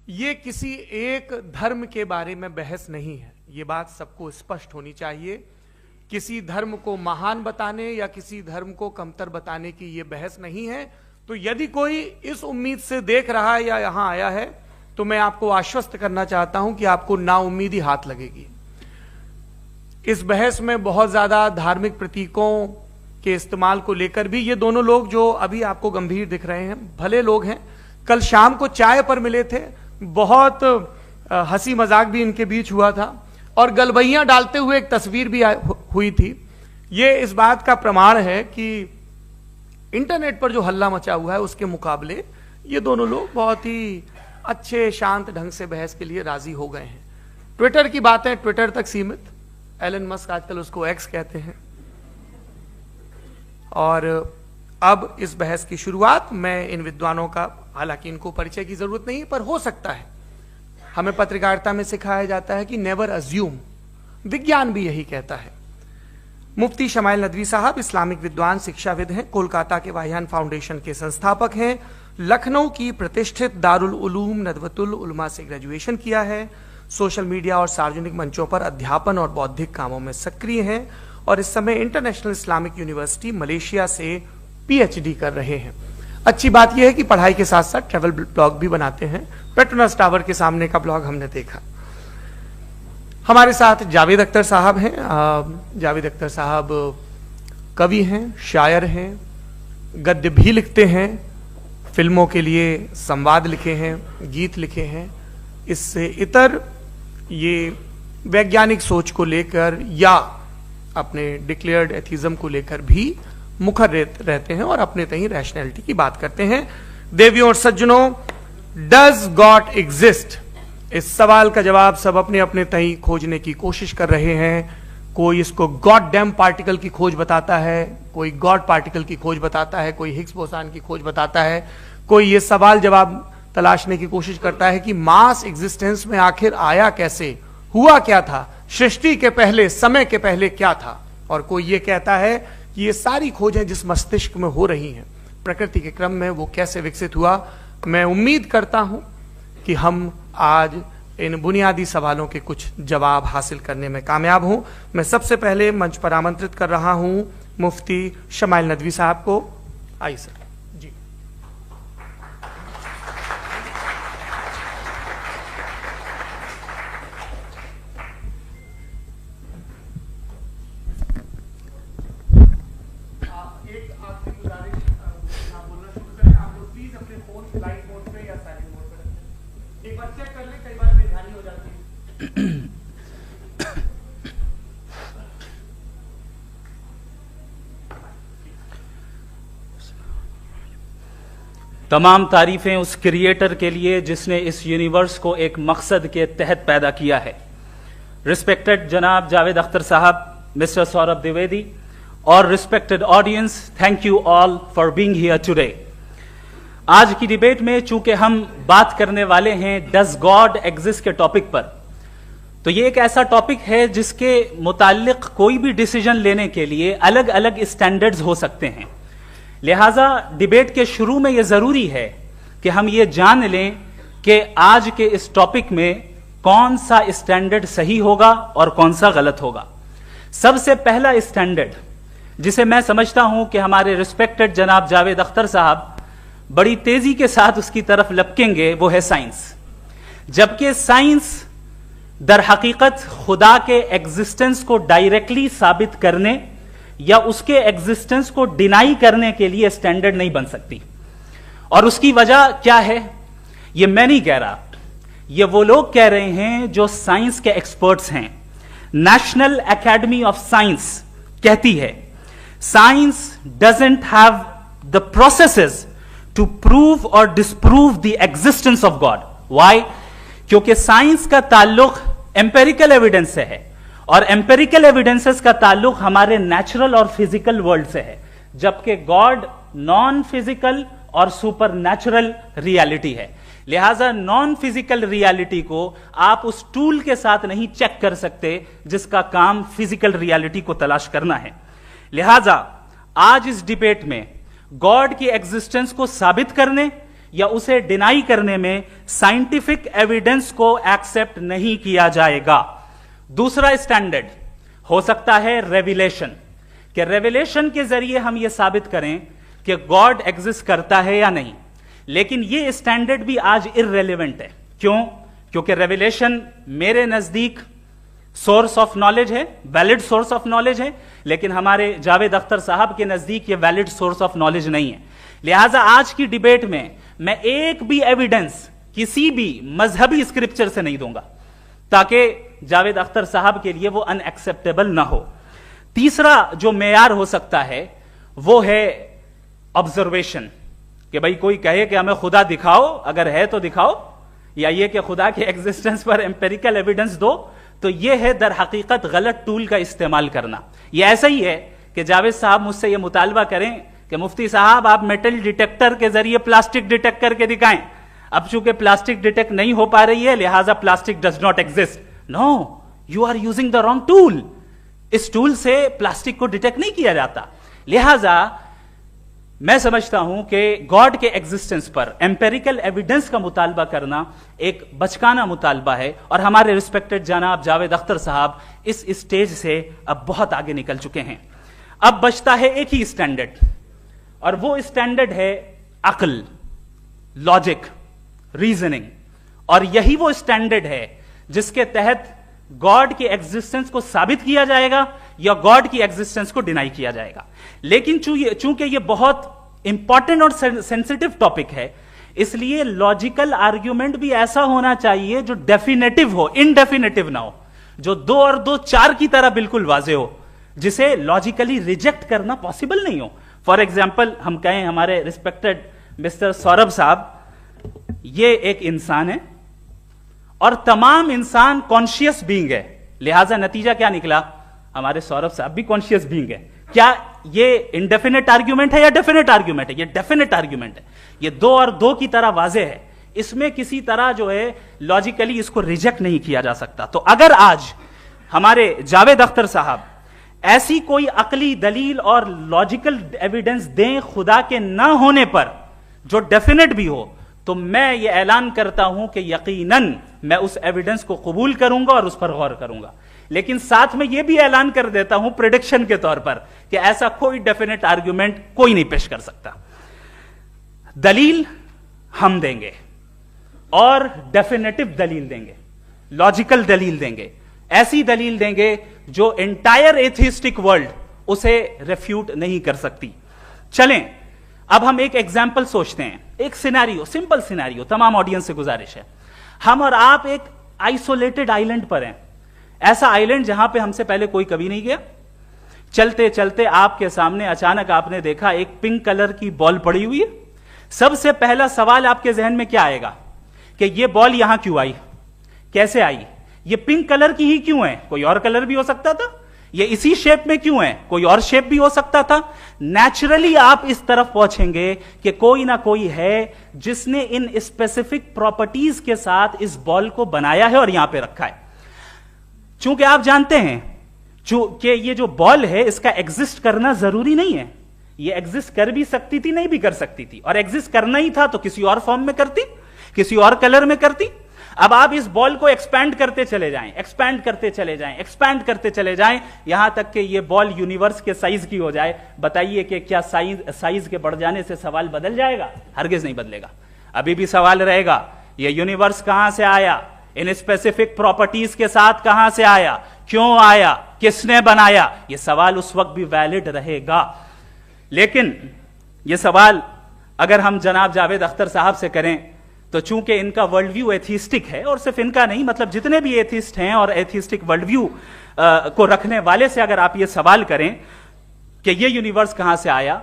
ये किसी एक धर्म के बारे में बहस नहीं है, ये बात सबको स्पष्ट होनी चाहिए। किसी धर्म को महान बताने या किसी धर्म को कमतर बताने की ये बहस नहीं है। तो यदि कोई इस उम्मीद से देख रहा है या यहां आया है तो मैं आपको आश्वस्त करना चाहता हूं कि आपको नाउम्मीदी हाथ लगेगी। इस बहस में बहुत ज्यादा धार्मिक प्रतीकों के इस्तेमाल को लेकर भी ये दोनों लोग जो अभी आपको गंभीर दिख रहे हैं भले लोग हैं, कल शाम को चाय पर मिले थे, बहुत हंसी मजाक भी इनके बीच हुआ था और गलबैयां डालते हुए एक तस्वीर भी हुई थी। ये इस बात का प्रमाण है कि इंटरनेट पर जो हल्ला मचा हुआ है उसके मुकाबले ये दोनों लोग बहुत ही अच्छे शांत ढंग से बहस के लिए राजी हो गए हैं। ट्विटर की बातें ट्विटर तक सीमित, एलन मस्क आजकल उसको एक्स कहते हैं। और अब इस बहस की शुरुआत मैं इन विद्वानों का, हालांकि इनको परिचय की जरूरत नहीं है, पर हो सकता है, हमें पत्रकारिता में सिखाया जाता है कि नेवर अज्यूम, विज्ञान भी यही कहता है। मुफ्ती शमाइल नदवी साहब इस्लामिक विद्वान, शिक्षाविद हैं, कोलकाता के वाहियान फाउंडेशन के संस्थापक हैं, लखनऊ की प्रतिष्ठित दारुल उलूम नदवतुल उलमा से ग्रेजुएशन किया है, सोशल मीडिया और सार्वजनिक मंचों पर अध्यापन और बौद्धिक कामों में सक्रिय हैं और इस समय इंटरनेशनल इस्लामिक यूनिवर्सिटी मलेशिया से पीएचडी कर रहे हैं। अच्छी बात यह है कि पढ़ाई के साथ साथ ट्रैवल ब्लॉग भी बनाते हैं। पेट्रोनस टावर के सामने का ब्लॉग हमने देखा। हमारे साथ जावेद अख्तर साहब हैं। जावेद अख्तर साहब कवि हैं, शायर हैं, गद्य भी लिखते हैं, फिल्मों के लिए संवाद लिखे हैं, गीत लिखे हैं। इससे इतर ये वैज्ञानिक सोच को लेकर या अपने डिक्लेयर्ड एथिज्म को लेकर भी मुखर रहते हैं और अपने तहीं रैशनैलिटी की बात करते हैं। देवियों और सज्जनों, डज गॉड एग्जिस्ट? इस सवाल का जवाब सब अपने अपने तहीं खोजने की कोशिश कर रहे हैं। कोई इसको गॉड डैम पार्टिकल की खोज बताता है, कोई गॉड पार्टिकल की खोज बताता है, कोई हिग्स बोसान की खोज बताता है, कोई ये सवाल जवाब तलाशने की कोशिश करता है कि मास एग्जिस्टेंस में आखिर आया कैसे, हुआ क्या था, सृष्टि के पहले, समय के पहले क्या था। और कोई ये कहता है कि ये सारी खोजें जिस मस्तिष्क में हो रही हैं प्रकृति के क्रम में, वो कैसे विकसित हुआ। मैं उम्मीद करता हूं कि हम आज इन बुनियादी सवालों के कुछ जवाब हासिल करने में कामयाब हों। मैं सबसे पहले मंच पर आमंत्रित कर रहा हूं मुफ्ती शमाइल नदवी साहब को। आइए सर जी। तमाम तारीफें उस क्रिएटर के लिए जिसने इस यूनिवर्स को एक मकसद के तहत पैदा किया है। रिस्पेक्टेड जनाब जावेद अख्तर साहब, मिस्टर सौरभ द्विवेदी और respected audience, thank you all for being here today. आज की डिबेट में चूंकि हम बात करने वाले हैं डज गॉड एग्जिस्ट के टॉपिक पर, तो ये एक ऐसा टॉपिक है जिसके मुताल्लिक कोई भी डिसीजन लेने के लिए अलग अलग स्टैंडर्ड्स हो सकते हैं। लिहाजा डिबेट के शुरू में यह जरूरी है कि हम ये जान लें कि आज के इस टॉपिक में कौन सा स्टैंडर्ड सही होगा और कौन सा गलत होगा। सबसे पहला स्टैंडर्ड जिसे मैं समझता हूं कि हमारे रिस्पेक्टेड जनाब जावेद अख्तर साहब बड़ी तेजी के साथ उसकी तरफ लपकेंगे, वो है साइंस। जबकि साइंस दर हकीकत खुदा के एग्जिस्टेंस को डायरेक्टली साबित करने या उसके एग्जिस्टेंस को डिनाई करने के लिए स्टैंडर्ड नहीं बन सकती। और उसकी वजह क्या है, ये मैं नहीं कह रहा, ये वो लोग कह रहे हैं जो साइंस के एक्सपर्ट्स हैं। नेशनल एकेडमी ऑफ साइंस कहती है science doesn't have the processes to prove or disprove the existence of God. Why? क्योंकि साइंस का ताल्लुक एम्पेरिकल एविडेंस से है और एम्पेरिकल एविडेंसेस का ताल्लुक हमारे नेचुरल और फिजिकल वर्ल्ड से है, जबकि गॉड नॉन फिजिकल और सुपर नेचुरल रियलिटी है। लिहाजा नॉन फिजिकल रियलिटी को आप उस टूल के साथ नहीं चेक कर सकते जिसका काम फिजिकल रियलिटी को तलाश करना है। लिहाजा आज इस डिबेट में गॉड की एग्जिस्टेंस को साबित करने या उसे डिनाई करने में साइंटिफिक एविडेंस को एक्सेप्ट नहीं किया जाएगा। दूसरा स्टैंडर्ड हो सकता है रेविलेशन, कि रेविलेशन के जरिए हम यह साबित करें कि गॉड एग्जिस्ट करता है या नहीं। लेकिन यह स्टैंडर्ड भी आज इररेलेवेंट है। क्यों? क्योंकि रेविलेशन मेरे नजदीक सोर्स ऑफ नॉलेज है, वैलिड सोर्स ऑफ नॉलेज है, लेकिन हमारे जावेद अख्तर साहब के नजदीक ये वैलिड सोर्स ऑफ नॉलेज नहीं है। लिहाजा आज की डिबेट में मैं एक भी एविडेंस किसी भी मजहबी स्क्रिप्चर से नहीं दूंगा, ताकि जावेद अख्तर साहब के लिए वो अनएक्सेप्टेबल ना हो। तीसरा जो मेयार हो सकता है वो है ऑब्जर्वेशन, कि भाई कोई कहे कि हमें खुदा दिखाओ, अगर है तो दिखाओ, या ये कि खुदा के एग्जिस्टेंस पर एम्पेरिकल एविडेंस दो, तो यह है दर हकीकत गलत टूल का इस्तेमाल करना। यह ऐसा ही है कि जावेद साहब मुझसे यह मुतालबा करें कि मुफ्ती साहब आप मेटल डिटेक्टर के जरिए प्लास्टिक डिटेक्ट करके दिखाएं। अब चूंकि प्लास्टिक डिटेक्ट नहीं हो पा रही है, लिहाजा plastic does not exist. No, you are using the wrong tool. इस टूल से प्लास्टिक को डिटेक्ट नहीं किया जाता। लिहाजा मैं समझता हूं कि गॉड के एग्जिस्टेंस पर एम्पेरिकल एविडेंस का मुतालबा करना एक बचकाना मुतालबा है, और हमारे रिस्पेक्टेड जनाब जावेद अख्तर साहब इस स्टेज से अब बहुत आगे निकल चुके हैं। अब बचता है एक ही स्टैंडर्ड, और वो स्टैंडर्ड है अक्ल, लॉजिक, रीजनिंग। और यही वो स्टैंडर्ड है जिसके तहत गॉड के एग्जिस्टेंस को साबित किया जाएगा या गॉड की एग्जिस्टेंस को डिनाई किया जाएगा। लेकिन चूंकि ये बहुत इंपॉर्टेंट और सेंसिटिव टॉपिक है, इसलिए लॉजिकल आर्ग्यूमेंट भी ऐसा होना चाहिए जो डेफिनेटिव हो, इनडेफिनेटिव ना हो, जो 2 और 2 4 की तरह बिल्कुल वाजे हो, जिसे लॉजिकली रिजेक्ट करना पॉसिबल नहीं हो। फॉर एग्जाम्पल हम कहें हमारे रिस्पेक्टेड मिस्टर सौरभ साहब, ये एक इंसान है और तमाम इंसान कॉन्शियस बीइंग है, लिहाजा नतीजा क्या निकला, हमारे सौरभ साहब भी कॉन्शियस बीइंग है। क्या ये इनडेफिनेट आर्ग्यूमेंट है या डेफिनेट आर्ग्यूमेंट है? ये डेफिनेट आर्ग्यूमेंट है। ये 2 और 2 की तरह वाजे है, इसमें किसी तरह जो है लॉजिकली इसको रिजेक्ट नहीं किया जा सकता। तो अगर आज हमारे जावेद अख्तर साहब ऐसी कोई अकली दलील और लॉजिकल एविडेंस दें खुदा के ना होने पर जो डेफिनेट भी हो, तो मैं ये ऐलान करता हूं कि यकीनन मैं उस एविडेंस को कबूल करूंगा और उस पर गौर करूंगा। लेकिन साथ में यह भी ऐलान कर देता हूं प्रेडिक्शन के तौर पर कि ऐसा कोई डेफिनेट आर्ग्यूमेंट कोई नहीं पेश कर सकता। दलील हम देंगे और डेफिनेटिव दलील देंगे, लॉजिकल दलील देंगे, ऐसी दलील देंगे जो एंटायर एथिस्टिक वर्ल्ड उसे रेफ्यूट नहीं कर सकती। चलें अब हम एक एग्जाम्पल सोचते हैं, एक सिनेरियो, सिंपल सिनेरियो, तमाम ऑडियंस से गुजारिश है, हम और आप एक आइसोलेटेड आइलैंड पर हैं, ऐसा आइलैंड जहां पे हमसे पहले कोई कभी नहीं गया। चलते चलते आपके सामने अचानक आपने देखा एक पिंक कलर की बॉल पड़ी हुई है। सबसे पहला सवाल आपके जहन में क्या आएगा कि यह बॉल यहां क्यों आई, कैसे आई, ये पिंक कलर की ही क्यों है, कोई और कलर भी हो सकता था, ये इसी शेप में क्यों है, कोई और शेप भी हो सकता था। नेचुरली आप इस तरफ पहुंचेंगे कि कोई ना कोई है जिसने इन स्पेसिफिक प्रॉपर्टीज के साथ इस बॉल को बनाया है और यहां पे रखा है। चूंकि आप जानते हैं कि ये जो बॉल है इसका एग्जिस्ट करना जरूरी नहीं है, ये एग्जिस्ट कर भी सकती थी, नहीं भी कर सकती थी, और एग्जिस्ट करना ही था तो किसी और फॉर्म में करती, किसी और कलर में करती। अब आप इस बॉल को एक्सपैंड करते चले जाएं, एक्सपैंड करते चले जाएं, एक्सपैंड करते चले जाएं, यहां तक कि ये बॉल यूनिवर्स के साइज की हो जाए। बताइए कि क्या साइज के बढ़ जाने से सवाल बदल जाएगा? हरगिज नहीं बदलेगा। अभी भी सवाल रहेगा, ये यूनिवर्स कहां से आया, इन स्पेसिफिक प्रॉपर्टीज के साथ कहां से आया, क्यों आया, किसने बनाया, यह सवाल उस वक्त भी वैलिड रहेगा। लेकिन यह सवाल अगर हम जनाब जावेद अख्तर साहब से करें तो चूंकि इनका वर्ल्ड व्यू एथिस्टिक है, और सिर्फ इनका नहीं, मतलब जितने भी एथिस्ट हैं और एथिस्टिक वर्ल्ड व्यू को रखने वाले से अगर आप ये सवाल करें कि ये यूनिवर्स कहां से आया,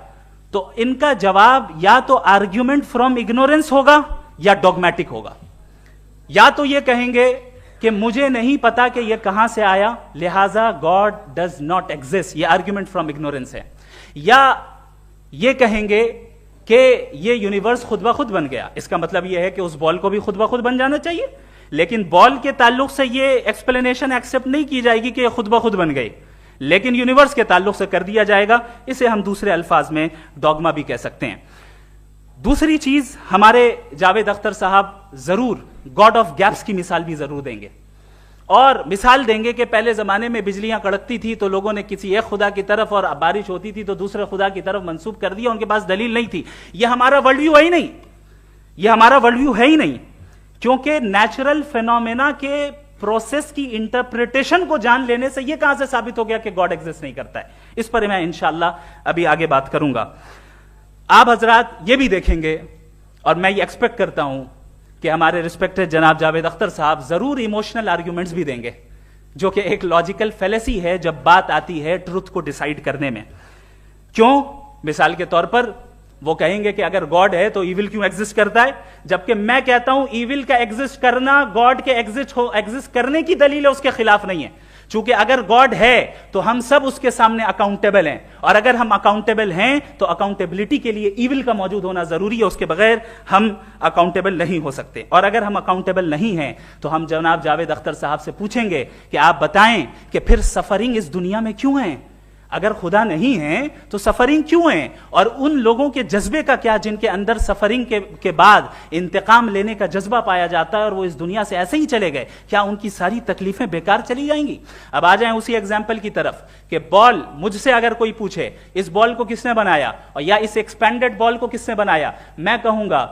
तो इनका जवाब या तो आर्ग्यूमेंट फ्रॉम इग्नोरेंस होगा या डॉगमेटिक होगा। या तो ये कहेंगे कि मुझे नहीं पता कि ये कहां से आया, लिहाजा गॉड डज नॉट एग्जिस्ट, ये आर्ग्यूमेंट फ्रॉम इग्नोरेंस है, या ये कहेंगे कि ये यूनिवर्स खुद ब खुद बन गया। इसका मतलब यह है कि उस बॉल को भी खुद ब खुद बन जाना चाहिए, लेकिन बॉल के ताल्लुक से ये एक्सप्लेनेशन एक्सेप्ट नहीं की जाएगी कि ये खुद ब खुद बन गई, लेकिन यूनिवर्स के ताल्लुक से कर दिया जाएगा। इसे हम दूसरे अल्फाज में डॉगमा भी कह सकते हैं। दूसरी चीज, हमारे जावेद अख्तर साहब जरूर गॉड ऑफ गैप्स की मिसाल भी जरूर देंगे और मिसाल देंगे कि पहले जमाने में बिजलियां कड़कती थी तो लोगों ने किसी एक खुदा की तरफ और बारिश होती थी तो दूसरे खुदा की तरफ मंसूब कर दिया, उनके पास दलील नहीं थी। यह हमारा वर्ल्ड व्यू है ही नहीं, यह हमारा वर्ल्ड व्यू है ही नहीं, क्योंकि नेचुरल फेनोमेना के प्रोसेस की इंटरप्रिटेशन को जान लेने से यह कहां से साबित हो गया कि गॉड एग्जिस्ट नहीं करता है। इस पर मैं इंशाअल्लाह अभी आगे बात करूंगा। आप हजरात ये भी देखेंगे और मैं ये एक्सपेक्ट करता हूं कि हमारे रिस्पेक्टेड जनाब जावेद अख्तर साहब जरूर इमोशनल आर्ग्यूमेंट्स भी देंगे, जो कि एक लॉजिकल फेलेसी है जब बात आती है ट्रुथ को डिसाइड करने में। क्यों? मिसाल के तौर पर वो कहेंगे कि अगर गॉड है तो इविल क्यों एग्जिस्ट करता है, जबकि मैं कहता हूं इविल का एग्जिस्ट करना गॉड के एग्जिस्ट करने की दलील है, उसके खिलाफ नहीं है। चूंकि अगर गॉड है तो हम सब उसके सामने अकाउंटेबल हैं, और अगर हम अकाउंटेबल हैं तो अकाउंटेबिलिटी के लिए इविल का मौजूद होना जरूरी है, उसके बगैर हम अकाउंटेबल नहीं हो सकते। और अगर हम अकाउंटेबल नहीं हैं तो हम जनाब जावेद अख्तर साहब से पूछेंगे कि आप बताएं कि फिर सफरिंग इस दुनिया में क्यों है? अगर खुदा नहीं है तो सफरिंग क्यों है? और उन लोगों के जज्बे का क्या जिनके अंदर सफरिंग के बाद इंतकाम लेने का जज्बा पाया जाता है और वो इस दुनिया से ऐसे ही चले गए, क्या उनकी सारी तकलीफें बेकार चली जाएंगी? अब आ जाएं उसी एग्जाम्पल की तरफ कि बॉल, मुझसे अगर कोई पूछे इस बॉल को किसने बनाया और या इस एक्सपेंडेड बॉल को किसने बनाया, मैं कहूंगा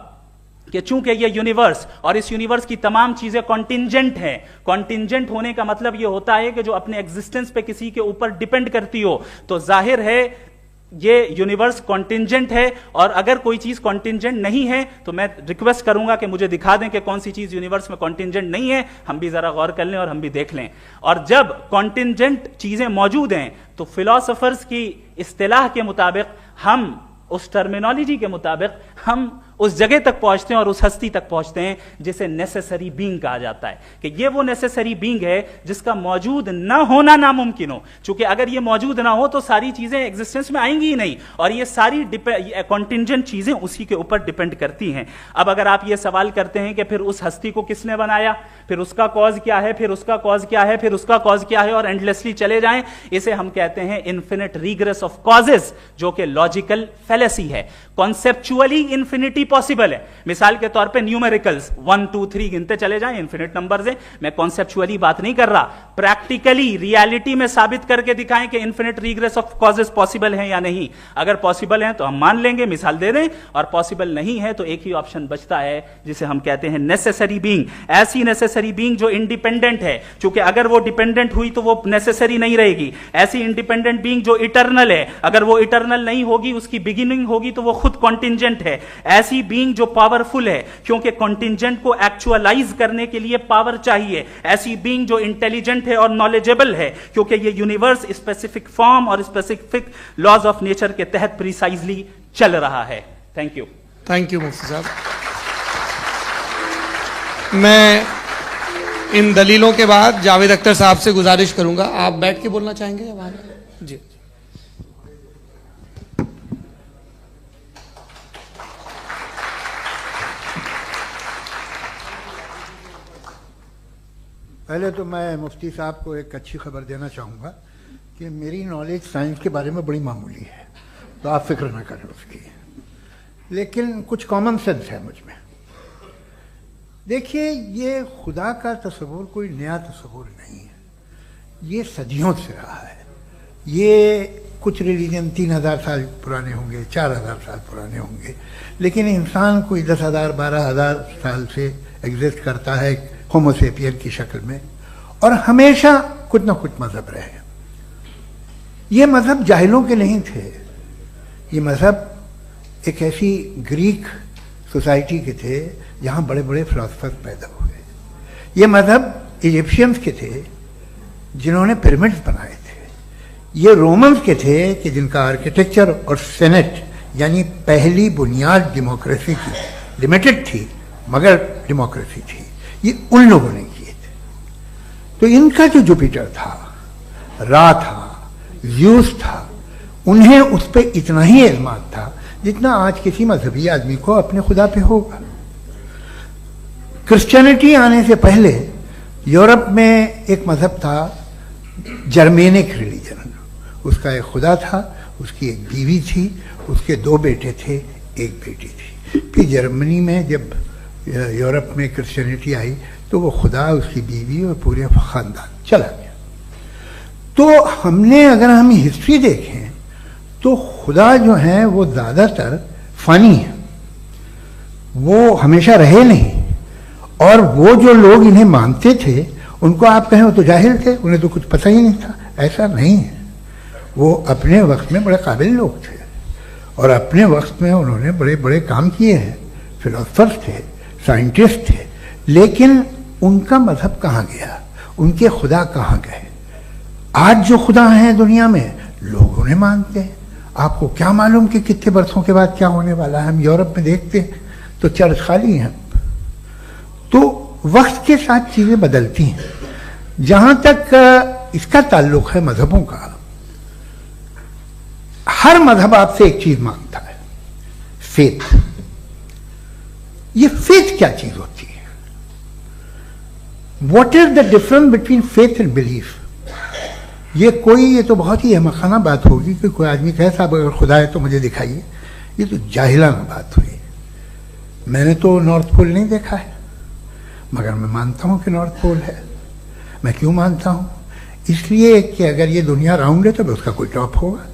कि चूंकि ये यूनिवर्स और इस यूनिवर्स की तमाम चीजें कॉन्टिंजेंट हैं। कॉन्टिंजेंट होने का मतलब ये होता है कि जो अपने एग्जिस्टेंस पे किसी के ऊपर डिपेंड करती हो, तो जाहिर है ये यूनिवर्स कॉन्टिंजेंट है। और अगर कोई चीज कॉन्टिंजेंट नहीं है तो मैं रिक्वेस्ट करूंगा कि मुझे दिखा दें कि कौन सी चीज यूनिवर्स में कॉन्टिंजेंट नहीं है, हम भी जरा गौर कर लें और हम भी देख लें। और जब कॉन्टिंजेंट चीजें मौजूद हैं तो फिलोसोफर्स की इस्तिलाह के मुताबिक, हम उस टर्मिनोलॉजी के मुताबिक हम उस जगह तक पहुंचते हैं और उस हस्ती तक पहुंचते हैं जिसे नेसेसरी बीइंग कहा जाता है, कि ये वो नेसेसरी बीइंग है जिसका मौजूद ना होना नामुमकिन हो। क्योंकि अगर ये मौजूद ना हो तो सारी चीजें एग्जिस्टेंस में आएंगी ही नहीं, और ये सारी कॉन्टिंजेंट चीजें उसी के ऊपर डिपेंड करती हैं। अब अगर आप ये सवाल करते हैं कि फिर उस हस्ती को किसने बनाया, फिर उसका कॉज क्या है, फिर उसका कॉज क्या है, फिर उसका कॉज क्या है, और एंडलेसली चले जाएं, इसे हम कहते हैं इन्फिनिट रिग्रेस ऑफ कॉजेस, जो कि लॉजिकल फेलेसी है। कॉन्सेप्चुअली इंफिनिटी पॉसिबल है। मिसाल के तौर पे न्यूमेरिकल्स 1 2 3 गिनते चले जाएं, इन्फिनिट नंबर्स हैं। मैं कॉन्सेप्चुअली बात नहीं कर रहा, प्रैक्टिकली रियलिटी में साबित करके दिखाएं कि infinite regress of causes possible हैं या नहीं। अगर पॉसिबल हैं तो हम मान लेंगे, मिसाल दे दें, और पॉसिबल नहीं है तो एक ही ऑप्शन बचता है जिसे हम कहते हैं नेसेसरी बीइंग। ऐसी नेसेसरी बीइंग जो इंडिपेंडेंट है, क्योंकि अगर वो डिपेंडेंट हुई तो वो नेसेसरी नहीं रहेगी। ऐसी इंडिपेंडेंट बीइंग जो इटर्नल है, अगर वो इटर्नल नहीं होगी, उसकी बिगिनिंग होगी तो वो खुद कॉन्टिंजेंट है। ऐसी बीइंग जो पावरफुल है, क्योंकि कॉन्टिंजेंट को एक्चुअलाइज करने के लिए पावर चाहिए। ऐसी बीइंग जो इंटेलिजेंट है और नॉलेजेबल है, क्योंकि ये यूनिवर्स स्पेसिफिक फॉर्म और स्पेसिफिक लॉज ऑफ नेचर के तहत प्रिसाइजली चल रहा है। Thank you. थैंक यू मुफ्ती साहब। मैं इन दलीलों के बाद जावेद अख्तर साहब से गुजारिश करूंगा, आप बैठ के बोलना चाहेंगे या वहां? जी। पहले तो मैं मुफ्ती साहब को एक अच्छी खबर देना चाहूँगा कि मेरी नॉलेज साइंस के बारे में बड़ी मामूली है, तो आप फिक्र ना करें उसकी, लेकिन कुछ कॉमन सेंस है मुझ में। देखिए, ये खुदा का तस्वुर कोई नया तस्वुर नहीं है, ये सदियों से रहा है। ये कुछ रिलीजन 3000 साल पुराने होंगे, 4000 साल पुराने होंगे, लेकिन इंसान कोई 10,000 12,000 साल से एग्जिस्ट करता है होमोसेपियन की शक्ल में, और हमेशा कुछ ना कुछ मजहब रहे। ये मजहब जाहिलों के नहीं थे, ये मजहब एक ऐसी ग्रीक सोसाइटी के थे जहाँ बड़े बड़े फिलोसफर पैदा हुए। ये मजहब इजिप्शियंस के थे जिन्होंने पिरामिड्स बनाए थे। ये रोमन्स के थे कि जिनका आर्किटेक्चर और सेनेट यानी पहली बुनियाद डेमोक्रेसी की, लिमिटेड थी मगर डेमोक्रेसी थी, ये उन लोगों ने किए थे। तो इनका जो जुपिटर था, रा था, ज़्यूस था, उन्हें उस पर इतना ही एतमाद था जितना आज किसी मजहबी आदमी को अपने खुदा पे होगा। क्रिश्चियनिटी आने से पहले यूरोप में एक मजहब था, जर्मेनिक रिलीजन। उसका एक खुदा था, उसकी एक बीवी थी, उसके 2 बेटे थे, एक बेटी थी। कि जर्मनी में जब यूरोप में क्रिश्चियनिटी आई तो वो खुदा, उसकी बीवी और पूरे ख़ानदान चला गया। तो हमने, अगर हम हिस्ट्री देखें तो खुदा जो है वो ज़्यादातर फ़नी है, वो हमेशा रहे नहीं। और वो जो लोग इन्हें मानते थे उनको आप कहें वो तो जाहिल थे, उन्हें तो कुछ पता ही नहीं था, ऐसा नहीं है। वो अपने वक्त में बड़े काबिल लोग थे और अपने वक्त में उन्होंने बड़े बड़े काम किए हैं, फिलोसफर्स थे, साइंटिस्ट थे, लेकिन उनका मजहब कहाँ गया, उनके खुदा कहाँ गए? आज जो खुदा हैं दुनिया में लोग उन्हें मानते हैं। आपको क्या मालूम कि कितने बरसों के बाद क्या होने वाला है? हम यूरोप में देखते हैं तो चर्च खाली हैं। तो वक्त के साथ चीज़ें बदलती हैं। जहाँ तक इसका ताल्लुक है मजहबों का, हर मजहब आपसे एक चीज मांगता है, फेथ। ये फेथ क्या चीज होती है? What is the difference between faith and belief? ये तो बहुत ही अहमखाना बात होगी कि कोई आदमी कहे साहब अगर खुदा है तो मुझे दिखाइए। ये तो जाहिलाना बात हुई। मैंने तो नॉर्थ पोल नहीं देखा है, मगर मैं मानता हूं कि नॉर्थ पोल है। मैं क्यों मानता हूं? इसलिए कि अगर ये दुनिया राउंड है तो उसका कोई टॉप होगा।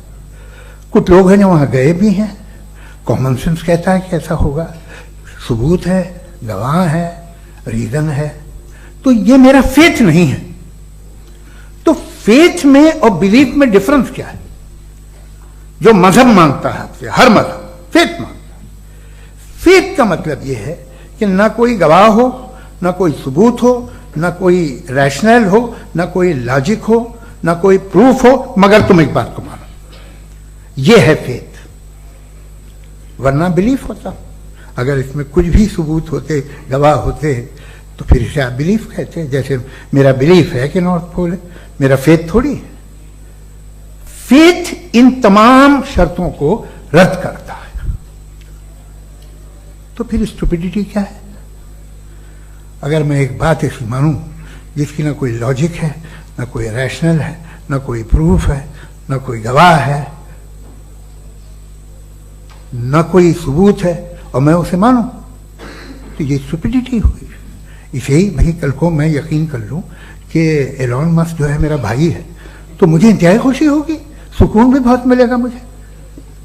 कुछ लोग हैं जो वहां गए भी हैं, कॉमन सेंस कहता है कि ऐसा होगा, सबूत है, गवाह है, रीजन है। तो ये मेरा फेथ नहीं है। तो फेथ में और बिलीफ में डिफरेंस क्या है? जो मजहब मांगता है आपसे, हर मजहब फेथ मांगता है। फेथ का मतलब यह है कि ना कोई गवाह हो, ना कोई सबूत हो, ना कोई रैशनल हो, ना कोई लॉजिक हो, ना कोई प्रूफ हो, मगर तुम एक बात को मानो। यह है फेथ। वरना बिलीफ होता। अगर इसमें कुछ भी सबूत होते, गवाह होते, तो फिर इसे आप बिलीफ कहते। जैसे मेरा बिलीफ है कि नॉर्थ पोल है, मेरा फेथ थोड़ी है। फेथ इन तमाम शर्तों को रद्द करता है। तो फिर स्टुपिडिटी क्या है? अगर मैं एक बात ऐसी मानूं जिसकी ना कोई लॉजिक है, ना कोई रैशनल है, ना कोई प्रूफ है, ना कोई गवाह है, ना कोई सबूत है, और मैं उसे मानूं, तो ये स्टुपिडिटी हुई। इसे ही भाई कल को मैं यकीन कर लूं कि एलॉन मस्क जो है मेरा भाई है, तो मुझे इंतहाई खुशी होगी, सुकून भी बहुत मिलेगा मुझे।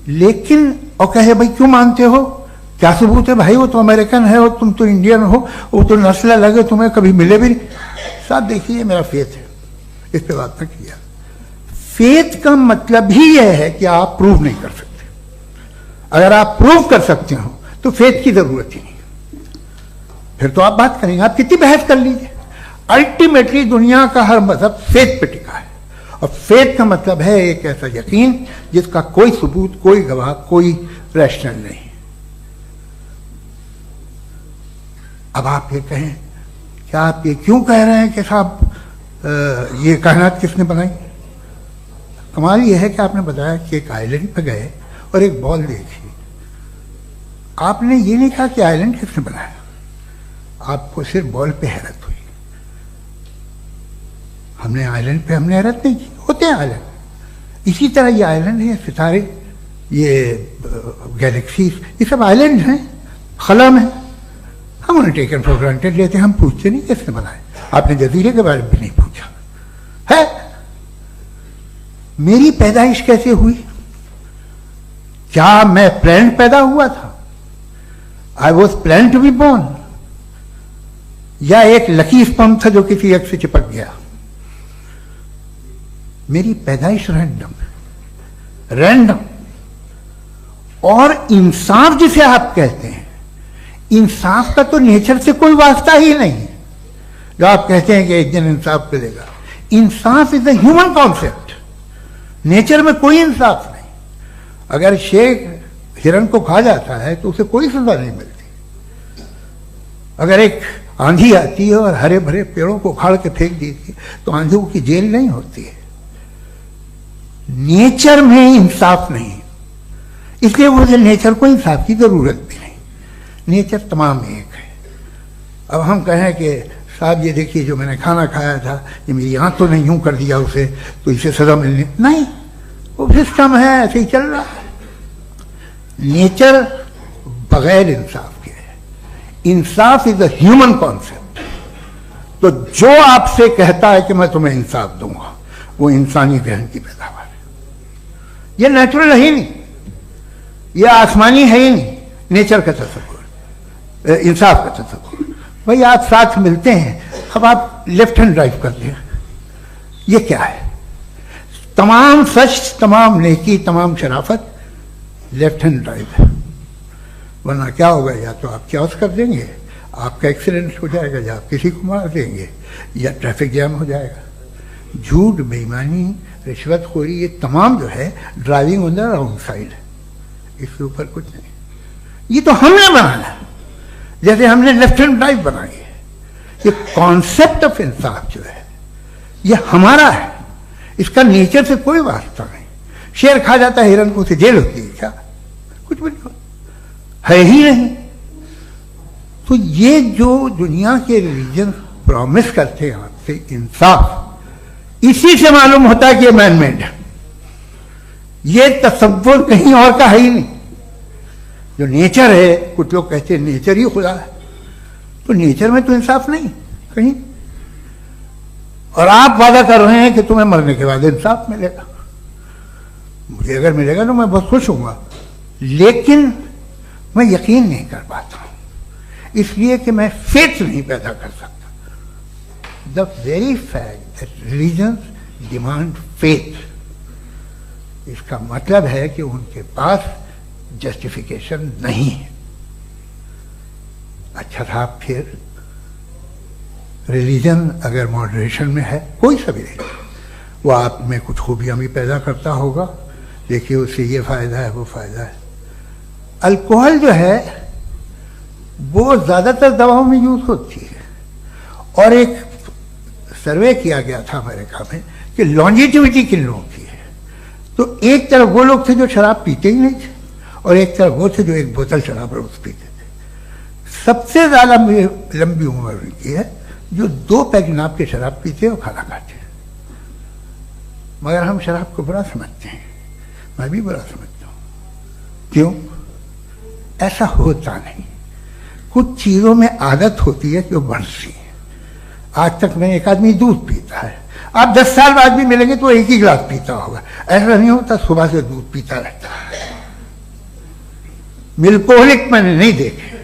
लेकिन और कहे भाई क्यों मानते हो, क्या सबूत है भाई, वो तो अमेरिकन है और तुम तो इंडियन हो, वो तो नस्ल अलग है, तुम्हें कभी मिले भी नहीं। साहब देखिए मेरा फेथ है, इस पे बात न किया। फेथ का मतलब ही यह है कि आप प्रूव नहीं कर सकते। अगर आप प्रूव कर सकते हो तो फेथ की जरूरत ही नहीं, फिर तो आप बात करेंगे, आप कितनी बहस कर लीजिए। अल्टीमेटली दुनिया का हर मजहब फेथ पे टिका है, और फेथ का मतलब है एक ऐसा यकीन जिसका कोई सबूत, कोई गवाह, कोई रैशनल नहीं। अब आप ये कहें, क्या आप ये क्यों कह रहे हैं कि साहब ये कायनात किसने बनाई? कमाल ये है कि आपने बताया कि एक आइलैंड पे गए और एक बॉल देखी। आपने ये नहीं कहा कि आइलैंड किसने बनाया, आपको सिर्फ बॉल पे हैरत हुई। हमने आइलैंड पे हमने हैरत नहीं की, होते हैं आइलैंड। इसी तरह ये आइलैंड है, सितारे, ये गैलेक्सीज, ये सब आइलैंड हैं, खला में। हम उन्हें टेकन फॉर ग्रांटेड लेते हैं, हम पूछते नहीं किसने बनाए। आपने जजीरे के बारे में भी नहीं पूछा है। मेरी पैदाइश कैसे हुई? क्या मैं प्लान पैदा हुआ था? I was plan to be born, या एक लकी स्पर्म था जो किसी एक से चिपक गया? मेरी पैदाइश रैंडम। और इंसाफ जिसे आप कहते हैं, इंसाफ का तो नेचर से कोई वास्ता ही नहीं है। जो आप कहते हैं कि एक दिन इंसाफ मिलेगा, insaf is a human concept. Nature में कोई इंसाफ नहीं। अगर शेर हिरन को खा जाता है तो उसे कोई सजा नहीं मिलती। अगर एक आंधी आती है और हरे भरे पेड़ों को उखाड़ के फेंक देती है तो आंधियों की जेल नहीं होती है। नेचर में इंसाफ नहीं, इसलिए मुझे नेचर को इंसाफ की जरूरत भी नहीं। नेचर तमाम एक है। अब हम कहें कि साहब ये देखिए जो मैंने खाना खाया था, ये मेरी आंख तो नहीं यूं कर दिया उसे, तो इसे सजा मिलनी नहीं। वो सिस्टम है, ऐसे ही चल रहा है। नेचर बगैर इंसाफ के है। इंसाफ इज अ ह्यूमन कॉन्सेप्ट। तो जो आपसे कहता है कि मैं तुम्हें इंसाफ दूंगा, वो इंसानी जहन की पैदावार है। ये नेचुरल है ही नहीं, ये आसमानी है ही नहीं। नेचर का तसव्वुर, इंसाफ का तसव्वुर। भाई आप साथ मिलते हैं, अब आप लेफ्ट हैंड ड्राइव कर दिया, ये क्या है? तमाम सच, तमाम नेकी, तमाम शराफत लेफ्ट हैंड ड्राइव है। वरना क्या होगा, या तो आप क्रॉस कर देंगे, आपका एक्सीडेंट हो जाएगा, या आप किसी को मार देंगे, या ट्रैफिक जैम हो जाएगा। झूठ, बेईमानी, रिश्वतखोरी, ये तमाम जो है driving on the wrong side है। इसके ऊपर कुछ नहीं। ये तो हमने बनाया, जैसे हमने लेफ्ट हैंड ड्राइव बनाई है। ये कॉन्सेप्ट ऑफ इंसाफ जो है ये हमारा है, इसका नेचर से कोई वास्ता नहीं। शेर खा जाता है हिरन को, उसे जेल होती है क्या? कुछ भी नहीं, है ही नहीं। तो ये जो दुनिया के रिलीजन प्रॉमिस करते हैं आपसे इंसाफ, इसी से मालूम होता है कि ये मैन मेड है। ये तसव्वुर कहीं और का है ही नहीं। जो नेचर है, कुछ लोग कहते हैं नेचर ही खुदा है, तो नेचर में तो इंसाफ नहीं कहीं। और आप वादा कर रहे हैं कि तुम्हें मरने के बाद इंसाफ मिलेगा। मुझे अगर मिलेगा तो मैं बहुत खुश होऊंगा, लेकिन मैं यकीन नहीं कर पाता हूं, इसलिए कि मैं फेथ नहीं पैदा कर सकता। The very fact that religions demand faith, इसका मतलब है कि उनके पास जस्टिफिकेशन नहीं है। अच्छा साहब, फिर रिलीजन अगर मॉडरेशन में है, कोई सा भी नहीं, वो आप में कुछ खूबियां भी पैदा करता होगा, देखिए उससे ये फायदा है, वो फायदा है। अल्कोहल जो है वो ज्यादातर दवाओं में यूज होती है, और एक सर्वे किया गया था अमेरिका में कि लॉन्जिटिविटी किन लोगों की है। तो एक तरफ वो लोग थे जो शराब पीते ही नहीं थे, और एक तरफ वो थे जो एक बोतल शराब रोज पीते थे। सबसे ज्यादा लंबी उम्र की है जो 2 पैक नाप के शराब पीते और खाना खाते हैं। मगर हम शराब को बुरा समझते हैं, मैं भी बुरा समझता हूं। क्यों? ऐसा होता नहीं। कुछ चीजों में आदत होती है जो बढ़ती है। आज तक में एक आदमी दूध पीता है, आप 10 साल बाद भी मिलेंगे तो एक ही गिलास पीता होगा। ऐसा नहीं होता, सुबह से दूध पीता रहता है। मिल्कोहलिक मैंने नहीं देखे,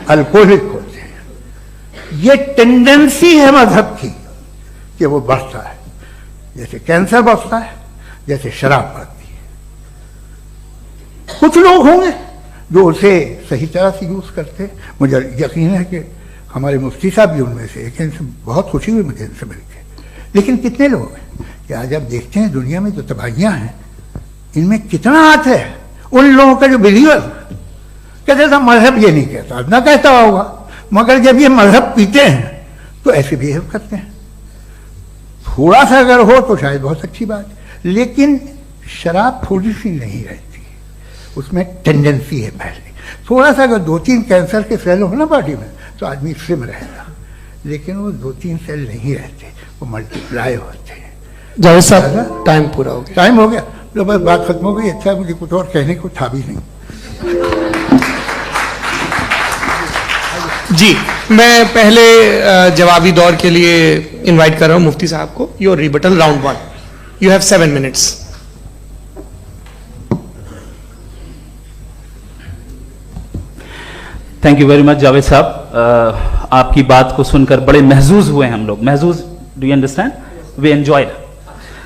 अल्कोहलिक होते हैं। ये टेंडेंसी है मजहब की कि वो बढ़ता है, जैसे कैंसर बढ़ता है, जैसे शराब बढ़ती है। कुछ लोग होंगे जो उसे सही तरह से यूज करते हैं। मुझे यकीन है कि हमारे मुफ्ती साहब भी उनमें से एक, इनसे बहुत खुशी हुई मुझे इनसे मिलकर। लेकिन कितने लोग हैं कि आज आप देखते हैं दुनिया में जो तबाहियां हैं, इनमें कितना हाथ है उन लोगों का जो बिलीवर कहते था मजहब ये नहीं कहता, ना कहता होगा, मगर जब ये मजहब पीते हैं तो ऐसे बिहेव करते हैं। थोड़ा सा अगर हो तो शायद बहुत अच्छी बात, लेकिन शराब थोड़ी सी नहीं रहती, उसमें टेंडेंसी है पहले। थोड़ा सा अगर 2-3 कैंसर के सेल हो ना बॉडी में तो आदमी स्लिम रहेगा, लेकिन वो 2-3 सेल नहीं रहते, वो मल्टीप्लाई होते हैं। जावेद साहब, टाइम पूरा हो गया। टाइम हो गया, तो बस बात खत्म हो गई। अच्छा, मुझे कुछ और कहने को था भी नहीं। जी, मैं पहले जवाबी दौर के लिए इनवाइट कर रहा हूं मुफ्ती साहब को। Your rebuttal round 1, you have 7 minutes. Thank you very much Javed साहब, आपकी बात को सुनकर बड़े महजूज हुए हम लोग। महजूज, do you understand? We enjoyed.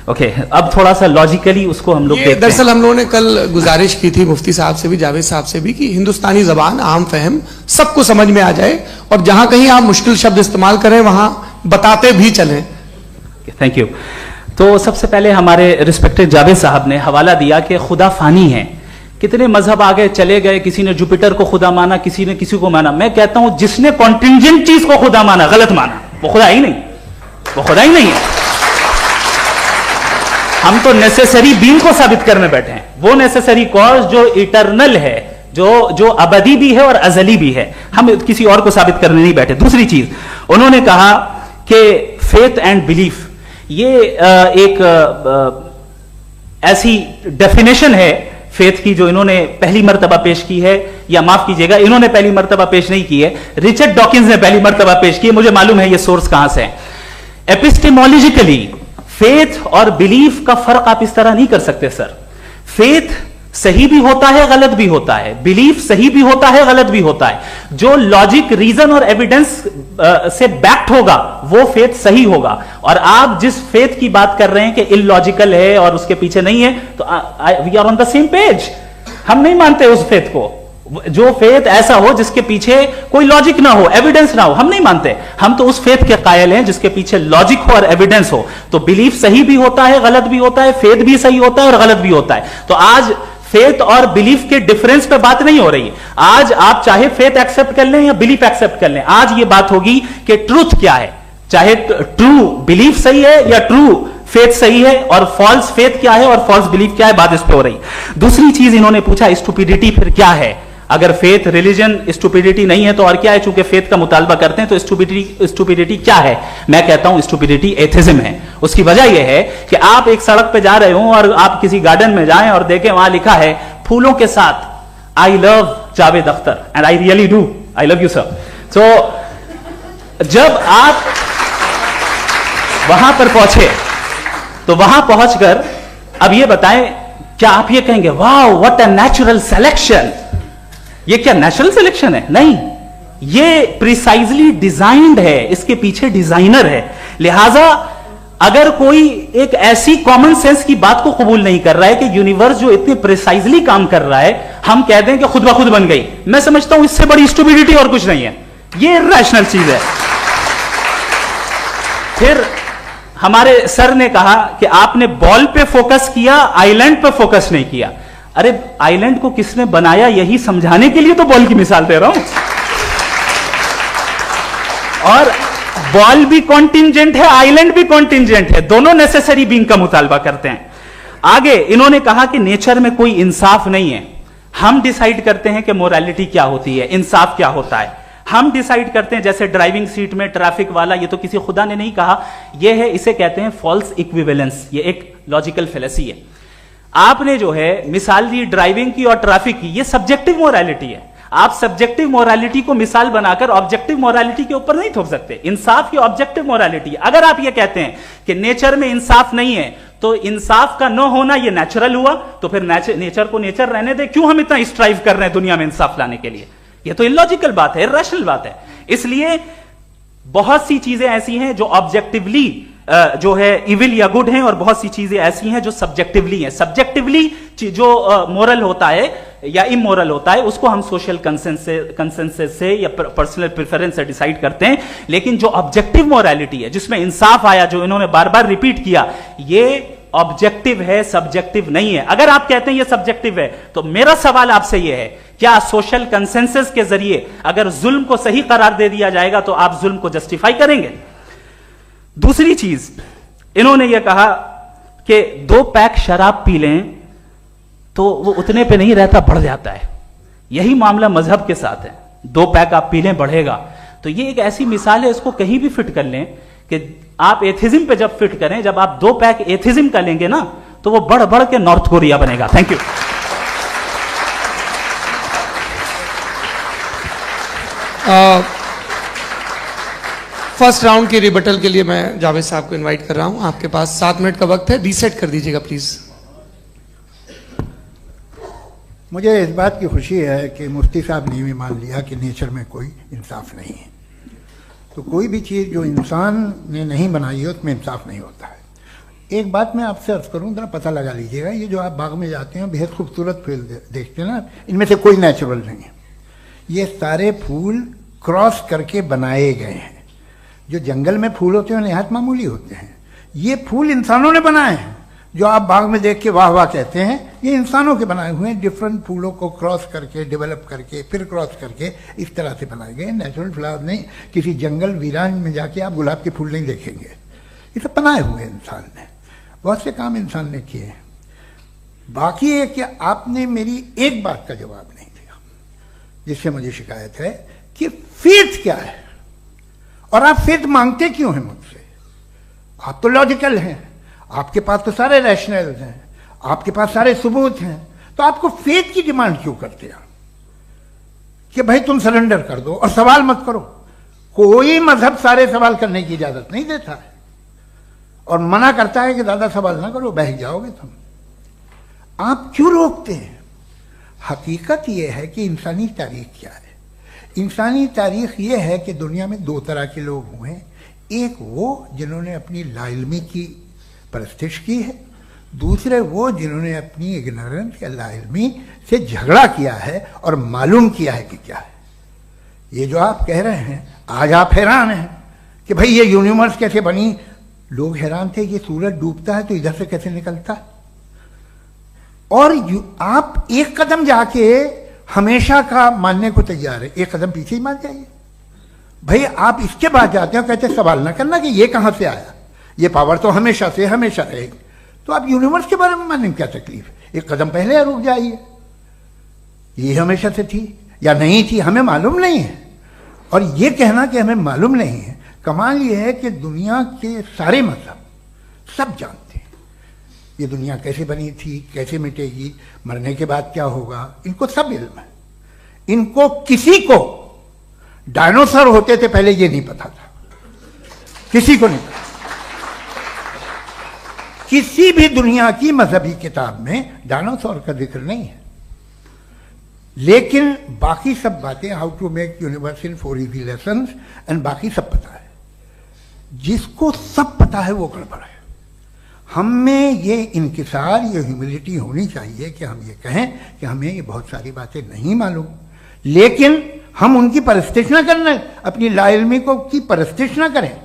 Okay, अब थोड़ा सा लॉजिकली उसको हम लोग देखते हैं। दरअसल हम लोगों ने कल गुजारिश की थी मुफ्ती साहब से भी, जावेद साहब से भी, कि हिंदुस्तानी जबान आम फहम सबको समझ में आ जाए, और जहां कहीं आप मुश्किल शब्द इस्तेमाल करें वहां बताते भी चलें। Thank you. तो सबसे पहले हमारे रिस्पेक्टेड जावेद साहब ने हवाला दिया कि खुदा फानी है। कितने मजहब आगे चले गए, किसी ने जुपिटर को खुदा माना, किसी ने किसी को माना। मैं कहता हूं जिसने कॉन्टिंजेंट चीज को खुदा माना, गलत माना, वो खुदा ही नहीं, वो खुदा ही नहीं है। हम तो नेसेसरी बीन को साबित करने बैठे हैं, वो नेसेसरी कॉज जो इटरनल है, जो अबदी भी है और अजली भी है। हम किसी और को साबित करने नहीं बैठे। दूसरी चीज, उन्होंने कहा कि फेथ एंड बिलीफ ये एक ऐसी डेफिनेशन है फेथ की जो इन्होंने पहली मर्तबा पेश की है, या माफ कीजिएगा इन्होंने पहली मर्तबा पेश नहीं की है, रिचर्ड डॉकिंस ने पहली मर्तबा पेश की है। मुझे मालूम है ये सोर्स कहां से है। एपिस्टेमोलॉजिकली फेथ और बिलीफ का फर्क आप इस तरह नहीं कर सकते सर। फेथ सही भी होता है, गलत भी होता है, बिलीफ सही भी होता है, गलत भी होता है। जो लॉजिक, रीजन और एविडेंस से बैक्ड होगा वो फेथ सही होगा। और आप जिस फेथ की बात कर रहे हैं कि इलॉजिकल है और उसके पीछे नहीं है, तो we are on the same page. हम नहीं मानते उस फेथ को, जो फेथ ऐसा हो जिसके पीछे कोई लॉजिक ना हो, एविडेंस ना हो, हम नहीं मानते। हम तो उस फेथ के कायल हैं जिसके पीछे लॉजिक हो और एविडेंस हो। तो बिलीफ सही भी होता है, गलत भी होता है, फेथ भी सही होता है और गलत भी होता है। तो आज फेथ और बिलीफ के डिफरेंस पे बात नहीं हो रही है। आज आप चाहे फेथ एक्सेप्ट कर लें या बिलीफ एक्सेप्ट कर लें, आज ये बात होगी कि ट्रूथ क्या है, चाहे ट्रू बिलीफ सही है या ट्रू फेथ सही है, और फॉल्स फेथ क्या है और फॉल्स बिलीफ क्या है, बात इस पे हो रही। दूसरी चीज इन्होंने पूछा, स्टुपिडिटी फिर क्या है? अगर फेथ, रिलीजन स्टुपिडिटी नहीं है तो और क्या है? चूंकि फेथ का मुतालबा करते हैं तो स्टुपिडिटी क्या है? मैं कहता हूं स्टुपिडिटी एथिज्म है। उसकी वजह यह है कि आप एक सड़क पे जा रहे हो और आप किसी गार्डन में जाएं और देखें वहां लिखा है फूलों के साथ, I love Javed Akhtar and I really do, I love you sir. तो जब आप वहां पर पहुंचे तो वहां पहुंचकर अब ये बताएं, क्या आप ये कहेंगे वाह व्हाट अ नेचुरल सिलेक्शन? ये क्या नेचुरल सिलेक्शन है? नहीं, ये प्रिसाइजली डिजाइंड है, इसके पीछे डिजाइनर है। लिहाजा अगर कोई एक ऐसी कॉमन सेंस की बात को कबूल नहीं कर रहा है कि यूनिवर्स जो इतने प्रिसाइजली काम कर रहा है, हम कह दें कि खुद ब खुद बन गई, मैं समझता हूं इससे बड़ी स्टुपिडिटी और कुछ नहीं है। ये इरैशनल चीज है। फिर हमारे सर ने कहा कि आपने बॉल पे फोकस किया, आइलैंड पे फोकस नहीं किया। अरे आइलैंड को किसने बनाया यही समझाने के लिए तो बॉल की मिसाल दे रहा हूं। और बॉल भी कॉन्टिंजेंट है, आइलैंड भी कॉन्टिंजेंट है, दोनों नेसेसरी बीइंग का मुतालबा करते हैं। आगे इन्होंने कहा कि नेचर में कोई इंसाफ नहीं है, हम डिसाइड करते हैं कि मोरालिटी क्या होती है, इंसाफ क्या होता है, हम डिसाइड करते हैं। जैसे ड्राइविंग सीट में ट्रैफिक वाला, ये तो किसी खुदा ने नहीं कहा, ये है, इसे कहते हैं फॉल्स इक्विवेलेंस। ये एक लॉजिकल फेलेसी है। आपने जो है मिसाल दी ड्राइविंग की और ट्रैफिक की, ये सब्जेक्टिव मोरालिटी है। आप सब्जेक्टिव मोरालिटी को मिसाल बनाकर ऑब्जेक्टिव मोरालिटी के ऊपर नहीं थोप सकते। इंसाफ की ऑब्जेक्टिव मोरालिटी। अगर आप ये कहते हैं कि नेचर में इंसाफ नहीं है, तो इंसाफ का न होना ये नेचुरल हुआ, तो फिर नेचर को नेचर रहने दे, क्यों हम इतना स्ट्राइव कर रहे हैं दुनिया में इंसाफ लाने के लिए? ये तो इलॉजिकल बात है, इरैशनल बात है। इसलिए बहुत सी चीजें ऐसी हैं जो ऑब्जेक्टिवली जो है इविल या गुड हैं, और बहुत सी चीजें ऐसी हैं जो सब्जेक्टिवली हैं। सब्जेक्टिवली जो मोरल होता है या इमोरल होता है, उसको हम सोशल कंसेंसस से या पर्सनल प्रेफरेंस से डिसाइड करते हैं। लेकिन जो ऑब्जेक्टिव मोरालिटी है, जिसमें इंसाफ आया, जो इन्होंने बार बार रिपीट किया, ये ऑब्जेक्टिव है, सब्जेक्टिव नहीं है। अगर आप कहते हैं ये सब्जेक्टिव है, तो मेरा सवाल आपसे यह है, क्या सोशल कंसेंसस के जरिए अगर जुल्म को सही करार दे दिया जाएगा तो आप जुल्म को जस्टिफाई करेंगे? दूसरी चीज इन्होंने यह कहा कि 2 पैक शराब पी लें तो वो उतने पे नहीं रहता, बढ़ जाता है। यही मामला मजहब के साथ है। 2 पैक आप पी लें, बढ़ेगा। तो ये एक ऐसी मिसाल है, इसको कहीं भी फिट कर लें कि आप एथिज्म पे जब फिट करें, जब आप 2 पैक एथिज्म का लेंगे ना, तो वो बढ़ बढ़ के नॉर्थ कोरिया बनेगा। Thank you. फर्स्ट राउंड की रिबटल के लिए मैं जावेद साहब को इनवाइट कर रहा हूं। आपके पास 7 मिनट का वक्त है, रीसेट कर दीजिएगा प्लीज। मुझे इस बात की खुशी है कि मुफ्ती साहब ने भी मान लिया कि नेचर में कोई इंसाफ नहीं है। तो कोई भी चीज़ जो इंसान ने नहीं बनाई है उसमें इंसाफ नहीं होता है। एक बात मैं आपसे अर्ज करूँ, जरा पता लगा लीजिएगा, ये जो आप बाग में जाते हैं बेहद खूबसूरत फूल देखते हैं ना, इनमें से कोई नेचुरल नहीं है। ये सारे फूल क्रॉस करके बनाए गए हैं। जो जंगल में फूल होते हैं निहायत मामूली होते हैं, ये फूल इंसानों ने बनाए हैं। जो आप बाग में देख के वाह वाह कहते हैं, ये इंसानों के बनाए हुए हैं। डिफरेंट फूलों को क्रॉस करके, डेवलप करके, फिर क्रॉस करके इस तरह से बनाए गए। नेचुरल फ्लावर नहीं। किसी जंगल वीरान में जाके आप गुलाब के फूल नहीं देखेंगे। ये सब बनाए हुए इंसान ने, बहुत से काम इंसान ने किए हैं। बाकी है कि आपने मेरी एक बात का जवाब नहीं दिया, जिससे मुझे शिकायत है कि फेथ क्या है और आप फेथ मांगते क्यों हैं मुझसे? आप तो लॉजिकल हैं, आपके पास तो सारे रैशनल हैं, आपके पास सारे सबूत हैं, तो तो आपको फेथ की डिमांड क्यों करते हैं कि भाई तुम सरेंडर कर दो और सवाल मत करो? कोई मजहब सारे सवाल करने की इजाजत नहीं देता है और मना करता है कि ज्यादा सवाल ना करो, बह जाओगे तुम। आप क्यों रोकते हैं? हकीकत यह है कि इंसानी तारीख क्या है। इंसानी तारीख यह है कि दुनिया में दो तरह के लोग हुए हैं। एक वो जिन्होंने अपनी लाइल्मी की परस्तिश की है, दूसरे वो जिन्होंने अपनी इग्नोरेंस या लाइल्मी से झगड़ा किया है और मालूम किया है कि क्या है। ये जो आप कह रहे हैं, आज आप हैरान हैं कि भाई ये यूनिवर्स कैसे बनी। लोग हैरान थे कि सूरज डूबता है तो इधर से कैसे निकलता है। और आप एक कदम जाके हमेशा का मानने को तैयार है, एक कदम पीछे ही मान जाइए। भाई आप इसके बाद जाते हो, कहते सवाल ना करना कि ये कहां से आया, ये पावर तो हमेशा से हमेशा रहेगी। तो आप यूनिवर्स के बारे में मानने में क्या तकलीफ है? एक कदम पहले रुक जाइए, ये हमेशा से थी या नहीं थी हमें मालूम नहीं है। और ये कहना कि हमें मालूम नहीं है, कमाल ये है कि दुनिया के सारे मजहब सब जानते हैं ये दुनिया कैसे बनी थी, कैसे मिटेगी, मरने के बाद क्या होगा, इनको सब इल्म है। इनको किसी को डायनासोर होते थे पहले ये नहीं पता था, किसी को नहीं पता। किसी भी दुनिया की मजहबी किताब में डायनासोर का जिक्र नहीं है। लेकिन बाकी सब बातें, how to make universe in 4 easy lessons and बाकी सब पता है। जिसको सब पता है वो गड़बड़ है। हम में ये इंकिसार, ये ह्यूमिलिटी होनी चाहिए कि हम ये कहें कि हमें ये बहुत सारी बातें नहीं मालूम, लेकिन हम उनकी परस्तिश ना करना, अपनी लाइल्मी को की परस्तिश ना करें,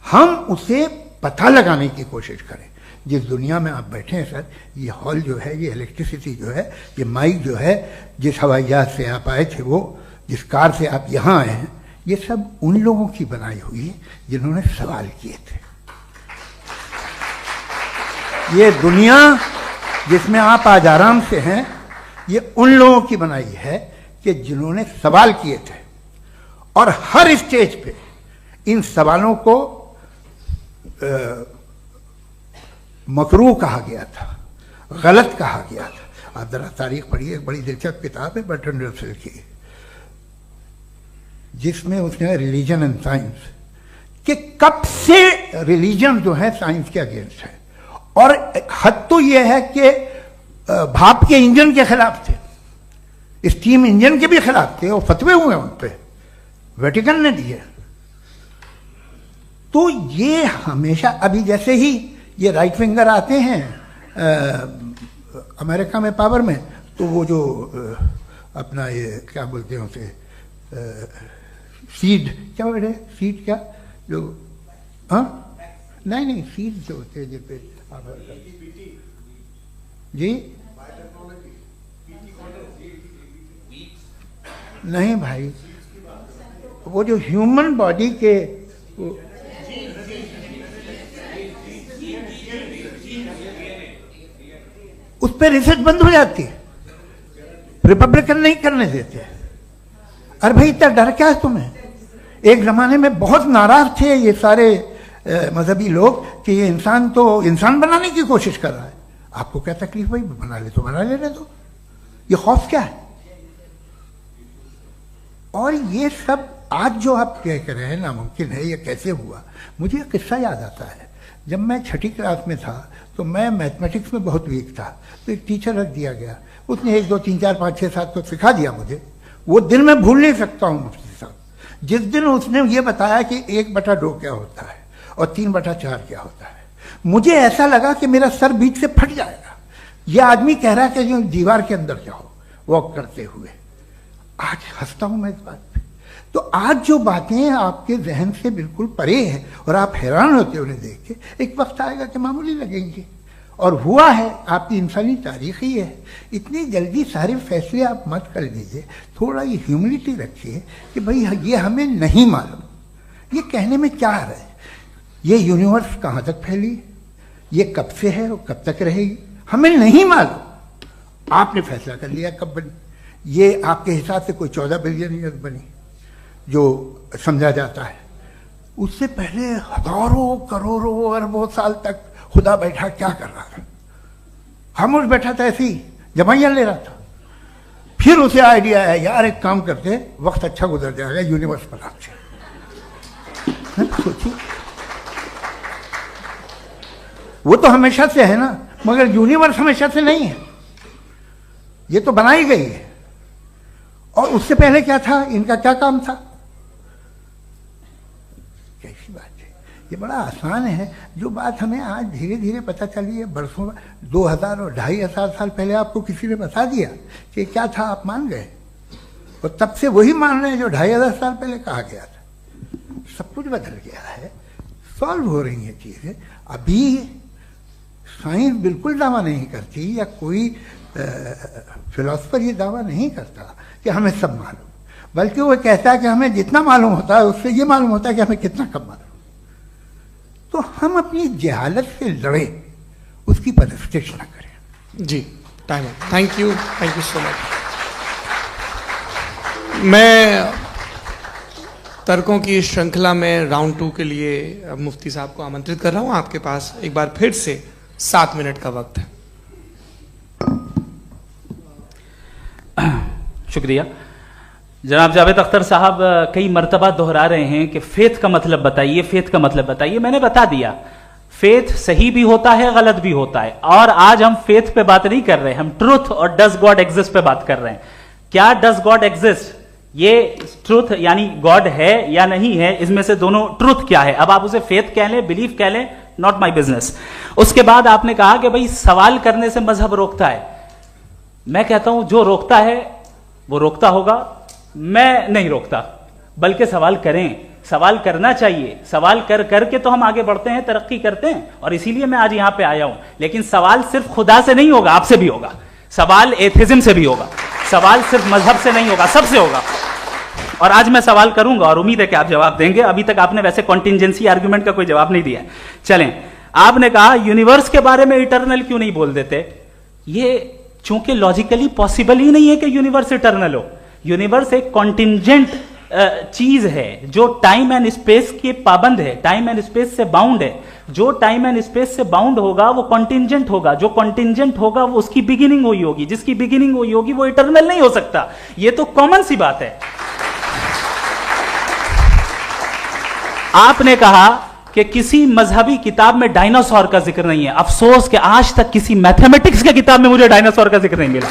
हम उसे पता लगाने की कोशिश करें। जिस दुनिया में आप बैठे हैं सर, ये हॉल जो है, ये इलेक्ट्रिसिटी जो है, ये माइक जो है, जिस हवाई जहाज से आप आए थे, वो जिस कार से आप यहाँ आए हैं, ये सब उन लोगों की बनाई हुई है जिन्होंने सवाल किए थे। ये दुनिया जिसमें आप आज आराम से हैं, ये उन लोगों की बनाई है कि जिन्होंने सवाल किए थे। और हर स्टेज पे इन सवालों को मकरूह कहा गया था, गलत कहा गया था। आप जरा तारीख पढ़िए, एक बड़ी दिलचस्प किताब है बर्ट्रैंड रसेल की, जिसमें उसने रिलीजन एंड साइंस कि कब से रिलीजन जो है साइंस के अगेंस्ट है। और हद तो यह है कि भाप के इंजन के खिलाफ थे, स्टीम इंजन के भी खिलाफ थे, और फतवे हुए उन पे, वेटिकन ने दिए। तो ये हमेशा, अभी जैसे ही ये राइट विंगर आते हैं अमेरिका में पावर में, तो वो जो अपना ये क्या बोलते हैं उसे, सीड क्या वर्ड है, सीड क्या जो, हाँ नहीं सीड जो होते हैं जिस पे जी, नहीं भाई, वो जो ह्यूमन बॉडी के उस पर रिसर्च बंद हो जाती है, रिपब्लिकन नहीं करने देते। अरे भाई इतना डर क्या है तुम्हें? एक जमाने में बहुत नाराज थे ये सारे मजहबी लोग कि ये इंसान तो इंसान बनाने की कोशिश कर रहा है। आपको क्या तकलीफ भाई, बना ले तो बना लेने दो, ये खौफ क्या है? और ये सब आज जो आप कह रहे हैं नामुमकिन है, ये कैसे हुआ? मुझे एक किस्सा याद आता है। जब मैं 6ठी क्लास में था तो मैं मैथमेटिक्स में बहुत वीक था, तो एक टीचर रख दिया गया, उसने 1 2 3 4 5 6 7 तो सिखा दिया मुझे। वो दिन मैं भूल नहीं सकता हूँ मुफ्ती साहब, जिस दिन उसने ये बताया कि 1/2 क्या होता है और 3/4 क्या होता है। मुझे ऐसा लगा कि मेरा सर बीच से फट जाएगा। यह आदमी कह रहा है कि जो दीवार के अंदर जाओ वॉक करते हुए। आज हंसता हूं मैं इस बात पे। तो आज जो बातें आपके जहन से बिल्कुल परे हैं और आप हैरान होते हो उन्हें देख के, एक वक्त आएगा कि मामूली लगेंगे। और हुआ है, आपकी इंसानी तारीख ही है। इतनी जल्दी सारे फैसले आप मत कर लीजिए, थोड़ा ये ह्यूमिलिटी रखिए कि भाई ये हमें नहीं मालूम। ये कहने में क्या आ रहा है? ये यूनिवर्स कहाँ तक फैली, ये कब से है और कब तक रहेगी, हमें नहीं मालूम। आपने फैसला कर लिया कब बनी। ये आपके हिसाब से कोई 14 बिलियन ईयर बनी जो समझा जाता है। उससे पहले हजारों करोड़ों अरबों साल तक खुदा बैठा क्या कर रहा था? खामोश बैठा था ऐसे ही, जमाइया ले रहा था। फिर उसे आइडिया आया, यार एक काम करते, वक्त अच्छा गुजर जाएगा, यूनिवर्स बनाते। सोचिए, वो तो हमेशा से है ना, मगर यूनिवर्स हमेशा से नहीं है, ये तो बनाई गई है। और उससे पहले क्या था, इनका क्या काम था? कैसी बात है, ये बड़ा आसान है। जो बात हमें आज धीरे धीरे पता चली है, बरसों 2000 और 2500 साल पहले आपको किसी ने बता दिया कि क्या था, आप मान गए, और तब से वही मान रहे हैं जो 2500 साल पहले कहा गया था। सब कुछ बदल गया है, सॉल्व हो रही हैं चीजें। अभी साइंस बिल्कुल दावा नहीं करती, या कोई फिलोसफर ये दावा नहीं करता कि हमें सब मालूम, बल्कि वो कहता है कि हमें जितना मालूम होता है उससे ये मालूम होता है कि हमें कितना कम मालूम। तो हम अपनी जहालत से लड़े, उसकी परस्तिश न करें। जी, time, thank you so much. मैं तर्कों की इस श्रृंखला में राउंड 2 के लिए मुफ्ती साहब को आमंत्रित कर रहा हूं। आपके पास एक बार फिर से 7 मिनट का वक्त है। शुक्रिया। जनाब जावेद अख्तर साहब कई मर्तबा दोहरा रहे हैं कि फेथ का मतलब बताइए, फेथ का मतलब बताइए। मैंने बता दिया, फेथ सही भी होता है, गलत भी होता है। और आज हम फेथ पे बात नहीं कर रहे, हम ट्रूथ और डज गॉड एग्जिस्ट पे बात कर रहे हैं। क्या डज गॉड एग्जिस्ट, ये ट्रूथ यानी गॉड है या नहीं है, इसमें से दोनों ट्रूथ क्या है। अब आप उसे फेथ कह लें, बिलीफ कह लें, नॉट माई बिजनेस। उसके बाद आपने कहा कि भाई सवाल करने से मजहब रोकता है। मैं कहता हूं जो रोकता है वो रोकता होगा, मैं नहीं रोकता, बल्कि सवाल करें, सवाल करना चाहिए। सवाल कर करके तो हम आगे बढ़ते हैं, तरक्की करते हैं, और इसीलिए मैं आज यहां पे आया हूं। लेकिन सवाल सिर्फ खुदा से नहीं होगा, आपसे भी होगा। सवाल एथिज्म से भी होगा, सवाल सिर्फ मजहब से नहीं होगा, सबसे होगा। और आज मैं सवाल करूंगा और उम्मीद है कि आप जवाब देंगे। अभी तक आपने वैसे कॉन्टिंजेंसी आर्गुमेंट का कोई जवाब नहीं दिया। चलें, आपने कहा यूनिवर्स के बारे में इटर्नल क्यों नहीं बोल देते। ये चूंकि लॉजिकली पॉसिबल ही नहीं है कि यूनिवर्स इटर्नल हो। यूनिवर्स एक कॉन्टिंजेंट चीज है जो टाइम एंड स्पेस के पाबंद है, टाइम एंड स्पेस से बाउंड है। जो टाइम एंड स्पेस से बाउंड होगा वो कॉन्टिंजेंट होगा, जो कॉन्टिंजेंट होगा वो उसकी बिगिनिंग हुई होगी, जिसकी बिगिनिंग हुई होगी वो इटर्नल नहीं हो सकता। ये तो कॉमन सी बात है। आपने कहा कि किसी मजहबी किताब में डायनासोर का जिक्र नहीं है। अफसोस कि आज तक किसी मैथमेटिक्स की किताब में मुझे डायनासोर का जिक्र नहीं मिला।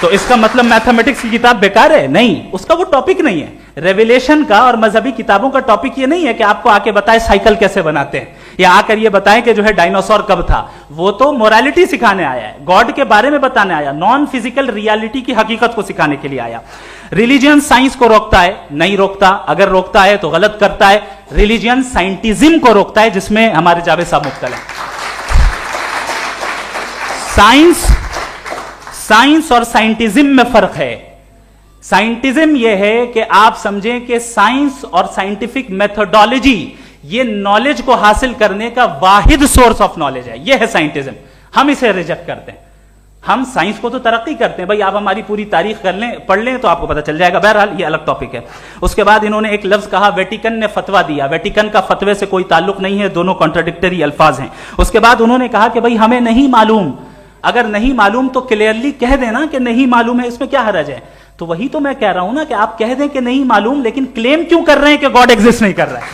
तो इसका मतलब मैथमेटिक्स की किताब बेकार है? नहीं, उसका वो टॉपिक नहीं है। रेवलेशन का और मजहबी किताबों का टॉपिक ये नहीं है कि आपको आके बताए साइकिल कैसे बनाते हैं, या आकर ये बताएं कि जो है डायनासोर कब था। वो तो मोरालिटी सिखाने आया है, गॉड के बारे में बताने आया, नॉन फिजिकल रियलिटी की हकीकत को सिखाने के लिए आया। रिलीजियन साइंस को रोकता है? नहीं रोकता। अगर रोकता है तो गलत करता है। रिलीजियन साइंटिज्म को रोकता है, जिसमें हमारे जावेद साहब मुब्तला है। साइंस और साइंटिज्म में फर्क है। साइंटिज्म यह है कि आप समझें कि साइंस और साइंटिफिक मेथोडोलॉजी ये नॉलेज को हासिल करने का वाहिद सोर्स ऑफ नॉलेज है। यह है साइंटिज्म। हम इसे रिजेक्ट करते हैं। हम साइंस को तो तरक्की करते हैं, भाई आप हमारी पूरी तारीख कर लें, पढ़ लें तो आपको पता चल जाएगा। बहरहाल ये अलग टॉपिक है। उसके बाद इन्होंने एक लफ्ज कहा, वेटिकन ने फतवा दिया। वेटिकन का फतवे से कोई ताल्लुक नहीं है, दोनों कॉन्ट्राडिक्टरी अल्फाज हैं। उसके बाद उन्होंने कहा कि भाई हमें नहीं मालूम। अगर नहीं मालूम तो क्लियरली कह देना कि नहीं मालूम है, इसमें क्या हरज है। तो वही तो मैं कह रहा हूं ना कि आप कह दें कि नहीं मालूम, लेकिन क्लेम क्यों कर रहे हैं कि गॉड एग्जिस्ट नहीं कर रहा है।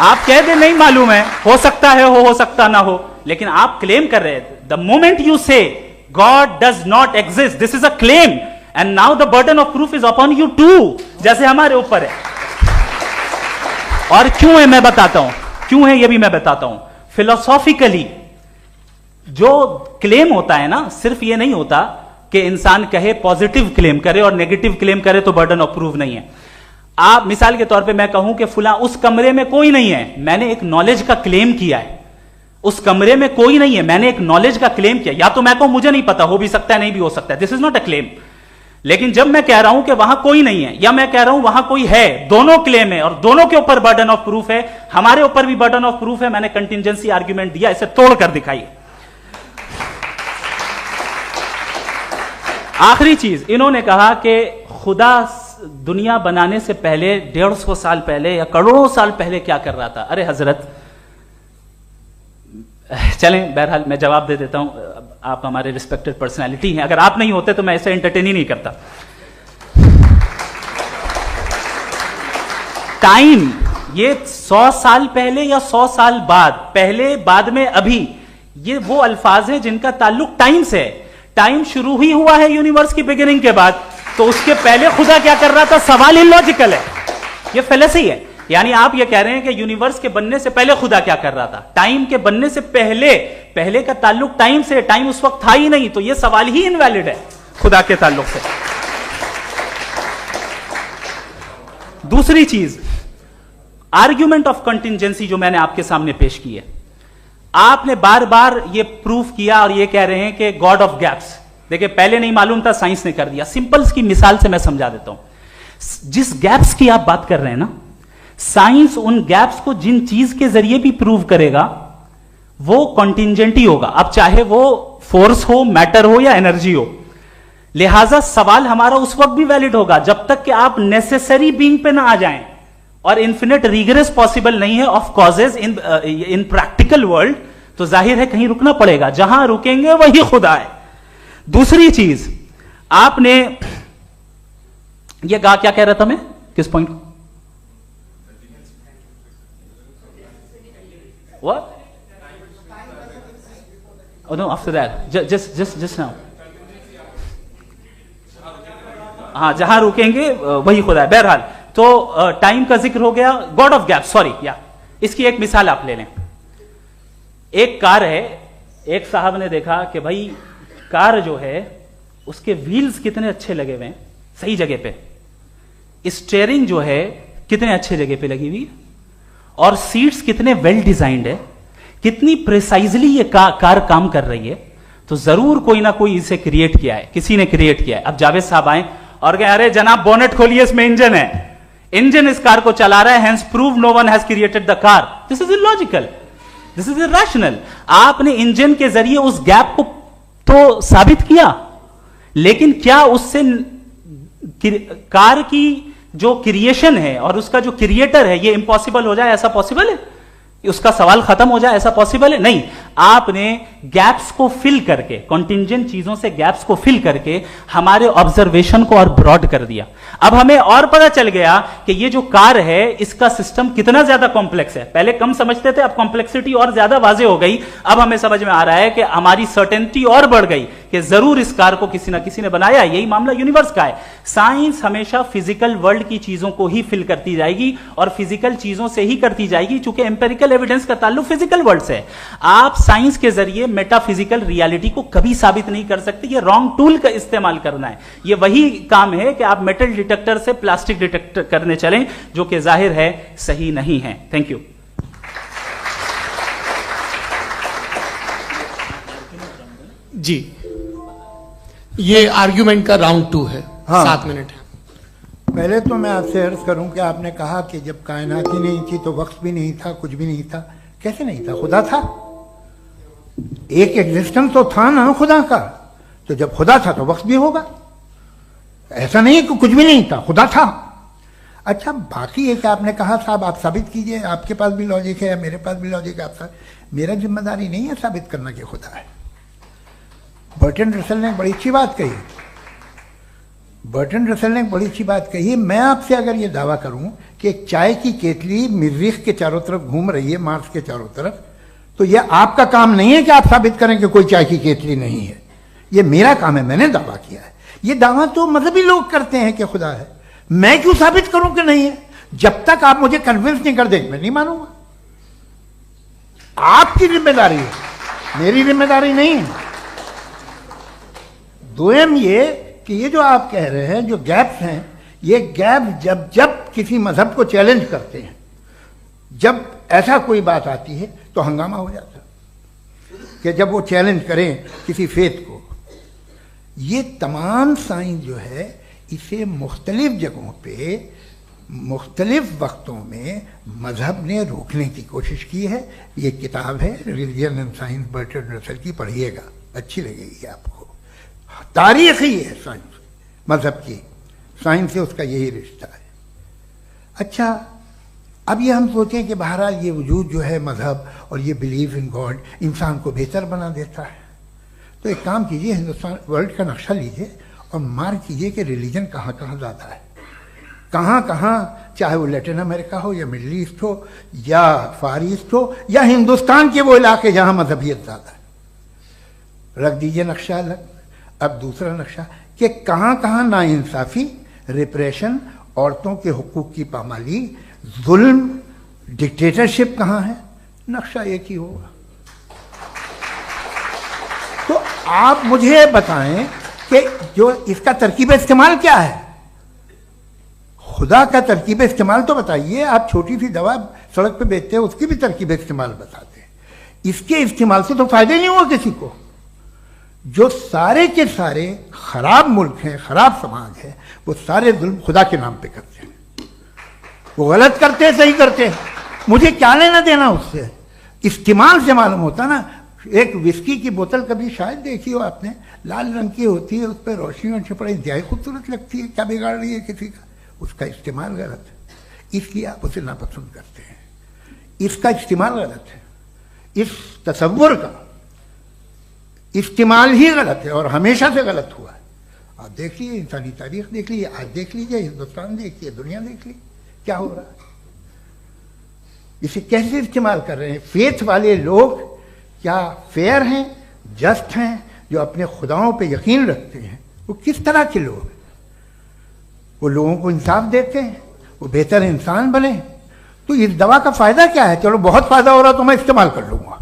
आप कह दें नहीं मालूम है, हो सकता है हो सकता ना हो, लेकिन आप क्लेम कर रहे हैं। The moment you say God does not exist, this is a claim, and now the burden of proof is upon you too, जैसे हमारे ऊपर है। और क्यों है मैं बताता हूं, क्यों है ये भी मैं बताता हूं। फिलोसॉफिकली जो क्लेम होता है ना, सिर्फ ये नहीं होता कि इंसान कहे पॉजिटिव क्लेम करे और नेगेटिव क्लेम करे तो बर्डन ऑफ प्रूफ नहीं है। आप मिसाल के तौर पे मैं कहूं कि फुला उस कमरे में कोई नहीं है, मैंने एक नॉलेज का क्लेम किया है। उस कमरे में कोई नहीं है, मैंने एक नॉलेज का क्लेम किया। या तो मैं कहूं मुझे नहीं पता, हो भी सकता है नहीं भी हो सकता है, this is not a claim. लेकिन जब मैं कह रहा हूं कि वहां कोई नहीं है, या मैं कह रहा हूं वहां कोई है, दोनों क्लेम है और दोनों के ऊपर बर्डन ऑफ प्रूफ है। हमारे ऊपर भी बर्डन ऑफ प्रूफ है। मैंने कंटिजेंसी आर्ग्यूमेंट दिया, इसे तोड़कर दिखाइए। आखिरी चीज, इन्होंने कहा कि खुदा दुनिया बनाने से पहले 150 साल पहले या करोड़ों साल पहले क्या कर रहा था? अरे हजरत, चलें, बहरहाल मैं जवाब दे देता हूं, आप हमारे रिस्पेक्टेड पर्सनालिटी हैं, अगर आप नहीं होते तो मैं ऐसे एंटरटेन ही नहीं करता। टाइम, ये 100 साल पहले या 100 साल बाद, पहले बाद में अभी, ये वो अल्फाज हैं जिनका ताल्लुक टाइम से है। टाइम शुरू ही हुआ है यूनिवर्स की बिगिनिंग के बाद, तो उसके पहले खुदा क्या कर रहा था? सवाल इलॉजिकल है, ये फेलेसी है। यानी आप ये कह रहे हैं कि यूनिवर्स के बनने से पहले खुदा क्या कर रहा था? टाइम के बनने से पहले, पहले का ताल्लुक टाइम से, टाइम उस वक्त था ही नहीं, तो ये सवाल ही इनवैलिड है खुदा के ताल्लुक से। दूसरी चीज, आर्ग्यूमेंट ऑफ कंटिंजेंसी जो मैंने आपके सामने पेश की है, आपने बार बार ये प्रूफ किया और ये कह रहे हैं कि गॉड ऑफ गैप्स। देखिए, पहले नहीं मालूम था, साइंस ने कर दिया। सिंपल्स की मिसाल से मैं समझा देता हूं। जिस गैप्स की आप बात कर रहे हैं ना, साइंस उन गैप्स को जिन चीज के जरिए भी प्रूव करेगा वो कॉन्टिंजेंट ही होगा, अब चाहे वो फोर्स हो, मैटर हो या एनर्जी हो। लिहाजा सवाल हमारा उस वक्त भी वैलिड होगा जब तक कि आप नेसेसरी बीइंग पे ना आ जाएं, और इन्फिनिट रिग्रेस पॉसिबल नहीं है of causes in practical world, तो जाहिर है कहीं रुकना पड़ेगा, जहां रुकेंगे वही खुदा है। दूसरी चीज, आपने ये क्या कह रहा था मैं, किस पॉइंट को? What? Oh no, after that. Just now. हाँ, जहां रुकेंगे वही खुदा है। बहरहाल, तो टाइम का जिक्र हो गया, गॉड ऑफ गैप, सॉरी, या इसकी एक मिसाल आप ले लें। एक कार है, एक साहब ने देखा कि भाई कार जो है उसके व्हील्स कितने अच्छे लगे हुए हैं सही जगह पे, स्टीयरिंग जो है कितने अच्छे जगह पे लगी हुई, और सीट्स कितने वेल डिजाइंड है, कितनी प्रिसाइजली ये कार काम कर रही है, तो जरूर कोई ना कोई इसे क्रिएट किया है, किसी ने क्रिएट किया है। अब जावेद साहब आए और कहे, अरे जनाब बोनेट खोलिए, इसमें इंजन है, इंजन इस कार को चला रहा है, hence prove no one has created the car. This is illogical, this is irrational. आपने इंजन के जरिए उस गैप को तो साबित किया, लेकिन क्या उससे कार की जो क्रिएशन है और उसका जो क्रिएटर है ये इम्पॉसिबल हो जाए? ऐसा पॉसिबल है? उसका सवाल खत्म हो जाए, ऐसा पॉसिबल है? नहीं। आपने गैप्स को फिल करके, कॉन्टिंजेंट चीजों से गैप्स को फिल करके हमारे ऑब्जर्वेशन को और ब्रॉड कर दिया। अब हमें और पता चल गया कि ये जो कार है इसका सिस्टम कितना ज्यादा कॉम्प्लेक्स है। पहले कम समझते थे, अब कॉम्प्लेक्सिटी और ज्यादा वाजे हो गई। अब हमें समझ में आ रहा है कि हमारी सर्टेनिटी और बढ़ गई कि जरूर इस कार को किसी ना किसी ने बनाया। यही मामला यूनिवर्स का है। साइंस हमेशा फिजिकल वर्ल्ड की चीजों को ही फिल करती जाएगी और फिजिकल चीजों से ही करती जाएगी, चूंकि एम्पेरिकल एविडेंस का ताल्लुक फिजिकल वर्ल्ड से है। आप साइंस के जरिए मेटाफिजिकल रियलिटी को कभी साबित नहीं कर सकते। ये रॉन्ग टूल का इस्तेमाल करना है। ये वही काम है कि आप मेटल डिटेक्टर से प्लास्टिक डिटेक्टर करने चलें, जो कि जाहिर है सही नहीं है। Thank you. जी, ये आर्ग्यूमेंट का राउंड 2 है। हाँ। 7 मिनट है। पहले तो मैं आपसे अर्ज करूं कि आपने कहा कि जब कायनात ही नहीं थी तो वक्त भी नहीं था, कुछ भी नहीं था। कैसे नहीं था? खुदा था, एक एग्जिस्टेंस तो था ना खुदा का। तो जब खुदा था तो वक्त भी होगा। ऐसा नहीं कि कुछ भी नहीं था, खुदा था। अच्छा, बाकी एक आपने कहा साहब आप साबित कीजिए, आपके पास भी लॉजिक है या मेरे पास भी लॉजिक है। मेरा जिम्मेदारी नहीं है साबित करना कि खुदा है। बर्टन रसल ने बड़ी अच्छी बात कही। बर्टन रसल ने बड़ी अच्छी बात कही। मैं आपसे अगर ये दावा करूं कि एक चाय की केतली मरीख के चारों तरफ घूम रही है, मार्स के चारों तरफ, तो यह आपका काम नहीं है कि आप साबित करें कि कोई चाय की केतली नहीं है। यह मेरा काम है, मैंने दावा किया है। यह दावा तो मजहबी लोग करते हैं कि खुदा है। मैं क्यों साबित करूं कि नहीं है? जब तक आप मुझे कन्विंस नहीं कर देंगे मैं नहीं मानूंगा। आपकी जिम्मेदारी है, मेरी जिम्मेदारी नहीं है। दोयम ये कि ये जो आप कह रहे हैं, जो गैप्स हैं, ये गैप जब जब किसी मजहब को चैलेंज करते हैं, जब ऐसा कोई बात आती है तो हंगामा हो जाता है कि जब वो चैलेंज करें किसी फेथ को। ये तमाम साइंस जो है इसे मुख्तलिफ जगहों पे मुख्तलिफ वक्तों में मजहब ने रोकने की कोशिश की है। ये किताब है religion and science, Burton Russell की, पढ़िएगा, अच्छी लगेगी आपको। तारीख ही है साइंस, मजहब की साइंस से उसका यही रिश्ता है। अच्छा, अब ये हम सोचें कि बहरहाल ये वजूद जो है मजहब और ये बिलीव इन गॉड इंसान को बेहतर बना देता है, तो एक काम कीजिए, हिंदुस्तान वर्ल्ड का नक्शा लीजिए और मार्क कीजिए कि रिलीजन कहाँ कहाँ ज़्यादा है, कहाँ कहाँ, चाहे वो लैटिन अमेरिका हो या मिडल ईस्ट हो या फार ईस्ट हो या हिंदुस्तान के वो इलाके जहाँ मजहबियत ज़्यादा है। रख दीजिए नक्शा अलग। अब दूसरा नक्शा कि कहाँ कहाँ नाइंसाफ़ी, रिप्रेशन, औरतों के हुकूक की पामाली, जुल्म, डिक्टेटरशिप कहाँ है, नक्शा एक ही होगा। तो आप मुझे बताएं कि जो इसका तरकीब इस्तेमाल क्या है, खुदा का तरकीब इस्तेमाल तो बताइए। आप छोटी सी दवा सड़क पे बेचते हैं उसकी भी तरकीब इस्तेमाल बताते हैं, इसके इस्तेमाल से तो फायदे नहीं हुआ किसी को। जो सारे के सारे खराब मुल्क हैं, खराब समाज है, वो सारे जुल्म खुदा के नाम पे करते हैं। वो गलत करते हैं, सही करते हैं, मुझे क्या लेना देना उससे। इस्तेमाल से मालूम होता ना। एक विस्की की बोतल कभी शायद देखी हो आपने, लाल रंग की होती है, उस पर रोशनी और छपड़ा इंतहाई खूबसूरत लगती है, क्या बिगाड़ रही है किसी का, उसका इस्तेमाल गलत है, इसलिए आप उसे नापसंद करते हैं। इसका इस्तेमाल गलत है, इस तसव्वुर का इस्तेमाल ही गलत है और हमेशा से गलत हुआ है। आप देख लीजिए, इंसानी तारीख देख लीजिए, आज देख लीजिए, हिंदुस्तान देखिए, दुनिया देख लीजिए क्या हो रहा है। इसे कैसे इस्तेमाल कर रहे हैं फेथ वाले लोग, क्या फेयर हैं, जस्ट हैं, जो अपने खुदाओं पे यकीन रखते हैं, वो किस तरह के लोग हैं? वो लोगों को इंसाफ देते हैं, वो बेहतर इंसान बने। तो इस दवा का फायदा क्या है? चलो बहुत फायदा हो रहा तो मैं इस्तेमाल कर लूंगा,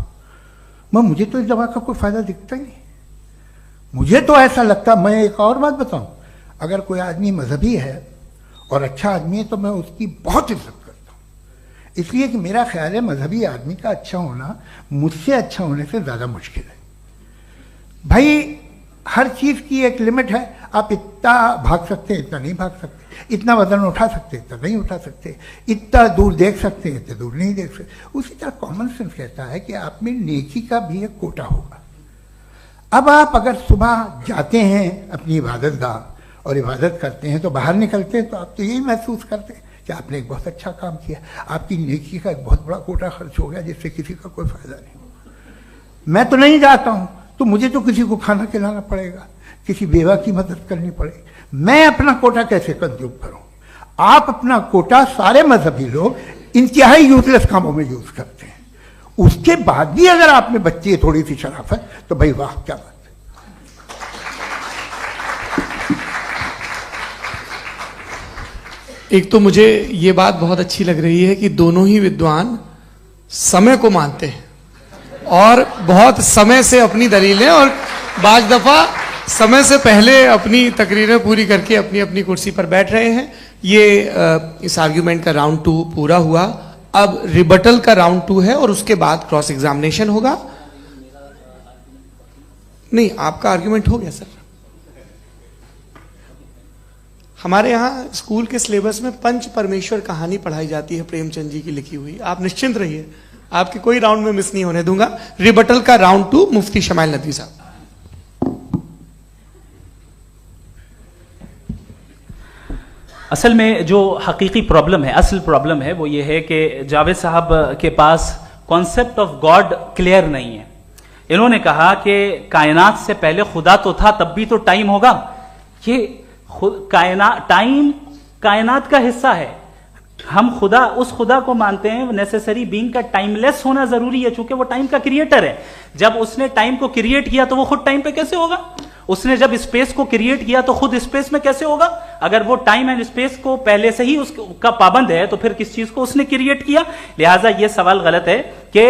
मुझे तो इस दवा का कोई फायदा दिखता ही नहीं। मुझे तो ऐसा लगता, मैं एक और बात बताऊं, अगर कोई आदमी मजहबी है और अच्छा आदमी है तो मैं उसकी बहुत इज्जत करता हूं, इसलिए कि मेरा ख्याल है मजहबी आदमी का अच्छा होना मुझसे अच्छा होने से ज्यादा मुश्किल है। भाई हर चीज की एक लिमिट है, आप इतना भाग सकते हैं, इतना नहीं भाग सकते, इतना वजन उठा सकते, इतना नहीं उठा सकते, इतना दूर देख सकते हैं, इतना दूर नहीं देख सकते। उसी तरह कॉमन सेंस कहता है कि आप में नेकी का भी एक कोटा होगा। अब आप अगर सुबह जाते हैं अपनी इबादत गाह और इबादत करते हैं तो बाहर निकलते हैं तो आप तो यही महसूस करते हैं कि आपने एक बहुत अच्छा काम किया, आपकी नेकी का एक बहुत बड़ा कोटा खर्च हो गया जिससे किसी का कोई फायदा नहीं। मैं तो नहीं जाता हूं तो मुझे तो किसी को खाना खिलाना पड़ेगा, किसी बेवा की मदद करनी पड़ेगी, मैं अपना कोटा कैसे कंज्यूम करूं? आप अपना कोटा, सारे मजहबी लोग इंतहाई यूजलेस कामों में यूज करते हैं, उसके बाद भी अगर आप में बच्ची है थोड़ी सी शराफत तो भाई वाह क्या बात है। एक तो मुझे ये बात बहुत अच्छी लग रही है कि दोनों ही विद्वान समय को मानते हैं और बहुत समय से अपनी दलीलें और बाज दफा समय से पहले अपनी तकरीरें पूरी करके अपनी अपनी कुर्सी पर बैठ रहे हैं। ये इस आर्ग्यूमेंट का राउंड 2 पूरा हुआ। अब रिबटल का राउंड 2 है और उसके बाद क्रॉस एग्जामिनेशन होगा। नहीं, आपका आर्ग्यूमेंट हो गया सर। हमारे यहाँ स्कूल के सिलेबस में पंच परमेश्वर कहानी पढ़ाई जाती है, प्रेमचंद जी की लिखी हुई। आप निश्चिंत रहिए, आपके कोई राउंड में मिस नहीं होने दूंगा। रिबटल का राउंड 2 मुफ्ती शमाइल नदवी साहब। असल में जो हकीकी प्रॉब्लम है, असल प्रॉब्लम है वो ये है कि जावेद साहब के पास कॉन्सेप्ट ऑफ गॉड क्लियर नहीं है। इन्होंने कहा कि कायनात से पहले खुदा तो था, तब भी तो टाइम होगा। ये टाइम कायनात का हिस्सा है। हम खुदा, उस खुदा को मानते हैं नेसेसरी बीइंग का टाइमलेस होना जरूरी है, चूंकि वो टाइम का क्रिएटर है। जब उसने टाइम को क्रिएट किया तो वो खुद टाइम पे कैसे होगा? उसने जब स्पेस को क्रिएट किया तो खुद स्पेस में कैसे होगा? अगर वो टाइम एंड स्पेस को पहले से ही उसका पाबंद है तो फिर किस चीज को उसने क्रिएट किया? लिहाजा ये सवाल गलत है कि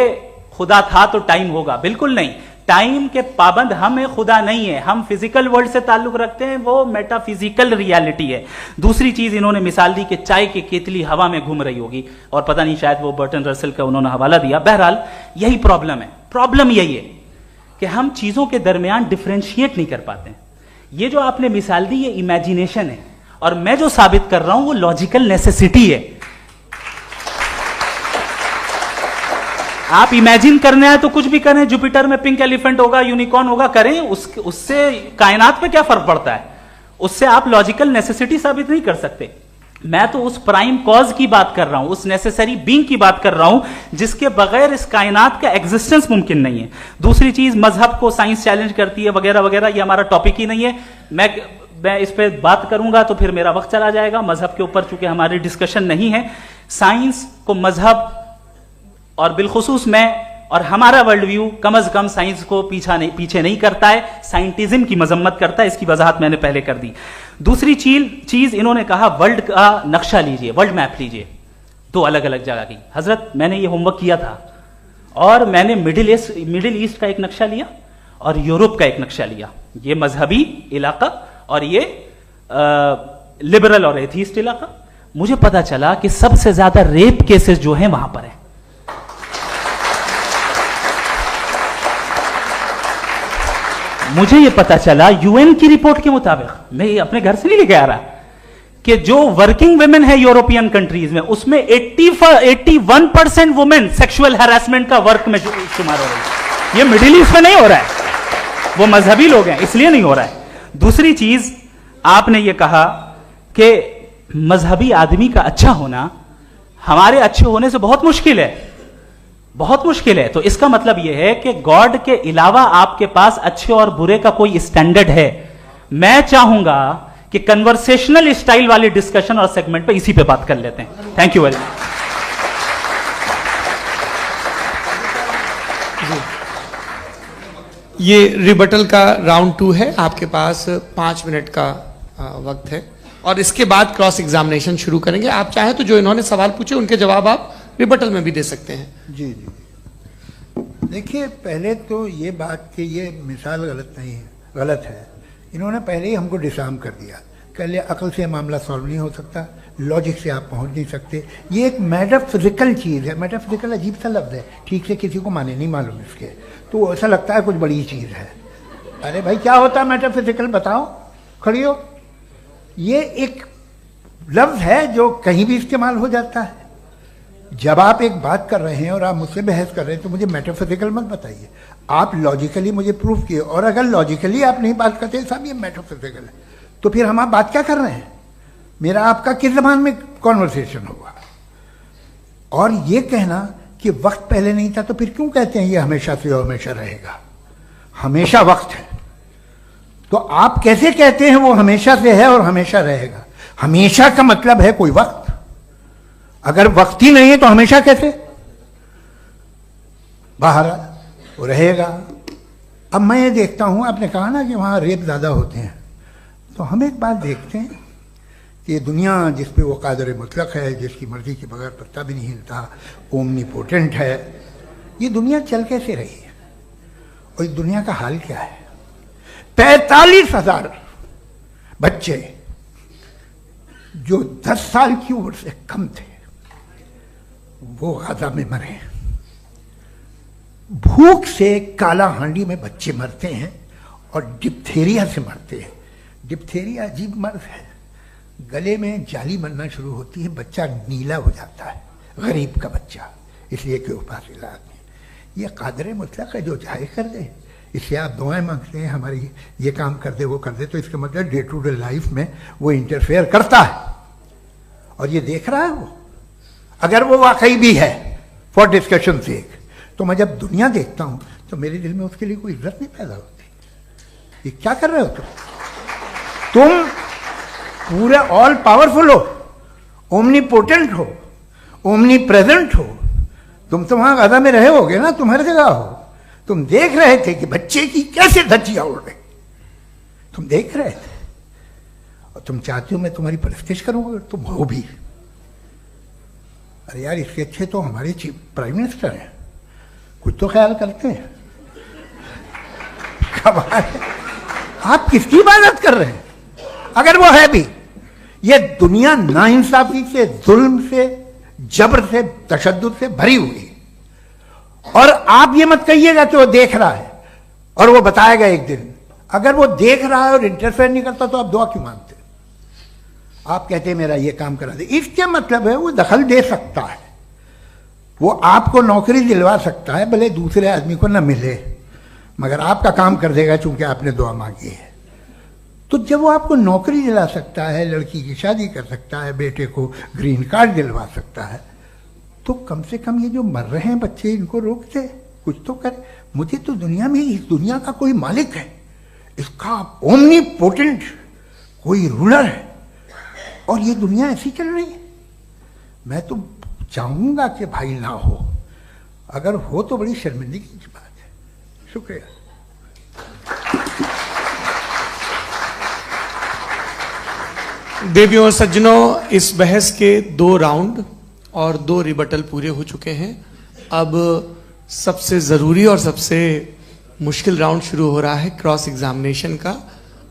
खुदा था तो टाइम होगा। बिल्कुल नहीं, टाइम के पाबंद हम है, खुदा नहीं है। हम फिजिकल वर्ल्ड से ताल्लुक रखते हैं, वो मेटाफिजिकल रियलिटी है। दूसरी चीज इन्होंने मिसाल दी कि चाय की केतली हवा में घूम रही होगी, और पता नहीं शायद वो बर्टन रसल का उन्होंने हवाला दिया। बहरहाल यही प्रॉब्लम है। प्रॉब्लम यही है कि हम चीजों के दरमियान डिफरेंशिएट नहीं कर पाते। ये जो आपने मिसाल दी ये इमेजिनेशन है, और मैं जो साबित कर रहा हूं वो लॉजिकल नेसेसिटी है। आप इमेजिन करने आए तो कुछ भी करें, जुपिटर में पिंक एलिफेंट होगा, यूनिकॉर्न होगा, करें, उससे कायनात पे क्या फर्क पड़ता है? उससे आप लॉजिकल नेसेसिटी साबित नहीं कर सकते। मैं तो उस प्राइम कॉज की बात कर रहा हूं, उस नेसेसरी बीइंग की बात कर रहा हूं जिसके बगैर इस कायनात का एग्जिस्टेंस मुमकिन नहीं है। दूसरी चीज, मजहब को साइंस चैलेंज करती है वगैरह वगैरह, ये हमारा टॉपिक ही नहीं है। मैं इस पे बात करूंगा तो फिर मेरा वक्त चला जाएगा। मजहब के ऊपर चूंकि हमारी डिस्कशन नहीं है, साइंस को मजहब और बिलखुसूस मैं और हमारा वर्ल्ड व्यू कम से कम साइंस को पीछे नहीं करता है, साइंटिज्म की मजम्मत करता है। इसकी वजाहत मैंने पहले कर दी। दूसरी चीज इन्होंने कहा वर्ल्ड का नक्शा लीजिए, वर्ल्ड मैप लीजिए, दो अलग अलग जगह की। हजरत, मैंने ये होमवर्क किया था और मैंने मिडिल ईस्ट का एक नक्शा लिया और यूरोप का एक नक्शा लिया, ये मजहबी इलाका और ये लिबरल और एथीस्ट इलाका। मुझे पता चला कि सबसे ज्यादा रेप केसेस जो हैं वहां पर है। मुझे यह पता चला यूएन की रिपोर्ट के मुताबिक, मैं ये अपने घर से नहीं लेके आ रहा, कि जो वर्किंग वुमेन है यूरोपियन कंट्रीज में, उसमें 81% वुमेन सेक्सुअल हैरेसमेंट का वर्क में शुमार हो रही है। ये मिडिल ईस्ट में नहीं हो रहा है, वो मजहबी लोग हैं इसलिए नहीं हो रहा है। दूसरी चीज, आपने ये कहा कि मजहबी आदमी का अच्छा होना हमारे अच्छे होने से बहुत मुश्किल है, बहुत मुश्किल है। तो इसका मतलब यह है कि गॉड के अलावा आपके पास अच्छे और बुरे का कोई स्टैंडर्ड है। मैं चाहूंगा कि कन्वर्सेशनल स्टाइल वाली डिस्कशन और सेगमेंट पे इसी पे बात कर लेते हैं। Thank you very much. ये रिबटल का राउंड 2 है, आपके पास 5 मिनट का वक्त है और इसके बाद क्रॉस एग्जामिनेशन शुरू करेंगे। आप चाहें तो जो इन्होंने सवाल पूछे उनके जवाब आप रिबटल में भी दे सकते हैं। जी जी, देखिए पहले तो ये बात कि ये मिसाल गलत नहीं है, गलत है। इन्होंने पहले ही हमको डिसार्म कर दिया, कह लिया अकल से मामला सॉल्व नहीं हो सकता, लॉजिक से आप पहुंच नहीं सकते। ये एक मेटाफिजिकल चीज़ है। मेटाफिजिकल अजीब सा लफ्ज़ है, ठीक से किसी को माने नहीं मालूम इसके, तो ऐसा लगता है कुछ बड़ी चीज़ है। अरे भाई क्या होता है मेटाफिजिकल, बताओ, खड़ी हो। ये एक लफ्ज़ है जो कहीं भी इस्तेमाल हो जाता है। जब आप एक बात कर रहे हैं और आप मुझसे बहस कर रहे हैं तो मुझे मेटाफिजिकल मत बताइए, आप लॉजिकली मुझे प्रूफ किए। और अगर लॉजिकली आप नहीं बात करते साहब ये मेटाफिजिकल है, तो फिर हम आप बात क्या कर रहे हैं? मेरा आपका किस जबान में कॉन्वर्सेशन होगा? और ये कहना कि वक्त पहले नहीं था, तो फिर क्यों कहते हैं ये हमेशा से और हमेशा रहेगा? हमेशा वक्त है, तो आप कैसे कहते हैं वो हमेशा से है और हमेशा रहेगा? हमेशा का मतलब है कोई वक्त, अगर वक्त ही नहीं है तो हमेशा कैसे? बाहर वो रहेगा। अब मैं ये देखता हूं, आपने कहा ना कि वहां रेप ज्यादा होते हैं, तो हम एक बात देखते हैं कि ये दुनिया जिस पे वो कादर मुतलक है, जिसकी मर्जी के बगैर पत्ता भी नहीं हिलता, ओमनीपोटेंट है, ये दुनिया चल कैसे रही है? और इस दुनिया का हाल क्या है? 45,000 बच्चे जो 10 साल की उम्र से कम थे वो गाजा में मरे। भूख से काला हांडी में बच्चे मरते हैं और डिप्थेरिया से मरते हैं। डिप्थेरिया अजीब मर्ज है, गले में जाली बनना शुरू होती है, बच्चा नीला हो जाता है, गरीब का बच्चा, इसलिए कि उपास इलाज में। ये कादर मुतलक है जो चाहे कर दे, इससे आप दुआएं मांगते हैं हमारी ये काम कर दे वो कर दे, तो इसका मतलब डे टू डे लाइफ में वो इंटरफेयर करता है और ये देख रहा है वो। अगर वो वाकई भी है फॉर डिस्कशन से, तो मैं जब दुनिया देखता हूं तो मेरे दिल में उसके लिए कोई इज्जत नहीं पैदा होती। ये क्या कर रहे हो तुम पूरे ऑल पावरफुल हो, ओमनीपोटेंट हो, ओमनी प्रेजेंट हो। तुम तो वहां गाजा में रहे होगे ना, तुम हर जगह हो। तुम देख रहे थे कि बच्चे की कैसे धज्जियां उड़ रही, तुम देख रहे थे और तुम चाहते हो मैं तुम्हारी परस्तिश करूंगा, तुम हो भी। अरे यार, इसके अच्छे तो हमारे चीफ प्राइम मिनिस्टर हैं, कुछ तो ख्याल करते हैं। कमाल है, आप किसकी इबादत कर रहे हैं? अगर वो है भी, ये दुनिया नाइंसाफी से, जुल्म से, जबर से, तशद्दुद से भरी हुई। और आप ये मत कहिएगा कि वो देख रहा है और वो बताएगा एक दिन। अगर वो देख रहा है और इंटरफेयर नहीं करता तो आप दुआ क्यों मांगते? आप कहते हैं मेरा ये काम करा दे, इसके मतलब है वो दखल दे सकता है, वो आपको नौकरी दिलवा सकता है, भले दूसरे आदमी को न मिले, मगर आपका काम कर देगा चूंकि आपने दुआ मांगी है। तो जब वो आपको नौकरी दिला सकता है, लड़की की शादी कर सकता है, बेटे को ग्रीन कार्ड दिलवा सकता है, तो कम से कम ये जो मर रहे हैं बच्चे, इनको रोक दे, कुछ तो करे। मुझे तो दुनिया में, इस दुनिया का कोई मालिक है, इसका ओमनीपोटेंट कोई रूलर है, और ये दुनिया ऐसी चल रही है। मैं तो चाहूंगा कि भाई ना हो, अगर हो तो बड़ी शर्मिंदगी की बात है। शुक्रिया। देवियों और सज्जनों, इस बहस के 2 राउंड और 2 रिबटल पूरे हो चुके हैं। अब सबसे जरूरी और सबसे मुश्किल राउंड शुरू हो रहा है, क्रॉस एग्जामिनेशन का।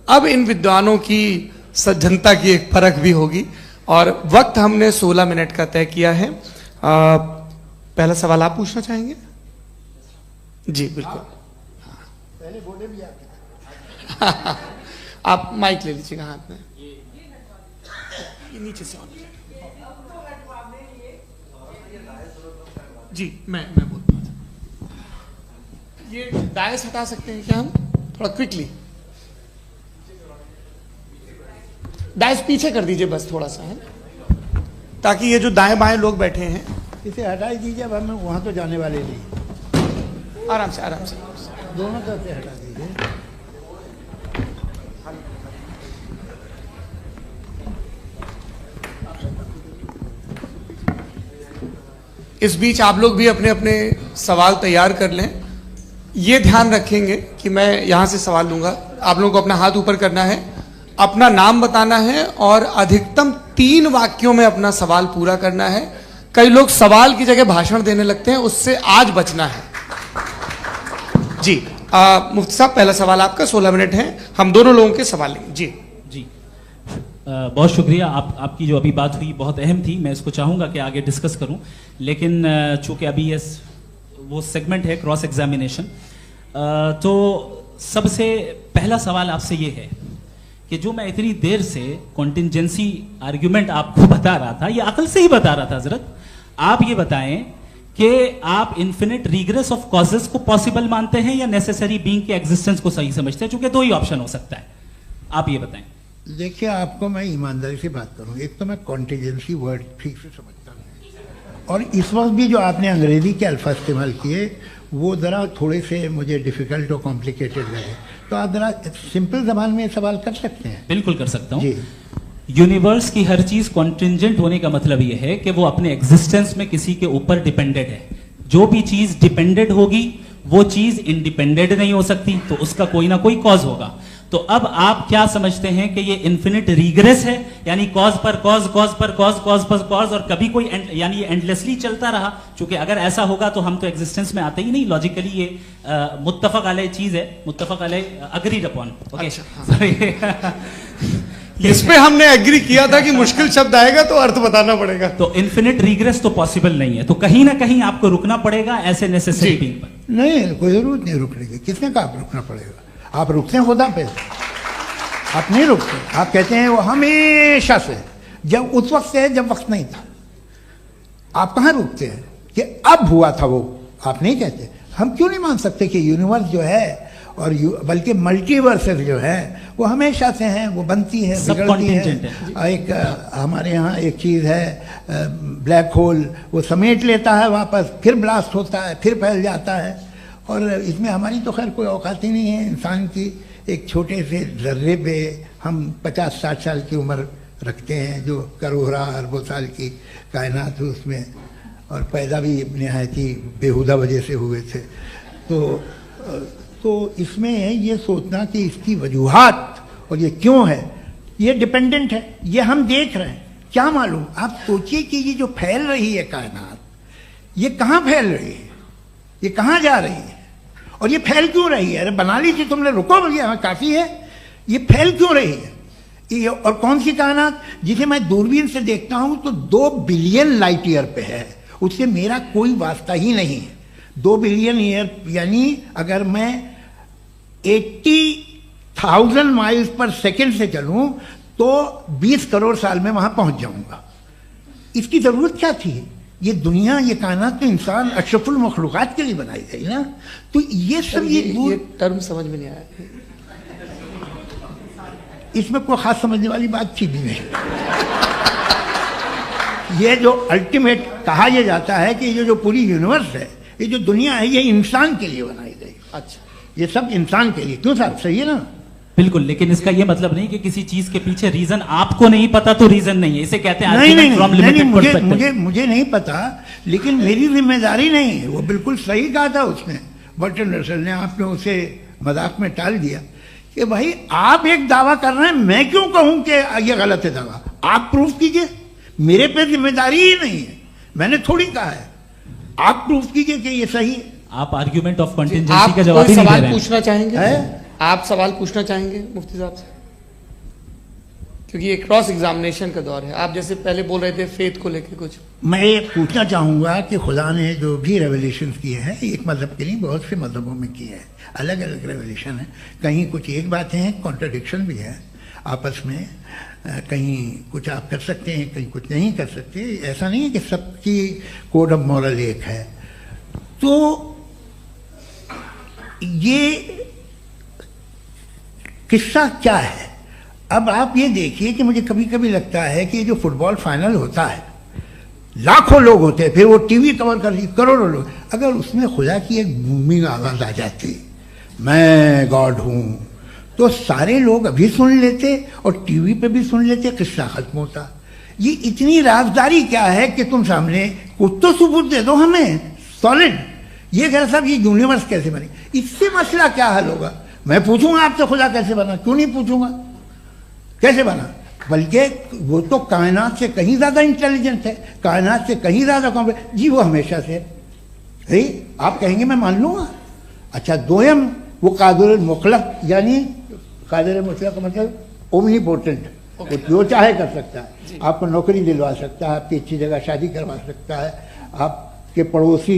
अब इन विद्वानों की सज्जनता की एक परख भी होगी, और वक्त हमने 16 मिनट का तय किया है। पहला सवाल आप पूछना चाहेंगे? जी बिल्कुल। पहले बोले भी आपके आप माइक ले लीजिएगा हाथ में, ये नीचे से ऑन। जी मैं बोलता हूँ, ये डायस हटा सकते हैं क्या हम थोड़ा क्विकली? डायस पीछे कर दीजिए बस थोड़ा सा, है, ताकि ये जो दाएं बाएं लोग बैठे हैं, इसे हटा ही दीजिए। अब हम वहां तो जाने वाले नहीं। आराम से आराम से दोनों तरफ से हटा दीजिए। इस बीच आप लोग भी अपने अपने सवाल तैयार कर लें। ये ध्यान रखेंगे कि मैं यहां से सवाल लूंगा, आप लोगों को अपना हाथ ऊपर करना है, अपना नाम बताना है, और अधिकतम 3 वाक्यों में अपना सवाल पूरा करना है। कई लोग सवाल की जगह भाषण देने लगते हैं, उससे आज बचना है। जी मुफ्ती साहब, पहला सवाल आपका, 16 मिनट है, हम दोनों लोगों के सवाल लेंगे। जी जी बहुत शुक्रिया। आपकी जो अभी बात हुई बहुत अहम थी, मैं इसको चाहूँगा कि आगे डिस्कस करूँ, लेकिन चूंकि अभी ये वो सेगमेंट है क्रॉस एग्जामिनेशन, तो सबसे पहला सवाल आपसे ये है कि जो मैं इतनी देर से कॉन्टिंजेंसी आर्ग्यूमेंट आपको बता रहा था, ये अकल से ही बता रहा था हजरत, आप ये बताएं कि आप इन्फिनिट रिग्रेस ऑफ कॉजेस को पॉसिबल मानते हैं या नेसेसरी बीइंग के एग्जिस्टेंस को सही समझते हैं? चूंकि 2 ही ऑप्शन हो सकता है, आप ये बताएं। देखिए, आपको मैं ईमानदारी से बात करूं, एक तो मैं कॉन्टिजेंसी वर्ड ठीक से समझता नहीं, और इस वक्त भी जो आपने अंग्रेजी के अल्फाज इस्तेमाल किए वो ज़रा थोड़े से मुझे डिफ़िकल्ट और कॉम्प्लिकेटेड लगे, तो आप ज़रा सिंपल ज़बान में सवाल कर सकते हैं? बिल्कुल कर सकता हूँ जी। यूनिवर्स की हर चीज कॉन्टिंजेंट होने का मतलब यह है कि वो अपने एग्जिस्टेंस में किसी के ऊपर डिपेंडेंट है। जो भी चीज डिपेंडेंट होगी वो चीज इंडिपेंडेंट नहीं हो सकती, तो उसका कोई ना कोई कॉज होगा। तो अब आप क्या समझते हैं कि ये इन्फिनिट रिग्रेस है, यानी कॉज पर कॉज, कॉज पर कॉज, कॉज पर कॉज, और कभी कोई यानी ये एंडलेसली चलता रहा? क्योंकि अगर ऐसा होगा तो हम तो एग्जिस्टेंस में आते ही नहीं। लॉजिकली ये मुत्तफक अलैह चीज है, मुत्तफक अलैह, अग्रीड अपॉन। इस पे हमने एग्री किया था कि मुश्किल शब्द आएगा तो अर्थ बताना पड़ेगा। तो इन्फिनिट रिग्रेस तो पॉसिबल नहीं है, तो कहीं ना कहीं आपको रुकना पड़ेगा ऐसे नेसेसरी बीइंग पर। नहीं, कोई जरूरत नहीं रुकने की। किसने कहा आप रुकना पड़ेगा? आप रुकते हैं खुदा पे, आप नहीं रुकते। आप कहते हैं वो हमेशा से, जब उस वक्त से जब वक्त नहीं था। आप कहाँ रुकते हैं कि अब हुआ था वो? आप नहीं कहते। हम क्यों नहीं मान सकते कि यूनिवर्स जो है और बल्कि मल्टीवर्सेस जो है वो हमेशा से हैं, वो बनती है, बिगड़ती है। एक हमारे यहाँ एक चीज़ है ब्लैक होल, वो समेट लेता है वापस, फिर ब्लास्ट होता है, फिर फैल जाता है। और इसमें हमारी तो खैर कोई औकात ही नहीं है इंसान की। एक छोटे से जर्रे पे हम 50-60 साल की उम्र रखते हैं, जो करोड़ों अरबों साल की कायनात है उसमें, और पैदा भी नहायत ही बेहुदा वजह से हुए थे। तो इसमें ये सोचना कि इसकी वजूहात और ये क्यों है, ये डिपेंडेंट है, ये हम देख रहे हैं, क्या मालूम। आप सोचिए कि ये जो फैल रही है कायनात, ये कहाँ फैल रही है, ये कहाँ जा रही है, और ये फैल क्यों रही है? अरे बना ली थी तुमने, रुको भैया, काफ़ी है। ये फैल क्यों रही है? ये और कौन सी कायनात जिसे मैं दूरबीन से देखता हूँ तो 2 बिलियन लाइट ईयर पे है, उससे मेरा कोई वास्ता ही नहीं है। 2 बिलियन ईयर यानी अगर मैं 80,000 माइल्स पर सेकेंड से चलूं तो 20 करोड़ साल में वहां पहुंच जाऊंगा। इसकी जरूरत क्या थी? ये दुनिया, ये कायनात तो इंसान अशरफुल मखलूकात के लिए बनाई गई ना। तो ये सब ये टर्म समझ में नहीं आया। इसमें कोई खास समझने वाली बात थी भी नहीं। ये जो अल्टीमेट कहा यह जाता है कि ये जो पूरी यूनिवर्स है, ये जो दुनिया है, ये इंसान के लिए बनाई गई। अच्छा, ये सब इंसान के लिए। क्यों साहब, सही है ना? बिल्कुल, लेकिन इसका ये मतलब नहीं कि किसी चीज के पीछे रीजन आपको नहीं पता तो रीजन नहीं है, इसे कहते हैं नहीं, मुझे नहीं पता, लेकिन मेरी जिम्मेदारी नहीं है। वो बिल्कुल सही कहा था उसने, बर्टन रसल ने। आपने उसे मजाक में टाल दिया कि भाई आप एक दावा कर रहे हैं, मैं क्यों कहूं कि ये गलत है दावा? आप प्रूफ कीजिए, मेरे पे जिम्मेदारी ही नहीं है, मैंने थोड़ी कहा है। आप प्रूफ कीजिए कि ये सही है। आप आर्ग्यूमेंट ऑफ कंटिजेंसी का जवाब ही नहीं दे रहे हैं। पूछना चाहेंगे? आप सवाल पूछना चाहेंगे मुफ्ती साहब से? क्योंकि ये क्रॉस एग्जामिनेशन का दौर है। आप जैसे पहले बोल रहे थे फेथ को लेकर कुछ, मैं ये पूछना चाहूंगा कि खुदा ने जो भी रेवलेशन किए हैं, एक मजहब के लिए बहुत से मजहबों में किए हैं, अलग अलग रेवलेशन है। कहीं कुछ एक बातें हैं, कॉन्ट्रडिक्शन भी है आपस में, कहीं कुछ आप कर सकते हैं, कहीं कुछ नहीं कर सकते। ऐसा नहीं है कि सबकी कोड ऑफ मॉरल एक है। तो ये किस्सा क्या है? अब आप ये देखिए कि मुझे कभी कभी लगता है कि जो फुटबॉल फाइनल होता है, लाखों लोग होते हैं, फिर वो टीवी कवर कर रही करोड़ों लोग, अगर उसमें खुदा की एक बूमिंग आवाज आ जाती, मैं गॉड हूं, तो सारे लोग अभी सुन लेते और टीवी पे भी सुन लेते, किस्सा खत्म होता। ये इतनी राजदारी क्या है कि तुम सामने कुछ तो सबूत दे दो हमें सॉलिड। ये कह साहब ये यूनिवर्स कैसे बनी, इससे मसला क्या हल होगा? मैं पूछूंगा आपसे खुदा कैसे बना? क्यों नहीं पूछूंगा कैसे बना? बल्कि वो तो कायनात से कहीं ज्यादा इंटेलिजेंट है, कायनात से कहीं ज्यादा कॉम्प्लेक्स। जी वो हमेशा से है, आप कहेंगे मैं मान लूंगा। अच्छा, दोयम वो कादिर मुखलक, यानी कादिर मुखलक का मतलब ओमनीपोटेंट, वो जो चाहे कर सकता है। आपको नौकरी दिलवा सकता है, आपकी अच्छी जगह शादी करवा सकता है, आपके पड़ोसी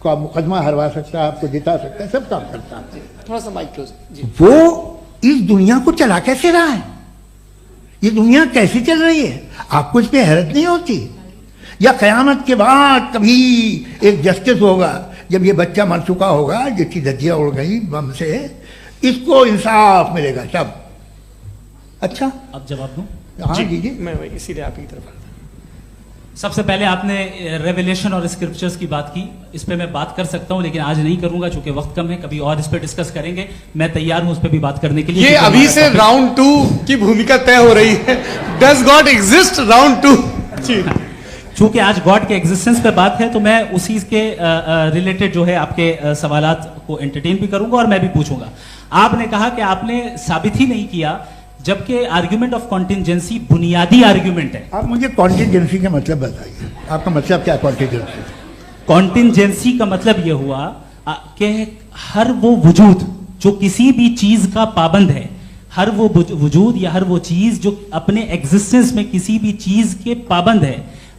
का मुकदमा हरवा सकता है, आपको जिता सकता है, सब काम करता है। थोड़ा सा माइक क्लोज जी। वो इस दुनिया को चला कैसे रहा है? ये दुनिया कैसे चल रही है? आपको इस पे हैरत नहीं होती? या कयामत के बाद कभी एक जस्टिस होगा, जब ये बच्चा मर चुका होगा, जिसकी धज्जियां उड़ गई बम से, इसको इंसाफ मिलेगा तब? अच्छा, अब जवाब दूं? हाँ दीजिए। मैं वही इसीलिए आप की तरफ। सबसे पहले आपने रेवलेशन और स्क्रिप्चर्स की बात की, इस पे मैं बात कर सकता हूं, लेकिन आज नहीं करूंगा चूंकि वक्त कम है। कभी और इस पे डिस्कस करेंगे, मैं तैयार हूं उस पे भी बात करने के लिए। ये अभी से राउंड 2 की भूमिका तय हो रही है। Does God exist round 2? चूंकि आज गॉड के एग्जिस्टेंस पे बात है, तो मैं उसी के रिलेटेड जो है आपके सवालात को एंटरटेन भी करूंगा और मैं भी पूछूंगा। आपने कहा कि आपने साबित ही नहीं किया, जबकि आर्ग्यूमेंट ऑफ कॉन्टिजेंसी बुनियादी आर्ग्यूमेंट है। आप मुझे कॉन्टिजेंसी का मतलब बताइए, आपका मतलब क्या? कॉन्टिजेंसी कॉन्टिजेंसी का मतलब यह हुआ कि हर वो वजूद जो किसी भी चीज का पाबंद है, हर वो वजूद या हर वो चीज जो अपने एग्जिस्टेंस में किसी भी चीज के पाबंद है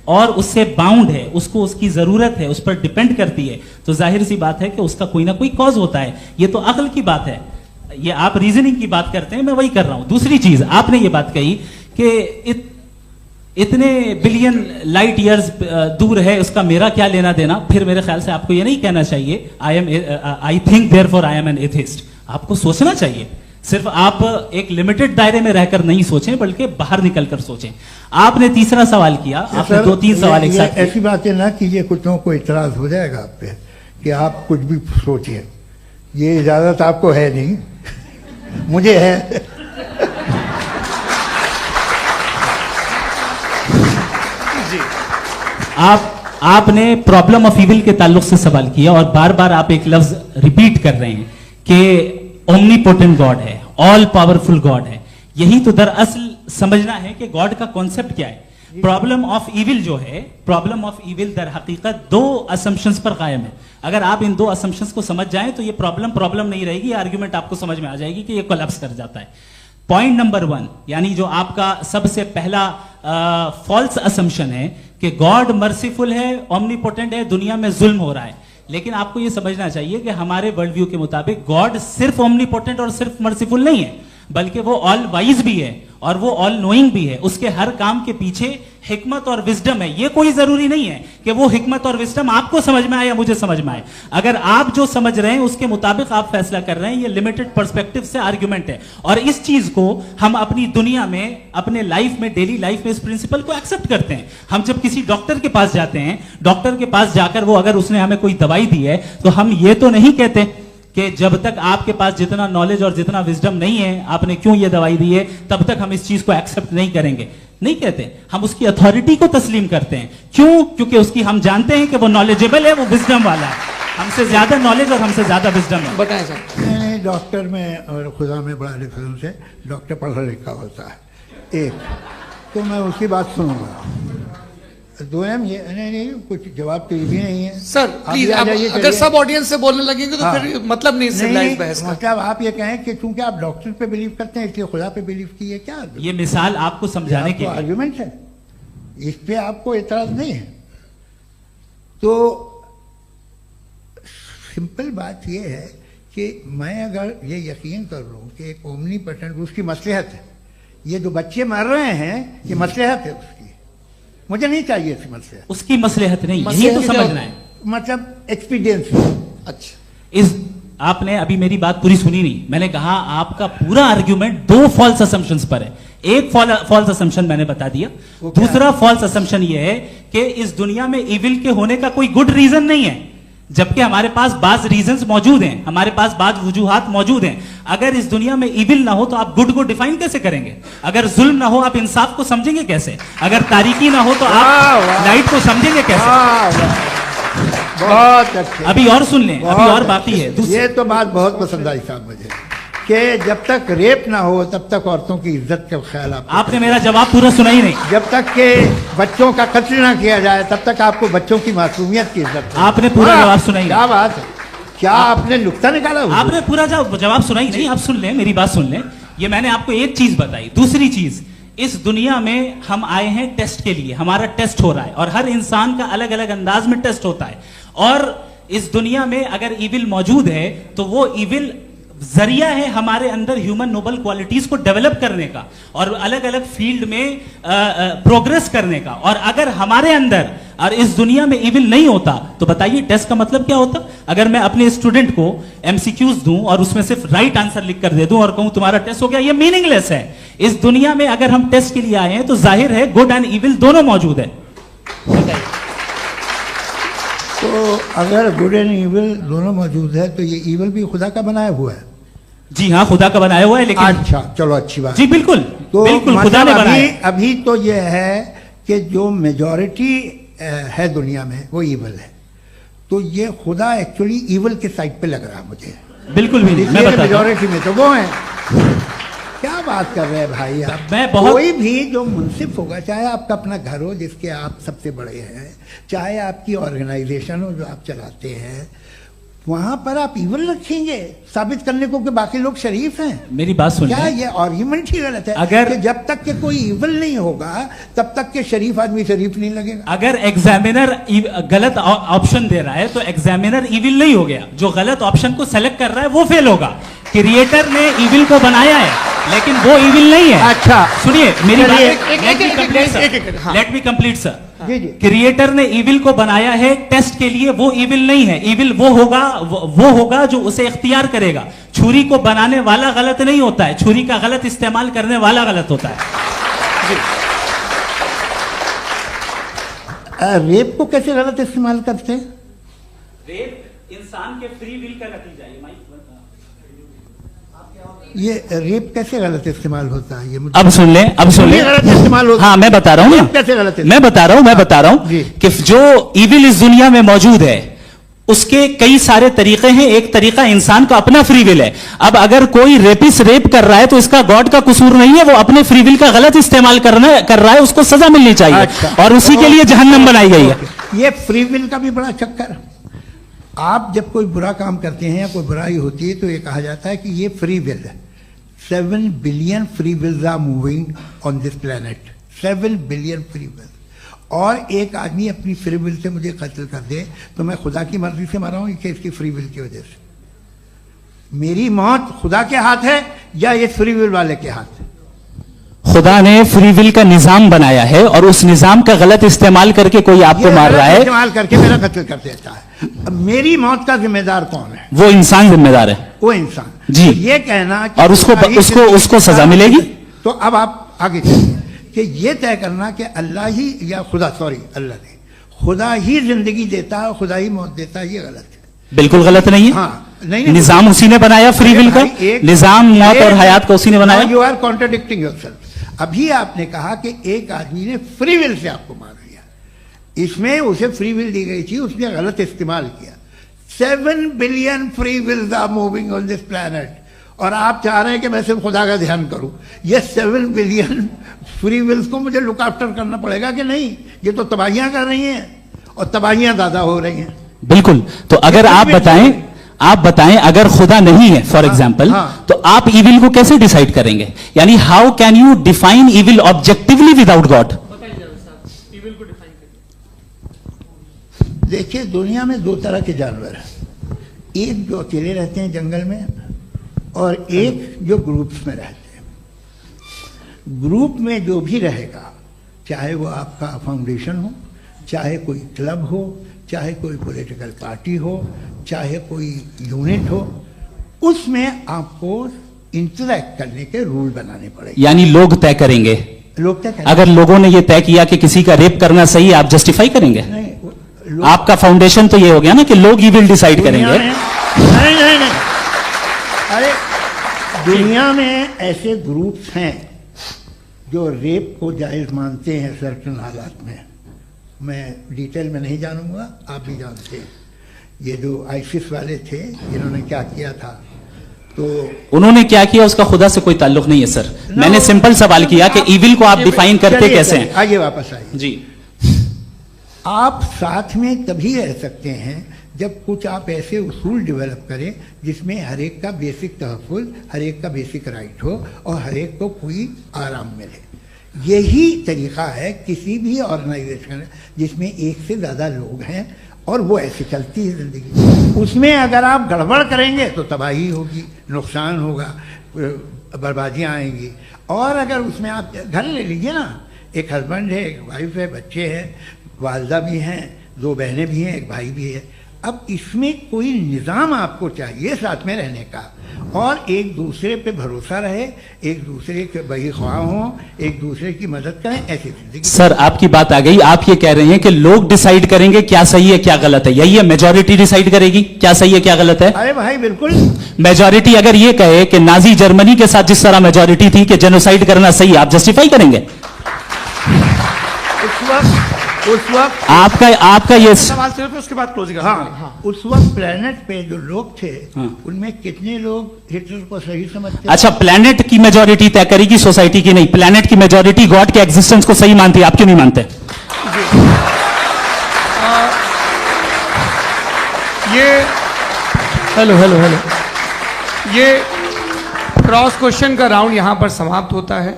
और उससे बाउंड है, उसको उसकी जरूरत है, उस पर डिपेंड करती है, तो जाहिर सी बात है कि उसका कोई ना कोई कॉज होता है। ये तो अक्ल की बात है। ये आप रीजनिंग की बात करते हैं, मैं वही कर रहा हूं। दूसरी चीज, आपने ये बात कही कि इतने बिलियन लाइट ईयर्स दूर है, उसका मेरा क्या लेना देना। फिर मेरे ख्याल से आपको ये नहीं कहना चाहिए I think therefore I am an atheist. आपको सोचना चाहिए, सिर्फ आप एक लिमिटेड दायरे में रहकर नहीं सोचें, बल्कि बाहर निकलकर सोचें। आपने तीसरा सवाल किया, आपने 2-3 सवाल एक साथ। ऐसी बातें ना कीजिए, कुछ को इतराज हो जाएगा आप पे कि आप कुछ भी सोचिए। ये इजाजत आपको है नहीं, मुझे है। जी, आपने प्रॉब्लम ऑफ इविल के ताल्लुक से सवाल किया और बार बार आप एक लफ्ज रिपीट कर रहे हैं कि ओमनीपोटेंट गॉड है, ऑल पावरफुल गॉड है। यही तो दरअसल समझना है कि गॉड का कॉन्सेप्ट क्या है। प्रॉब्लम ऑफ इविल जो है, प्रॉब्लम ऑफ इविल दर हकीकत 2 असम्पशंस पर कायम है। अगर आप इन 2 असम्पशंस को समझ जाएं तो ये प्रॉब्लम नहीं रहेगी, आर्ग्यूमेंट आपको समझ में आ जाएगी कि ये कोलैप्स कर जाता है। पॉइंट नंबर 1, यानी जो आपका सबसे पहला फॉल्स असम्पशन है कि गॉड मर्सीफुल है, ओमनीपोटेंट है, दुनिया में जुल्म हो रहा है। लेकिन आपको यह समझना चाहिए कि हमारे वर्ल्ड व्यू के मुताबिक गॉड सिर्फ ओमनीपोटेंट और सिर्फ मर्सीफुल नहीं है, बल्कि वो ऑल वाइज भी है और वो ऑल नोइंग भी है, उसके हर काम के पीछे हिकमत और विजडम है। ये कोई जरूरी नहीं है कि वो हिकमत और विजडम आपको समझ में आए या मुझे समझ में आए। अगर आप जो समझ रहे हैं उसके मुताबिक आप फैसला कर रहे हैं, ये लिमिटेड पर्सपेक्टिव से आर्ग्यूमेंट है। और इस चीज को हम अपनी दुनिया में, अपने लाइफ में, डेली लाइफ में इस प्रिंसिपल को एक्सेप्ट करते हैं। हम जब किसी डॉक्टर के पास जाते हैं, डॉक्टर के पास जाकर वो अगर उसने हमें कोई दवाई दी है तो हम ये तो नहीं कहते कि जब तक आपके पास जितना नॉलेज और जितना विजडम नहीं है, आपने क्यों ये दवाई दी है, तब तक हम इस चीज को एक्सेप्ट नहीं करेंगे। नहीं कहते, हम उसकी अथॉरिटी को तस्लीम करते हैं। क्यों? क्योंकि उसकी हम जानते हैं कि वो नॉलेजेबल है, वो विजडम वाला है, हमसे ज्यादा नॉलेज और हमसे ज्यादा विजडम है। बताएं सर। डॉक्टर में और खुदा में बड़ा डिफरेंस है। डॉक्टर पढ़ा लिखा होता है एक, तो मैं उसकी बात सुनूंगा। दो ये नहीं कुछ जवाब तो ये भी नहीं है सर। प्लीज अगर सब ऑडियंस से बोलने लगेंगे तो फिर मतलब नहीं सिविलाइज्ड बहस का। मतलब आप ये कहें कि चूंकि आप डॉक्टर पे बिलीव करते हैं इसलिए खुदा पे बिलीव किए, क्या ये मिसाल आपको समझाने के आर्गुमेंट है, इस पे आपको एतराज नहीं है। तो सिंपल बात ये है कि मैं अगर ये यकीन कर लूं कि एक ओमनीपोटेंट, उसकी मसलहत है, ये जो बच्चे मर रहे हैं ये मसलहत है उसकी, मुझे नहीं चाहिए इसकी मसलहत। उसकी मसलहत नहीं, यही तो समझना है, मतलब एक्सपीरियंस। अच्छा, इस आपने अभी मेरी बात पूरी सुनी नहीं। मैंने कहा आपका पूरा आर्ग्यूमेंट दो फॉल्स असम्पशंस पर है। एक फॉल्स असम्पशन मैंने बता दिया, दूसरा फॉल्स असम्पशन यह है कि इस दुनिया में इविल के होने का कोई गुड रीजन नहीं है, जबकि हमारे पास बाज रीजंस मौजूद हैं, हमारे पास बाज वजूहात मौजूद हैं। अगर इस दुनिया में इविल ना हो तो आप गुड को डिफाइन कैसे करेंगे? अगर जुल्म ना हो आप इंसाफ को समझेंगे कैसे? अगर तारीकी ना हो तो आप लाइट को समझेंगे कैसे? बहुत अच्छे। अभी और सुन लें, अभी और बाकी है। ये तो बात बहुत पसंद आई साहब मुझे कि जब तक रेप ना हो तब तक औरतों की इज्जत का ख्याल आपने मेरा जवाब पूरा सुना ही नहीं। जब तक के बच्चों का कत्ल ना किया जाए तब तक आपको बच्चों की मासूमियत की इज्जत। आपने पूरा जवाब सुना ही। क्या बात है, क्या आपने नुक्ता निकाला? आपने पूरा जवाब सुना ही नहीं। आप सुन लें, मेरी बात सुन लें। ये मैंने आपको एक चीज बताई। दूसरी चीज, इस दुनिया में हम आए हैं टेस्ट के लिए, हमारा टेस्ट हो रहा है और हर इंसान का अलग अलग अंदाज में टेस्ट होता है। और इस दुनिया में अगर इविल मौजूद है तो वो इविल जरिया है हमारे अंदर ह्यूमन नोबल क्वालिटीज को डेवलप करने का और अलग अलग फील्ड में प्रोग्रेस करने का। और अगर हमारे अंदर और इस दुनिया में इविल नहीं होता तो बताइए टेस्ट का मतलब क्या होता? अगर मैं अपने स्टूडेंट को एमसीक्यूज दूं और उसमें सिर्फ राइट आंसर लिख कर दे दूं और कहूं तुम्हारा टेस्ट हो गया, ये मीनिंगलेस है। इस दुनिया में अगर हम टेस्ट के लिए आए हैं तो जाहिर है गुड एंड इविल दोनों मौजूद है। तो अगर गुड एंड इविल दोनों मौजूद है तो ये इविल भी खुदा का बनाया हुआ है? जी हाँ, खुदा का बनाया हुआ है। लेकिन अच्छा, चलो अच्छी बात। जी बिल्कुल, तो बिल्कुल खुदा ने बनाया। अभी तो ये है कि जो मेजॉरिटी है दुनिया में वो इविल है, तो ये खुदा एक्चुअली इविल के साइड पे लग रहा है मुझे। बिल्कुल भी नहीं, मेजॉरिटी में तो वो है। क्या बात कर रहे हैं भाई आप? कोई भी जो मुंसिफ होगा, चाहे आपका अपना घर हो जिसके आप सबसे बड़े हैं, चाहे आपकी ऑर्गेनाइजेशन हो जो आप चलाते हैं, वहां पर आप इविल रखेंगे साबित करने को कि बाकी लोग शरीफ हैं? मेरी बात सुनिए, क्या ये आर्ग्यूमेंट ही गलत है? अगर कि जब तक के कोई इविल नहीं होगा तब तक के शरीफ आदमी शरीफ नहीं लगेगा। अगर एग्जामिनर गलत ऑप्शन दे रहा है तो एग्जामिनर इविल नहीं हो गया, जो गलत ऑप्शन को सेलेक्ट कर रहा है वो फेल होगा। क्रिएटर ने इविल को बनाया है लेकिन वो इविल नहीं है। अच्छा सुनिए मेरी बात, let me complete sir. Creator ने इविल को बनाया है टेस्ट के लिए, वो इविल नहीं है। इविल वो होगा जो उसे इख्तियार करेगा। छुरी को बनाने वाला गलत नहीं होता है, छुरी का गलत इस्तेमाल करने वाला गलत होता है। रेप को कैसे गलत इस्तेमाल करते हैं? रेप इंसान के फ्री विल का नतीजा है। ये रेप कैसे गलत इस्तेमाल होता है? ये अब सुन ले, गलत इस्तेमाल होता है। हाँ मैं बता रहा हूँ, कैसे गलत? मैं बता रहा हूँ कि जो इविल इस दुनिया में मौजूद है उसके कई सारे तरीके हैं। एक तरीका इंसान का अपना फ्री विल है। अब अगर कोई रेपिस्ट रेप कर रहा है तो इसका गॉड का कसूर नहीं है, वो अपने फ्री विल का गलत इस्तेमाल कर रहा है, उसको सजा मिलनी चाहिए। अच्छा, और उसी के लिए जहन्नम बनाई गई है। ये फ्री विल का भी बड़ा चक्कर। आप जब कोई बुरा काम करते हैं या कोई बुराई होती है तो ये कहा जाता है कि ये फ्री विल है। 7 billion free wills are moving on this planet. 7 billion free will. और एक आदमी अपनी फ्री विल से मुझे कत्ल कर दे तो मैं खुदा की मर्जी से मरा हूं कि इसकी फ्री विल की वजह से? मेरी मौत खुदा के हाथ है या इस फ्री विल वाले के हाथ? खुदा ने फ्री विल का निजाम बनाया है और उस निजाम का गलत इस्तेमाल करके कोई आपको मार रहा है, इस्तेमाल करके मेरा कत्ल कर देता है। अब मेरी मौत का जिम्मेदार कौन है? वो इंसान जिम्मेदार है। वो इंसान जी। तो ये कहना कि और उसको सजा मिलेगी। तो अब आप आगे चलिए कि ये तय करना कि अल्लाह ही या खुदा, सॉरी अल्लाह नहीं, खुदा ही जिंदगी देता है, खुदा ही मौत देता है, ये गलत है। बिल्कुल गलत नहीं है। हाँ, नहीं, निजाम उसी ने बनाया फ्री विल का, निजाम मौत और हयात को उसी ने बनाया। You are contradicting yourself. अभी आपने कहा कि एक आदमी ने फ्री विल से आपको मार दिया, इसमें उसे फ्री विल दी गई थी, उसने गलत इस्तेमाल किया। 7 billion free wills are moving on this planet, और आप चाह रहे हैं कि मैं सिर्फ खुदा का ध्यान करूं। ये 7 बिलियन फ्री विल्स को मुझे लुक आफ्टर करना पड़ेगा कि नहीं? ये तो तबाहियां कर रही हैं और तबाहियां ज्यादा हो रही हैं। बिल्कुल। तो अगर आप बताएं अगर खुदा नहीं है फॉर एग्जाम्पल, तो आप इविल को कैसे डिसाइड करेंगे? यानी how can you define evil objectively without God? देखिए, दुनिया में 2 तरह के जानवर हैं, एक जो अकेले रहते हैं जंगल में और एक जो ग्रुप्स में रहते हैं। ग्रुप में जो भी रहेगा, चाहे वो आपका फाउंडेशन हो, चाहे कोई क्लब हो, चाहे कोई पॉलिटिकल पार्टी हो, चाहे कोई यूनिट हो, उसमें आपको इंटरैक्ट करने के रूल बनाने पड़ेंगे। यानी लोग तय करेंगे। लोग तय करेंगे। अगर लोगों ने यह तय किया कि किसी का रेप करना सही है, आप जस्टिफाई करेंगे? नहीं, आपका फाउंडेशन तो ये हो गया ना कि लोग ही विल डिसाइड करेंगे। नहीं, अरे दुनिया में ऐसे ग्रुप्स हैं जो रेप को जायज मानते हैं सर्टेन हालात में। मैं डिटेल में नहीं जानूंगा, आप भी जानते हैं। ये जो आईसिस वाले थे, इन्होंने क्या किया था, तो उन्होंने क्या किया उसका खुदा से कोई ताल्लुक नहीं है सर। मैंने सिंपल सवाल किया कि इविल को आप डिफाइन करते कैसे हैं? आइए वापस आइए जी। आप साथ में तभी रह सकते हैं जब कुछ आप ऐसे उसूल डेवलप करें जिसमें हर एक का बेसिक तहफ़्फ़ुज़, हर एक का बेसिक राइट हो और हर एक को कोई आराम मिले। यही तरीका है किसी भी ऑर्गेनाइजेशन जिसमें एक से ज़्यादा लोग हैं और वो ऐसे चलती है ज़िंदगी। उसमें अगर आप गड़बड़ करेंगे तो तबाही होगी, नुकसान होगा, बर्बादियाँ आएंगी। और अगर उसमें आप घर ले लीजिए ना, एक हस्बैंड है, एक वाइफ है, बच्चे हैं, वालदा भी हैं, 2 बहनें भी हैं, एक भाई भी है। अब इसमें कोई निज़ाम आपको चाहिए साथ में रहने का, और एक दूसरे पे भरोसा रहे, एक दूसरे के बहीख्वाह हों, एक दूसरे की मदद करें, ऐसी जिंदगी। सर आपकी बात आ गई। आप ये कह रहे हैं कि लोग डिसाइड करेंगे क्या सही है क्या गलत है, यही है? मेजॉरिटी डिसाइड करेगी क्या सही है क्या गलत है? अरे भाई बिल्कुल। मेजॉरिटी अगर ये कहे कि नाजी जर्मनी के साथ जिस तरह मेजॉरिटी थी कि जेनोसाइड करना सही, आप जस्टिफाई करेंगे? उस वक्त आपका ये सवाल सिर्फ उसके बाद क्लोजिंग। हाँ, उस वक्त प्लेनेट पे जो लोग थे, उनमें कितने लोग हिटलर को सही समझते? अच्छा, प्लेनेट की मेजॉरिटी तय करेगी, सोसाइटी की नहीं। प्लेनेट की मेजॉरिटी गॉड के एग्जिस्टेंस को सही मानती है, आप क्यों नहीं मानते? हेलो ये क्रॉस क्वेश्चन का राउंड यहां पर समाप्त होता है।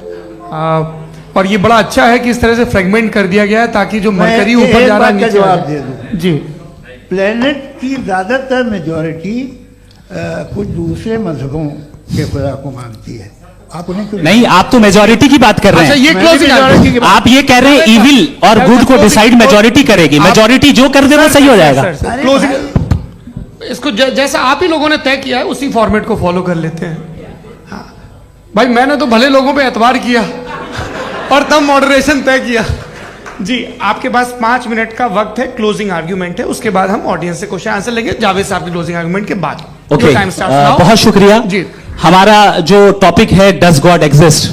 और ये बड़ा अच्छा है कि इस तरह से फ्रेगमेंट कर दिया गया है ताकि जो मरकरी ऊपर जा रहा है नीचे जवाब दे दूं। जी। प्लेनेट की ज्यादातर मेजॉरिटी कुछ दूसरे मजहबों के खुदा को मानती है। आप उन्हें क्यों नहीं? आप तो मेजॉरिटी की बात कर रहे हैं। ये क्लोजिंग आप ये कह रहे हैं इविल और गुड को डिसाइड मेजॉरिटी करेगी, मेजॉरिटी जो कर देगा सही हो जाएगा। क्लोजिंग इसको जैसा आप ही लोगों ने तय किया है उसी फॉर्मेट को फॉलो कर लेते हैं। हाँ भाई, मैंने तो भले लोगों पे एतबार किया और तब मॉडरेशन तय किया। जी, आपके पास 5 मिनट का वक्त है, क्लोजिंग आर्ग्यूमेंट है, उसके बाद हम ऑडियंस से क्वेश्चन आंसर लेंगे जावेद साहब की क्लोजिंग आर्ग्यूमेंट के बाद। ओके, बहुत शुक्रिया जी। हमारा जो टॉपिक है डज गॉड एग्जिस्ट,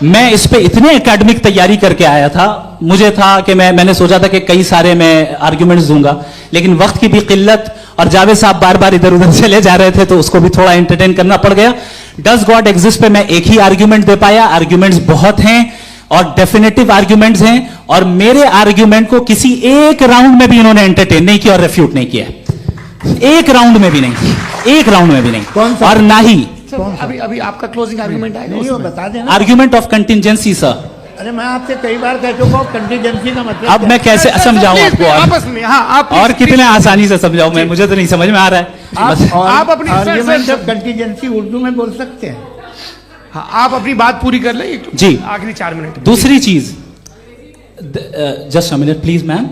मैं इस पे इतने एकेडमिक तैयारी करके आया था, मुझे था कि मैंने सोचा था कि कई सारे मैं आर्ग्यूमेंट्स दूंगा, लेकिन वक्त की भी किल्लत और जावेद साहब बार बार इधर उधर चले जा रहे थे तो उसको भी थोड़ा एंटरटेन करना पड़ गया। डज गॉड एग्जिस्ट पे मैं एक ही आर्ग्यूमेंट दे पाया। आर्ग्यूमेंट्स बहुत हैं और डेफिनेटिव आर्ग्यूमेंट्स हैं, और मेरे आर्ग्यूमेंट को किसी एक राउंड में भी इन्होंने एंटरटेन नहीं किया और रेफ्यूट नहीं किया। एक राउंड में भी नहीं, एक राउंड में भी नहीं। और ना ही अभी आपका क्लोजिंग आर्ग्यूमेंट आएगा, नहीं वो बता देना। Argument of contingency sir. अरे मैं आपसे कई बार कह चुका हूं कंटिजेंसी का मतलब अब मैं कैसे समझाऊं आपको? आपस में हाँ, आप और कितने आसानी से समझाऊं मैं, मुझे तो नहीं समझ में आ रहा है। आप अपनी आर्ग्यूमेंट ऑफ कंटिजेंसी उर्दू में बोल सकते हैं। हाँ, आप अपनी बात पूरी कर लें जी, आखिरी 4 मिनट। दूसरी चीज, just a minute please ma'am,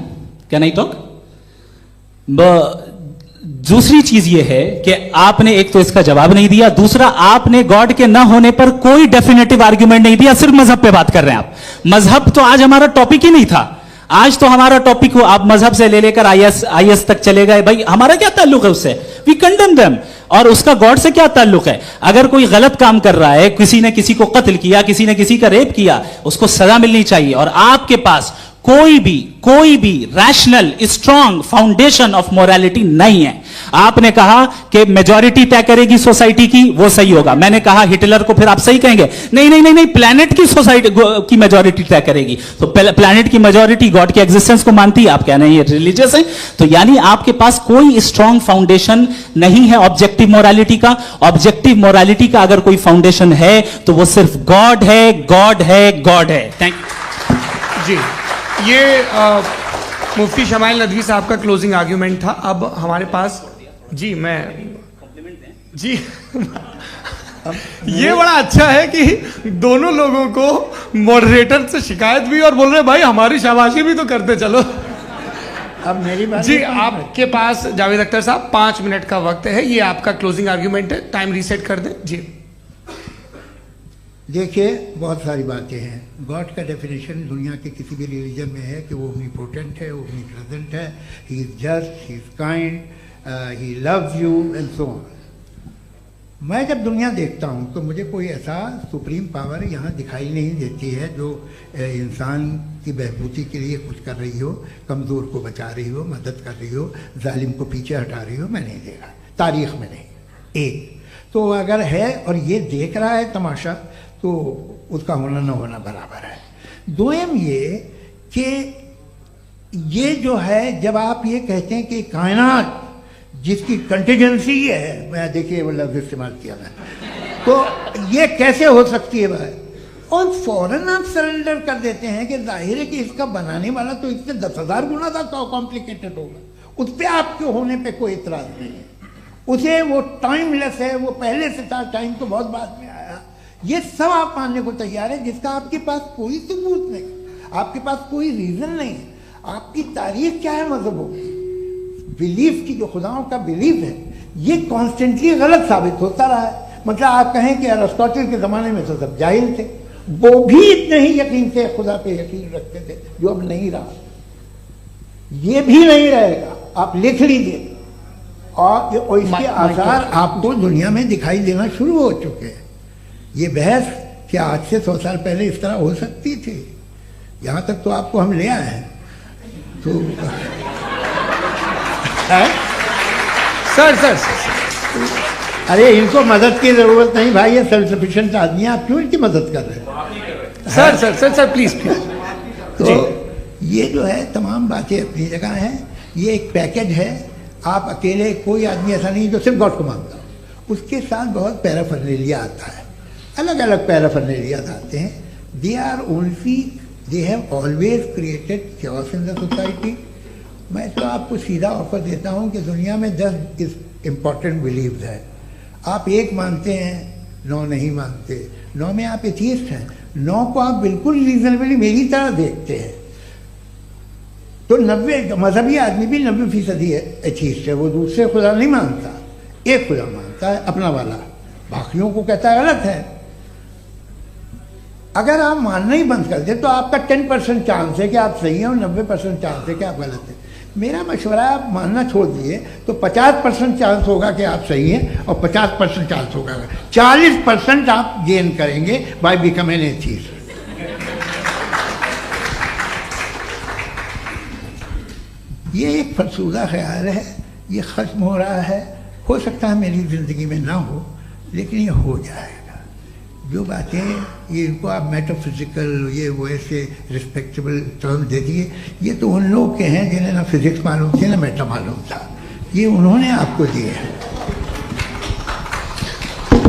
can I talk? दूसरी चीज ये है कि आपने एक तो इसका जवाब नहीं दिया, दूसरा आपने गॉड के ना होने पर कोई डेफिनेटिव आर्ग्यूमेंट नहीं दिया, सिर्फ मजहब पे बात कर रहे हैं आप। मजहब तो आज हमारा टॉपिक ही नहीं था, आज तो हमारा टॉपिक हो, आप मजहब से ले लेकर आईएस तक चले गए। भाई हमारा क्या ताल्लुक है उससे? We condemn them. और उसका गॉड से क्या ताल्लुक है? अगर कोई गलत काम कर रहा है, किसी ने किसी को कत्ल किया, किसी ने किसी का रेप किया, उसको सजा मिलनी चाहिए। और आपके पास कोई भी rational strong foundation of morality नहीं है। आपने कहा कि मेजॉरिटी तय करेगी सोसाइटी की, वो सही होगा। मैंने कहा हिटलर को, फिर आप सही कहेंगे नहीं नहीं नहीं नहीं, प्लैनेट की सोसाइटी की मेजॉरिटी तय करेगी। तो प्लैनेट की मेजॉरिटी गॉड के एग्जिस्टेंस को मानती है, आप कह रहे हैं ये रिलीजियस है। तो यानी आपके पास कोई स्ट्रॉन्ग फाउंडेशन नहीं है ऑब्जेक्टिव मोरालिटी का। ऑब्जेक्टिव मोरालिटी का अगर कोई फाउंडेशन है तो वो सिर्फ गॉड है, गॉड है, गॉड है। थैंक यू जी। ये मुफ्ती शमाइल नदवी साहब का क्लोजिंग आर्ग्यूमेंट था। अब हमारे पास जी, मैं जी ये बड़ा अच्छा है कि दोनों लोगों को मॉडरेटर से शिकायत भी और बोल रहे भाई हमारी शाबाशी भी तो करते चलो। अब मेरी बात जी, आपके पास जावेद अख्तर साहब 5 मिनट का वक्त है, ये आपका क्लोजिंग आर्ग्यूमेंट है, टाइम रीसेट कर दें जी। देखिए, बहुत सारी बातें हैं। गॉड का डेफिनेशन दुनिया के किसी भी रिलीजन में है कि वो ओमनीपोटेंट है, ओमनीप्रेजेंट है, he is just, he is kind, he loves you and so on. मैं जब दुनिया देखता हूँ तो मुझे कोई ऐसा सुप्रीम पावर यहाँ दिखाई नहीं देती है जो इंसान की बहबूदी के लिए कुछ कर रही हो, कमज़ोर को बचा रही हो, मदद कर रही हो, जालिम को पीछे हटा रही हो। मैं नहीं देखा, तारीख में नहीं। एक तो अगर है और ये देख रहा है तमाशा, तो उसका होना न होना बराबर है। दोयम ये कि ये जो है, जब आप ये कहते हैं कि कायनात जिसकी कंटिजेंसी है, मैं देखिए वो लफ्ज़ इस्तेमाल किया मैं, तो ये कैसे हो सकती है भाई? और फौरन आप सरेंडर कर देते हैं कि जाहिर है कि इसका बनाने वाला तो इससे 10,000 गुना ज़्यादा कॉम्प्लिकेटेड होगा। उस पर आपके होने पे कोई इतराज़ नहीं है। उसे वो टाइमलेस है, वो पहले से था, टाइम तो बहुत बाद में आया। ये सब आप मानने को तैयार है जिसका आपके पास कोई सबूत नहीं, आपके पास कोई रीज़न नहीं है। आपकी तारीख क्या है मजहबों की? बिलीफ की, जो खुदाओं का बिलीफ है, ये कॉन्स्टेंटली गलत साबित होता रहा है। मतलब आप कहें कि अरिस्टोटल के ज़माने में तो सब जाहिल थे, वो भी इतने ही यकीन से खुदा पे यकीन रखते थे, जो अब नहीं रहा। ये भी नहीं रहेगा, आप लिख लीजिए। और इसके आसार आपको दुनिया में दिखाई देना शुरू हो चुके हैं। ये बहस क्या आज से 100 साल पहले इस तरह हो सकती थी? यहाँ तक तो आपको हम ले आए हैं। तो सर अरे इनको मदद की जरूरत नहीं भाई, ये सेल्फ सफिशिएंट आदमी है, आप क्यों इनकी मदद कर रहे हैं? Sir please. तो ये जो है तमाम बातें अपनी जगह हैं। ये एक पैकेज है। आप अकेले, कोई आदमी ऐसा नहीं जो सिर्फ गॉड को मानता हो, उसके साथ बहुत पैराफर्नेलिया आता है, अलग अलग पैराफर्नेलिया आते हैं। They are only, they have always created chaos in the society. मैं तो आपको सीधा ऑफर देता हूँ कि दुनिया में 10 इम्पॉर्टेंट बिलीव्स है। आप 1 मानते हैं, 9 नहीं मानते, 9 में आप एथियस्ट हैं, 9 को आप बिल्कुल रीजनेबली मेरी तरह देखते हैं। तो 90 मजहबी आदमी भी 90% एथियस्ट है। वो दूसरे खुदा नहीं मानता, एक खुदा मानता है, अपना वाला, बाकियों को कहता है गलत है। अगर आप मानना ही बंद कर दे तो आपका 10% चांस है कि आप सही हैं और 90% चांस है कि आप गलत हैं। मेरा मशवरा है, आप मानना छोड़ दिए तो 50% चांस होगा कि आप सही हैं और 50% चांस होगा, 40% आप गेन करेंगे बाय बिकमिंग एथियस्ट। ये एक फरसूदा ख्याल है, ये ख़त्म हो रहा है। हो सकता है मेरी ज़िंदगी में ना हो, लेकिन ये हो जाएगा। जो बातें ये इनको आप मेटाफिजिकल, ये वो ऐसे रिस्पेक्टेबल टर्म दे दिए, ये तो उन लोग के हैं जिन्हें ना फिजिक्स मालूम थी ना मेटा मालूम था, ये उन्होंने आपको दिए हैं।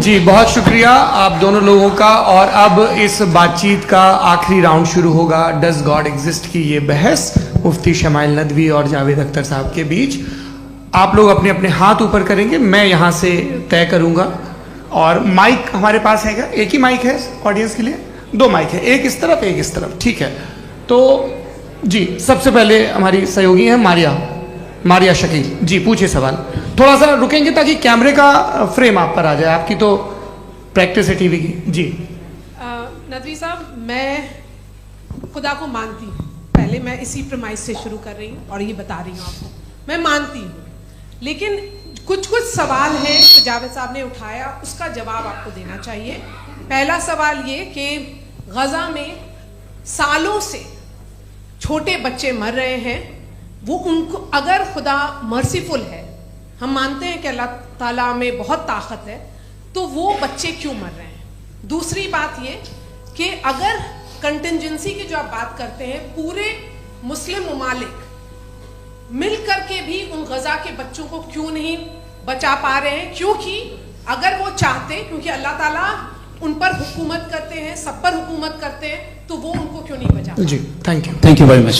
जी बहुत शुक्रिया आप दोनों लोगों का। और अब इस बातचीत का आखिरी राउंड शुरू होगा, डज गॉड एग्जिस्ट की ये बहस मुफ्ती शमाइल नदवी और जावेद अख्तर साहब के बीच। आप लोग अपने अपने हाथ ऊपर करेंगे, मैं यहाँ से तय करूँगा और माइक हमारे पास है क्या? एक ही माइक है ऑडियंस के लिए? 2 माइक है, एक इस तरफ एक इस तरफ, ठीक है। तो जी सबसे पहले हमारी सहयोगी है मारिया शकील जी, पूछिए सवाल। थोड़ा सा रुकेंगे ताकि कैमरे का फ्रेम आप पर आ जाए, आपकी तो प्रैक्टिस है टीवी की। जी नदवी साहब, मैं खुदा को मानती हूँ, पहले मैं इसी प्रमाइस से शुरू कर रही हूँ और ये बता रही हूँ आपको, मैं मानती हूँ, लेकिन कुछ सवाल हैं जो जावेद साहब ने उठाया, उसका जवाब आपको देना चाहिए। पहला सवाल ये कि गजा में सालों से छोटे बच्चे मर रहे हैं, वो उनको, अगर खुदा मर्सीफुल है, हम मानते हैं कि अल्लाह ताला में बहुत ताकत है, तो वो बच्चे क्यों मर रहे हैं? दूसरी बात ये कि अगर कंटिजेंसी की जो आप बात करते हैं, पूरे मुस्लिम ममालिक मिल करके भी उन गजा के बच्चों को क्यों नहीं बचा पा रहे हैं? क्योंकि अगर वो चाहते, क्योंकि अल्लाह ताला उन पर हुकूमत करते हैं, सब पर हुकूमत करते हैं, तो वो उनको क्यों नहीं बचा? जी थैंक यू वेरी मच।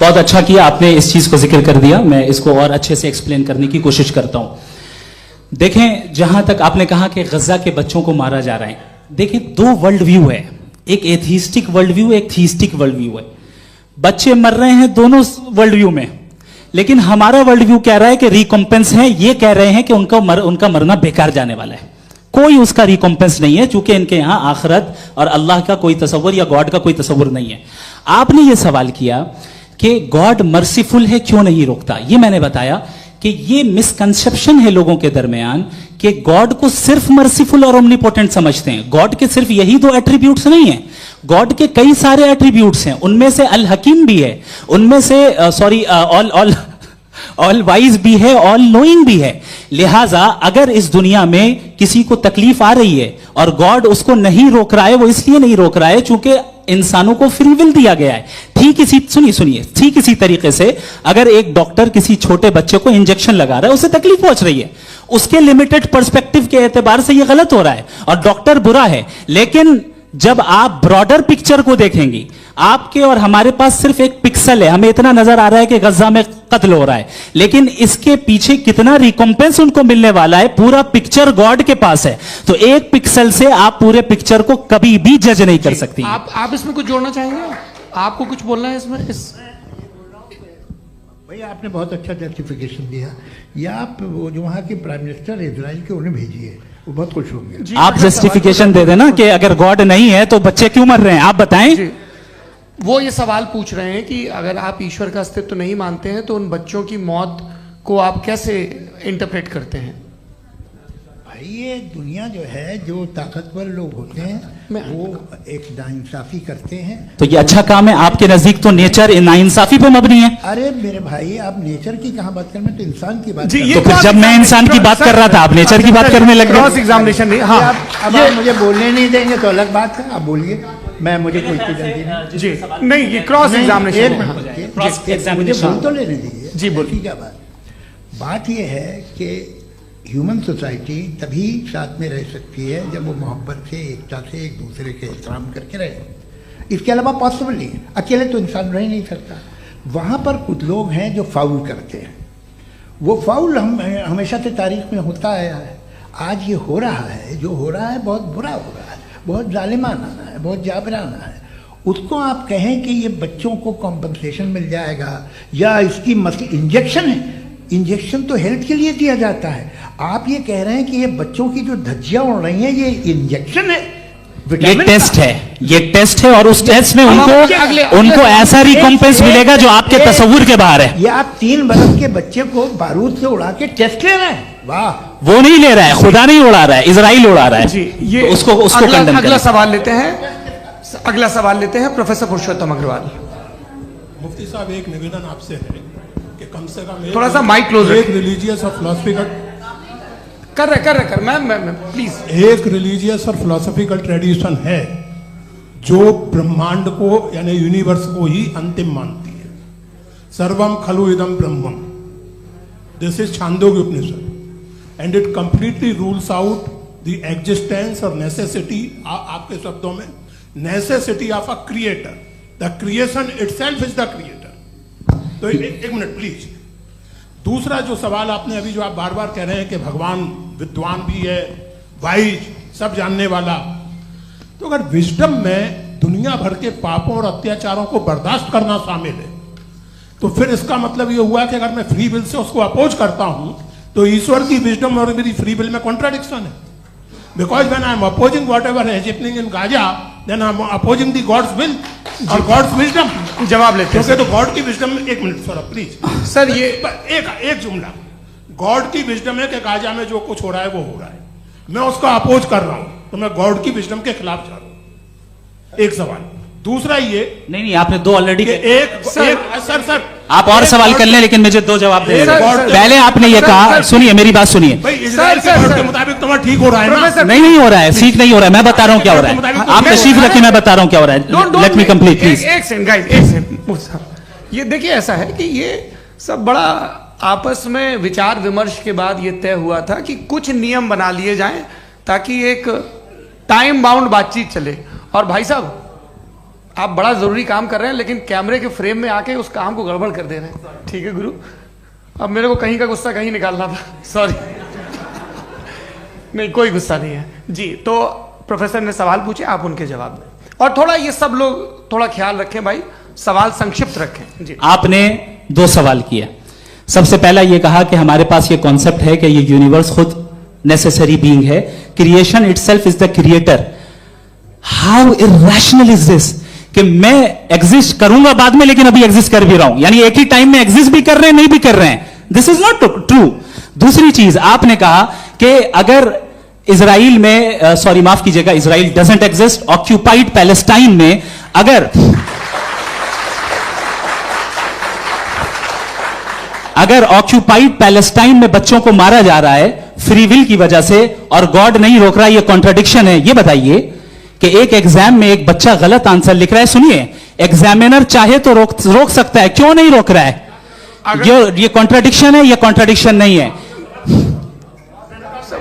बहुत अच्छा किया आपने इस चीज को जिक्र कर दिया, मैं इसको और अच्छे से एक्सप्लेन करने की कोशिश करता हूं। देखें, जहां तक आपने कहा कि गजा के बच्चों को मारा जा रहा है, देखिए 2 वर्ल्ड व्यू है, एक एथीस्टिक वर्ल्ड व्यू, एक थीस्टिक वर्ल्ड व्यू है। बच्चे मर रहे हैं दोनों वर्ल्ड व्यू में, लेकिन हमारा वर्ल्ड व्यू कह रहा है कि रिकॉम्पेंस है, ये कह रहे हैं कि उनका मरना बेकार जाने वाला है, कोई उसका रिकॉम्पेंस नहीं है, चूंकि इनके यहां आखिरत और अल्लाह का कोई तसव्वुर या गॉड का कोई तसव्वुर नहीं है। आपने ये सवाल किया कि गॉड मर्सीफुल है, क्यों नहीं रोकता? ये मैंने बताया कि ये मिसकंसेप्शन है लोगों के दरमियान कि गॉड को सिर्फ मर्सीफुल और ओमनीपोटेंट समझते हैं। गॉड के सिर्फ यही 2 एट्रीब्यूट्स नहीं है, गॉड के कई सारे एट्रीब्यूट्स हैं, उनमें से अल हकीम भी है, उनमें से ऑल वाइज भी है, ऑल नोइंग भी है। लिहाजा अगर इस दुनिया में किसी को तकलीफ आ रही है और गॉड उसको नहीं रोक रहा है, वो इसलिए नहीं रोक रहा है चूंकि इंसानों को फ्री विल दिया गया है। ठीक इसी तरीके से अगर एक डॉक्टर किसी छोटे बच्चे को इंजेक्शन लगा रहा है, उसे तकलीफ पहुंच रही है, उसके लिमिटेड पर्सपेक्टिव के एतबार से यह गलत हो रहा है और डॉक्टर बुरा है, लेकिन जब आप ब्रॉडर पिक्चर को देखेंगी, आपके और हमारे पास सिर्फ एक पिक्सल है, हमें इतना नजर आ रहा है कि गजा में कत्ल हो रहा है, लेकिन इसके पीछे कितना रिकॉम्पेंस उनको मिलने वाला है, पूरा पिक्चर गॉड के पास है। तो एक पिक्सल से आप पूरे पिक्चर को कभी भी जज नहीं कर सकती। आप इसमें कुछ जोड़ना चाहेंगे? आपको कुछ बोलना है इसमें? भैया आपने बहुत अच्छा जस्टिफिकेशन दिया, या आप वो जो वहाँ के प्राइम मिनिस्टर इजराइल के उन्हें भेजिए, वो बहुत खुश होंगे। आप जस्टिफिकेशन दे देना कि अगर गॉड नहीं है तो बच्चे क्यों मर रहे हैं, आप बताएं। वो ये सवाल पूछ रहे हैं कि अगर आप ईश्वर का अस्तित्व नहीं मानते हैं तो उन बच्चों की मौत को आप कैसे इंटरप्रेट करते हैं? भाई ये दुनिया जो है, जो ताकतवर लोग होते हैं वो एक नाइंसाफी करते हैं। तो ये अच्छा काम है आपके नजदीक, तो नेचर नाइंसाफी पे मबनी है। अरे मेरे भाई, आप नेचर की कहाँ बात कर रहे हैं, तो इंसान की बात। तो फिर जब मैं इंसान की बात कर रहा था, आप नेचर की बात करने लगे। क्रॉस एग्जामिनेशन नहीं। हाँ, अब आप मुझे बोलने नहीं देंगे तो अलग बात है, आप बोलिए, मुझे कोई जल्दी नहीं। जी नहीं, ये क्रॉस एग्जामिनेशन। मुझे बोल तो लेने दीजिए। जी बोलिए। क्या बात ये है कि ह्यूमन सोसाइटी तभी साथ में रह सकती है जब वो मोहब्बत से, एकता से, एक दूसरे के एहतराम करके रहे। इसके अलावा पॉसिबल नहीं है, अकेले तो इंसान रह नहीं सकता। वहाँ पर कुछ लोग हैं जो फाउल करते हैं, वो फाउल हमेशा से तारीख में होता आया है। आज ये हो रहा है, जो हो रहा है बहुत बुरा हो रहा है, बहुत जालिमाना है, बहुत जाबराना है। उसको आप कहें कि ये बच्चों को कॉम्पनसेशन मिल जाएगा या इसकी इंजेक्शन है, इंजेक्शन तो हेल्थ के लिए दिया जाता है। आप ये कह रहे हैं कि ये बच्चों की जो धज्जियां उड़ रही हैं ये इंजेक्शन है, ये टेस्ट है, ये टेस्ट है और उस टेस्ट में उनको ऐसा रिकॉम्पेंस मिलेगा जो आपके तस्वुर के बाहर है। ये आप 3 बरस के बच्चे को बारूद से उड़ा के टेस्ट ले रहे हैं। वाह, वो नहीं ले रहा है, खुदा नहीं उड़ा रहा है, इजराइल उड़ा रहा है। जी, ये तो उसको कंडेम अगला सवाल लेते हैं प्रोफेसर पुरुषोत्तम अग्रवाल। मुफ्ती साहब, एक निवेदन आपसे है कि कम से कम थोड़ा सा माइक क्लोज, एक रिलीजियस और फिलोसफिकल कर मैं प्लीज, एक रिलीजियस और फिलोसफिकल ट्रेडिशन है जो ब्रह्मांड को यानी यूनिवर्स को ही अंतिम मानती है। सर्वम खलु इदम ब्रह्मम, this is Chandogya Upanishad and it completely rules out the existence और नेसेसिटी, आपके शब्दों में necessity of a creator. The creation itself is the creator. तो एक मिनट प्लीज। दूसरा जो सवाल आपने अभी, जो आप बार बार कह रहे हैं कि भगवान विद्वान भी है, वाइज, सब जानने वाला। तो अगर विजडम में दुनिया भर के पापों और अत्याचारों को बर्दाश्त करना शामिल है, तो फिर इसका मतलब ये हुआ कि अगर मैं फ्री विल से उसको अपोज करता हूं तो ईश्वर की विजडम और मेरी फ्री विल में कॉन्ट्राडिक्शन है। Because when I am opposing whatever is happening in Gaza, then I am opposing the God's will और गॉड्स विजडम। जवाब लेते हैं क्योंकि तो गॉड की विजडम, एक मिनट सर प्लीज सर, ये एक जुमला, गॉड की विजडम है कि गाजा में जो कुछ हो रहा है वो हो रहा है, मैं उसका अपोज कर रहा हूं, तो मैं गॉड की विजडम के खिलाफ जा रहा हूं। एक सवाल। दूसरा ये नहीं, आपने दो ऑलरेडी। सर आप और सवाल कर लें, लेकिन मुझे दो जवाब दे। पहले आपने ये कहा, सुनिए मेरी बात सुनिए। इजराइल के गॉड के मुताबिक तुम्हारा ठीक हो रहा है ना? नहीं हो रहा है, ठीक नहीं हो रहा है। मैं बता रहा हूँ क्या हो रहा है, आप तशरीफ रखिए, मैं बता रहा हूँ क्या हो रहा है। Let me complete please. एक सेकंड गाइस, एक सेकंड। ये देखिए, ऐसा है कि ये सब बड़ा आपस में विचार विमर्श के बाद ये तय हुआ था कि कुछ नियम बना लिए जाएं ताकि एक टाइम बाउंड बातचीत चले। और भाई साहब, आप बड़ा जरूरी काम कर रहे हैं, लेकिन कैमरे के फ्रेम में आके उस काम को गड़बड़ कर दे रहे हैं। ठीक है गुरु, अब मेरे को कहीं का गुस्सा कहीं निकालना था, सॉरी। नहीं, कोई गुस्सा नहीं है जी। तो प्रोफेसर ने सवाल पूछे, आप उनके जवाब दें, और थोड़ा ये सब लोग थोड़ा ख्याल रखें भाई, सवाल संक्षिप्त रखें जी। आपने दो सवाल किया। सबसे पहला ये कहा कि हमारे पास ये कॉन्सेप्ट है कि ये यूनिवर्स खुद नेसेसरी बीइंग है, creation itself is the creator. How irrational is this कि मैं एग्जिस्ट करूंगा बाद में, लेकिन अभी एग्जिस्ट कर भी रहा हूं, यानी एक ही टाइम में एग्जिस्ट भी कर रहे हैं, नहीं भी कर रहे हैं। This is not true. दूसरी चीज, आपने कहा कि अगर इजराइल में, सॉरी माफ कीजिएगा, Israel doesn't exist, occupied Palestine में अगर ऑक्यूपाइड पैलेस्टाइन में बच्चों को मारा जा रहा है फ्री विल की वजह से और गॉड नहीं रोक रहा, ये कॉन्ट्रडिक्शन है। ये बताइए कि एक एग्जाम में एक बच्चा गलत आंसर लिख रहा है, सुनिए, एग्जामिनर चाहे तो रोक सकता है, क्यों नहीं रोक रहा है? ये कॉन्ट्रडिक्शन है, ये कॉन्ट्रडिक्शन नहीं है।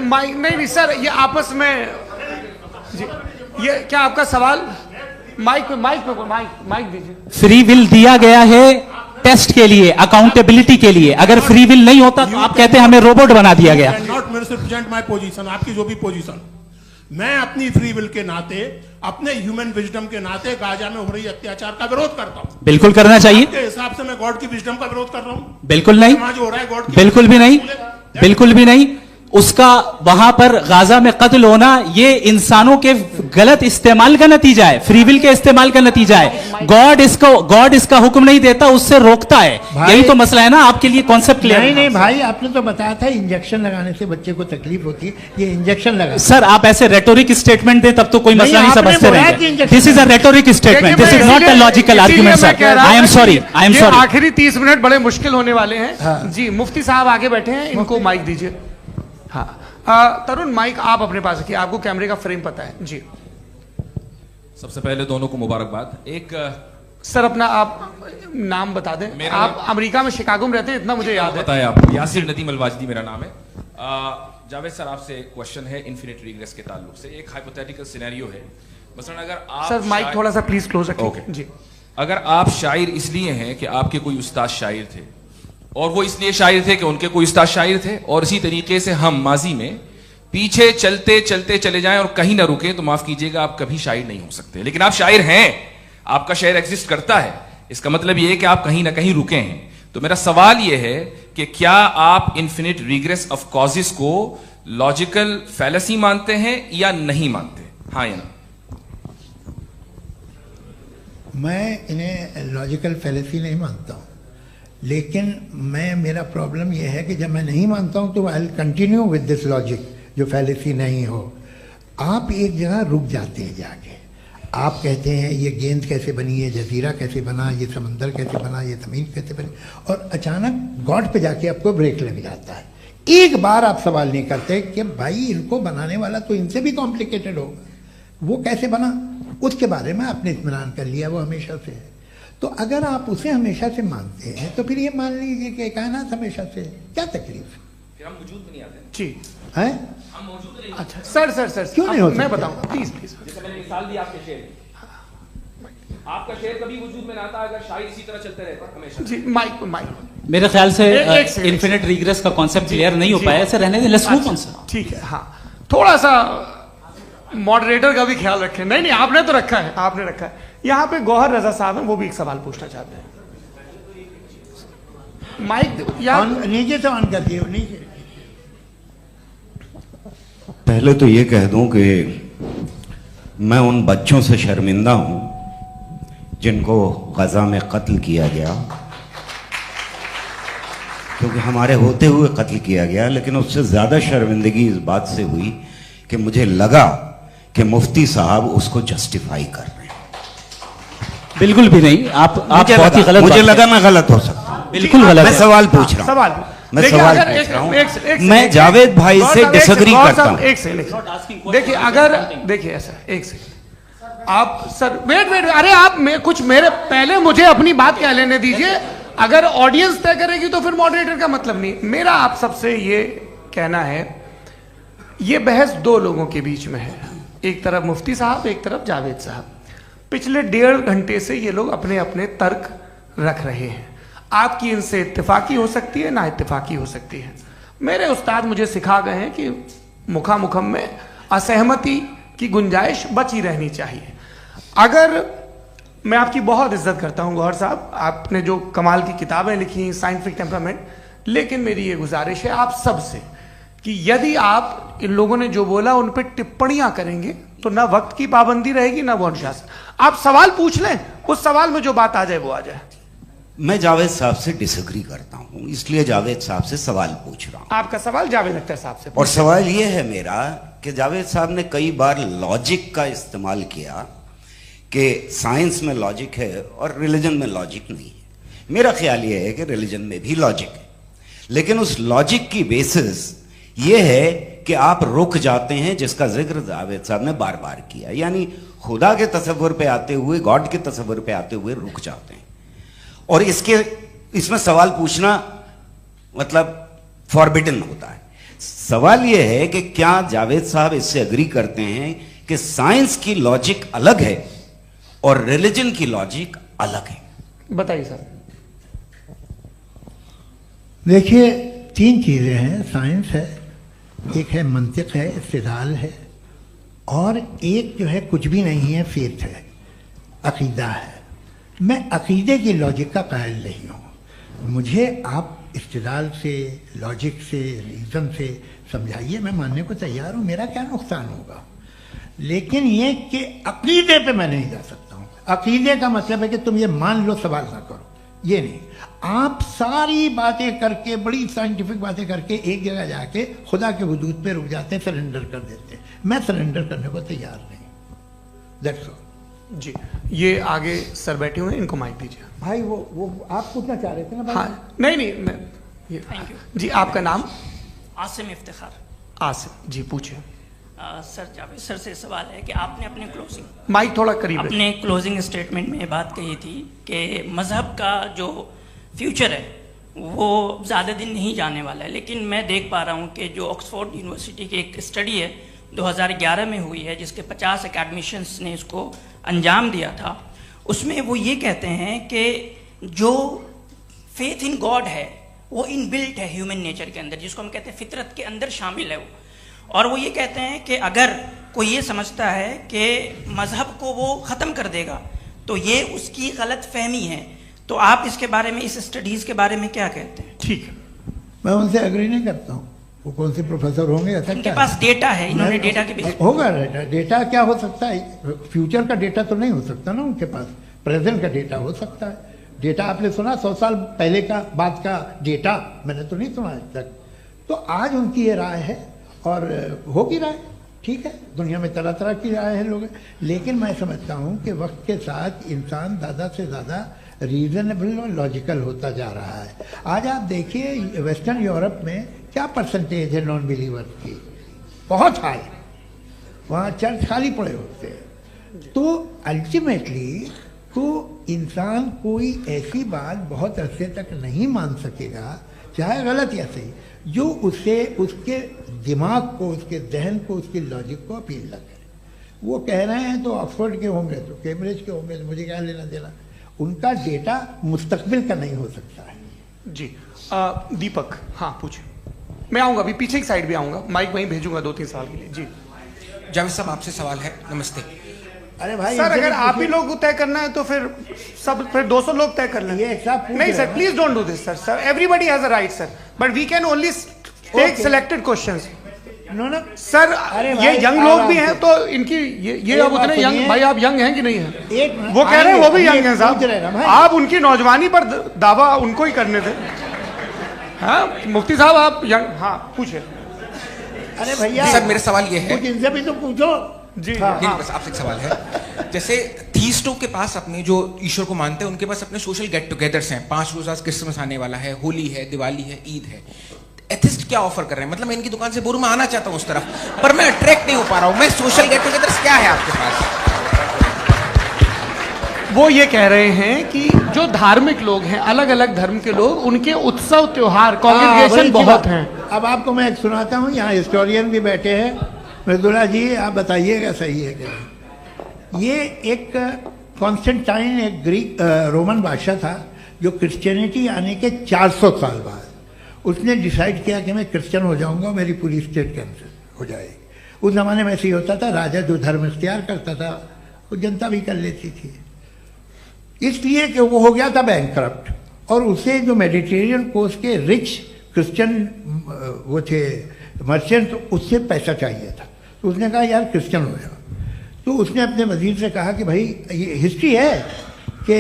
माइक नहीं सर, ये आपस में जी, ये क्या आपका सवाल? माइक दीजिए। फ्री विल दिया गया है टेस्ट के लिए, अकाउंटेबिलिटी के लिए। अगर फ्री विल नहीं होता तो आप कहते हैं हमें रोबोट बना दिया गया। नॉट मिसरिप्रेजेंट माय पोजीशन, आपकी जो भी पोजीशन, मैं अपनी फ्री विल के नाते, अपने ह्यूमन विजडम के नाते गाजा में हो रही अत्याचार का विरोध करता हूं। बिल्कुल करना चाहिए। के हिसाब से मैं गॉड की विजडम का विरोध कर रहा हूं? बिल्कुल नहीं, जो हो रहा है गॉड, बिल्कुल भी नहीं, बिल्कुल भी नहीं। उसका वहां पर गाजा में कत्ल होना ये इंसानों के गलत इस्तेमाल का नतीजा है, फ्री विल के इस्तेमाल का नतीजा है। गॉड इसका हुक्म नहीं देता, उससे रोकता है। यही तो मसला है ना, आपके लिए कॉन्सेप्ट क्लियर है? नहीं भाई, आपने तो बताया था इंजेक्शन लगाने से बच्चे को तकलीफ होती है, ये इंजेक्शन लगा। सर आप ऐसे रेटोरिक स्टेटमेंट दे तब तो कोई मसला नहीं समझते रहेंगे। This is a rhetoric statement, this is not a logical argument sir. I am sorry, I am sorry. आखिरी 30 मिनट बड़े मुश्किल होने वाले हैं जी। मुफ्ती साहब आगे बैठे हैं, इनको माइक दीजिए। हाँ तरुण, माइक आप अपने पास रखिए, आपको कैमरे का फ्रेम पता है जी। सबसे पहले दोनों को मुबारकबाद। एक सर अपना आप नाम बता दें। आप अमेरिका में शिकागो में रहते हैं, इतना मुझे याद है। बताया आपको, यासिर नदीम अलवाजदी मेरा नाम है। जावेद सर, आपसे एक क्वेश्चन है इन्फिनिट रिग्रेस के ताल्लुक से। एक हाइपोथेटिकल सिनेरियो है, मसलन अगर आप सर माइक थोड़ा सा प्लीज क्लोज रखिए जी। अगर आप शायर इसलिए हैं कि आपके कोई उस्ताद शायर थे, और वो इसलिए शायर थे कि उनके कोई उस्ताद शायर थे, और इसी तरीके से हम माजी में पीछे चलते चलते चले जाएं और कहीं ना रुके, तो माफ कीजिएगा आप कभी शायर नहीं हो सकते। लेकिन आप शायर हैं, आपका शायर एग्जिस्ट करता है, इसका मतलब यह है कि आप कहीं ना कहीं रुके हैं। तो मेरा सवाल यह है कि क्या आप इन्फिनिट रिग्रेस ऑफ कॉजेस को लॉजिकल फैलेसी मानते हैं या नहीं मानते? हाँ या ना? मैं इन्हें लॉजिकल फैलेसी नहीं मानता हूँ, लेकिन मेरा प्रॉब्लम यह है कि जब मैं नहीं मानता हूँ तो I will continue with this logic जो फैलेसी नहीं हो। आप एक जगह रुक जाते हैं जाके, आप कहते हैं ये गेंद कैसे बनी, ये जजीरा कैसे बना, ये समंदर कैसे बना, ये ज़मीन कैसे बनी, और अचानक गॉड पे जाके आपको ब्रेक लग जाता है। एक बार आप सवाल नहीं करते कि भाई इनको बनाने वाला तो इनसे भी कॉम्प्लिकेटेड होगा, वो कैसे बना, उसके बारे में आपने इत्मीनान कर लिया, वो हमेशा से है। तो अगर आप उसे हमेशा से मानते हैं तो फिर ये मान लीजिए कि कायनात हमेशा से है, क्या तकलीफ है? हम वजूद में नहीं आते जी हैं? हम मौजूद नहीं। अच्छा सर क्यों नहीं हो सकते? मैं बताऊं प्लीज। जैसे मैंने मिसाल दी आपके शेर, आपका शेर कभी वजूद में ना आता अगर शायर इसी तरह चलते रहते हमेशा जी। माइक मेरे ख्याल से एक इन्फिनिट रिग्रेस का कॉन्सेप्ट क्लियर नहीं हो पाया, ऐसे रहने दें, लेट्स मूव ऑन सर। ठीक है। हाँ थोड़ा सा मॉडरेटर का भी ख्याल रखें। नहीं नहीं, आपने तो रखा है, आपने रखा है। यहाँ पे गौहर रजा साहब हैं, वो भी एक सवाल पूछना चाहते हैं। माइक नीचे से ऑन कर दिए, नीचे। पहले तो ये कह दूं कि मैं उन बच्चों से शर्मिंदा हूं जिनको गजा में कत्ल किया गया, क्योंकि हमारे होते हुए कत्ल किया गया। लेकिन उससे ज्यादा शर्मिंदगी इस बात से हुई कि मुझे लगा कि मुफ्ती साहब उसको जस्टिफाई कर रहे हैं। बिल्कुल भी नहीं, आप बहुत ही गलत, मुझे लगा मैं गलत हो सकता हूं। बिल्कुल गलत। मैं सवाल पूछ रहा हूं, सवाल मैं सवाल पूछ रहा हूं। मैं जावेद भाई से डिसएग्री करता हूं। एक सेकंड देखिए, अगर देखिए ऐसा, एक सेकंड आप सर, वेट, अरे आप कुछ मेरे पहले मुझे अपनी बात कह लेने दीजिए। अगर ऑडियंस तय करेगी तो फिर मॉडरेटर का मतलब नहीं। मेरा आप सबसे ये कहना है, ये बहस दो लोगों के बीच में है, एक तरफ मुफ्ती साहब, एक तरफ जावेद साहब। पिछले 1.5 घंटे से ये लोग अपने अपने तर्क रख रहे हैं। आपकी इनसे इत्तेफाकी हो सकती है, ना इत्तेफाकी हो सकती है। मेरे उस्ताद मुझे सिखा गए हैं कि मुखामुखम में असहमति की गुंजाइश बची रहनी चाहिए। अगर मैं आपकी बहुत इज्जत करता हूं गौहर साहब, आपने जो कमाल की किताबें लिखी, साइंटिफिक टेम्परामेंट, लेकिन मेरी ये गुजारिश है आप सबसे कि यदि आप इन लोगों ने जो बोला उन पर टिप्पणियां करेंगे तो ना वक्त की पाबंदी रहेगी, ना वो अनुशासन। आप सवाल पूछ लें, उस सवाल में जो बात आ जाए वो आ जाए। मैं जावेद साहब से डिसएग्री करता हूं, इसलिए जावेद साहब से सवाल पूछ रहा हूं। आपका सवाल जावेद अख्तर साहब से, और सवाल यह है मेरा कि जावेद साहब ने कई बार लॉजिक का इस्तेमाल किया कि साइंस में लॉजिक है और रिलीजन में लॉजिक नहीं है। मेरा ख्याल यह है कि रिलीजन में भी लॉजिक है, लेकिन उस लॉजिक की बेसिस यह है कि आप रुक जाते हैं, जिसका जिक्र जावेद साहब ने बार बार किया, यानी खुदा के तसव्वुर पे आते हुए, गॉड के तसव्वुर पे आते हुए रुक जाते हैं। और इसमें सवाल पूछना मतलब फॉरबिडन होता है। सवाल यह है कि क्या जावेद साहब इससे एग्री करते हैं कि साइंस की लॉजिक अलग है और रिलीजन की लॉजिक अलग है? बताइए सर। देखिए, 3 चीजें हैं। साइंस है, एक है मंतिक है, इस्तिदलाल है, और एक जो है कुछ भी नहीं है, फेथ है, अकीदा है। मैं अकीदे की लॉजिक का कायल नहीं हूँ। मुझे आप इस्तिदलाल से, लॉजिक से, रीज़न से समझाइए, मैं मानने को तैयार हूँ, मेरा क्या नुकसान होगा। लेकिन ये कि अकीदे पे मैं नहीं जा सकता हूँ। अकीदे का मतलब है कि तुम ये मान लो, सवाल ना करो, ये नहीं। आप सारी बातें करके, बड़ी साइंटिफिक बातें करके एक जगह जाके खुदा के हुदूद पे रुक जाते हैं, सरेंडर कर देते हैं। मैं सरेंडर करने को तैयार नहीं। दैट्स ऑल जी। ये आगे सर बैठे हुए हैं, इनको माइक दीजिए। भाई वो आप पूछना चाह रहे थे ना भाई? हाँ, नहीं मैं ये थैंक यू जी। आपका नाम? आसिम इफ्तिखार। आसिफ जी, पूछिए। सर, जावेद सर से सवाल है कि आपने अपने क्लोजिंग माइक थोड़ा करीब अपने क्लोजिंग स्टेटमेंट में बात कही थी कि मज़हब का जो फ्यूचर है वो ज़्यादा दिन नहीं जाने वाला है। लेकिन मैं देख पा रहा हूँ कि जो ऑक्सफोर्ड यूनिवर्सिटी की एक स्टडी है 2011 में हुई है, जिसके 50 एकेडमिशियंस ने इसको अंजाम दिया था, उसमें वो ये कहते हैं कि जो फेथ इन गॉड है वो इनबिल्ट है ह्यूमन नेचर के अंदर, जिसको हम कहते हैं फितरत के अंदर शामिल है वो। और वो ये कहते हैं कि अगर कोई ये समझता है कि मज़हब को वो ख़त्म कर देगा तो ये उसकी गलत फहमी है। तो आप इसके बारे में, इस स्टडीज़ के बारे में क्या कहते हैं? ठीक है। मैं उनसे एग्री नहीं करता हूँ। वो कौन से प्रोफेसर होंगे? ऐसा उनके क्या पास डेटा है, इन्होंने डेटा के बेस होगा। डेटा क्या हो सकता है? फ्यूचर का डेटा तो नहीं हो सकता ना उनके पास, प्रेजेंट का डेटा हो सकता है। डेटा आपने सुना 100 साल पहले का बाद का डेटा? मैंने तो नहीं सुना आज तक। तो आज उनकी ये राय है और होगी राय, ठीक है। दुनिया में तरह तरह की राय है लोग, लेकिन मैं समझता हूँ कि वक्त के साथ इंसान ज़्यादा से ज़्यादा रीजनेबल और लॉजिकल होता जा रहा है। आज आप देखिए वेस्टर्न यूरोप में क्या परसेंटेज है नॉन बिलीवर्स की, बहुत हाई। वहाँ चर्च खाली पड़े होते हैं। तो अल्टीमेटली तो इंसान कोई ऐसी बात बहुत अरसे तक नहीं मान सकेगा, चाहे गलत या सही, जो उसे, उसके दिमाग को, उसके जहन को, उसकी लॉजिक को अपील न करे। वो कह रहे हैं तो ऑक्सफोर्ड के होंगे तो कैम्ब्रिज के होंगे, तो मुझे क्या लेना देना। उनका डेटा मुस्तकबिल का नहीं हो सकता है। जी। दीपक, हाँ पूछिए। मैं आऊंगा अभी, पीछे की साइड भी आऊंगा, माइक वहीं भेजूंगा 2-3 साल के लिए। जी जावेद साहब, आपसे सवाल है। नमस्ते। अरे भाई सर, अगर आप ही लोग को तय करना है तो फिर 200 लोग तय कर लें। ये एक साथ नहीं sir, please don't do this sir. Sir, everybody has a right sir, but we can only take selected questions. No sir, अरे ये यंग लोग भी हैं तो इनकी ये अब उतने यंग, भाई आप यंग हैं कि नहीं हैं? एक मिनट, वो कह रहे हैं वो भी यंग हैं पूछ रहे हैं साहब, भाई। आप उनकी नौजवानी पर दावा उनको ही करने थे। हाँ मुफ्ती साहब आप यंग, हाँ पूछे। अरे भैया सर, मेरा सवाल ये है, कुछ इनसे भी तो पूछो। जी नहीं, बस आपसे एक सवाल है। जैसे थीस्टों के पास अपने जो ईश्वर को मानते हैं उनके पास अपने सोशल गेट टुगेदर्स हैं। 5 रोज आज क्रिसमस आने वाला है, होली है, दिवाली है, ईद है। एथिस्ट क्या ऑफर कर रहे हैं? मतलब मैं इनकी दुकान से बोलूं, मैं आना चाहता हूं उस तरफ, पर मैं अट्रैक्ट नहीं हो पा रहा हूं। मैं सोशल गेट टुगेदर्स क्या है आपके पास? वो ये कह रहे हैं कि जो धार्मिक लोग हैं, अलग अलग धर्म के लोग, उनके उत्सव त्योहार कांग्रेगेशन बहुत हैं। अब आपको मैं एक सुनाता हूँ, यहाँ हिस्टोरियन भी बैठे हैं। मृदुला जी, आप बताइएगा सही है क्या? ये एक कॉन्स्टेंटाइन, एक ग्रीक रोमन बादशाह था जो क्रिश्चियनिटी आने के 400 साल बाद उसने डिसाइड किया कि मैं क्रिश्चियन हो जाऊंगा, मेरी पूरी स्टेट कैंसिल हो जाएगी। उस जमाने में ऐसे ही होता था, राजा जो धर्म इख्तियार करता था वो जनता भी कर लेती थी। इसलिए कि वो हो गया था बैंकरप्ट, और उसे जो मेडिटेरियन कोस्ट के रिच क्रिश्चियन वो थे मर्चेंट, उससे पैसा चाहिए था। तो उसने कहा यार क्रिश्चियन हो जाओ। तो उसने अपने वजीर से कहा कि भाई ये हिस्ट्री है कि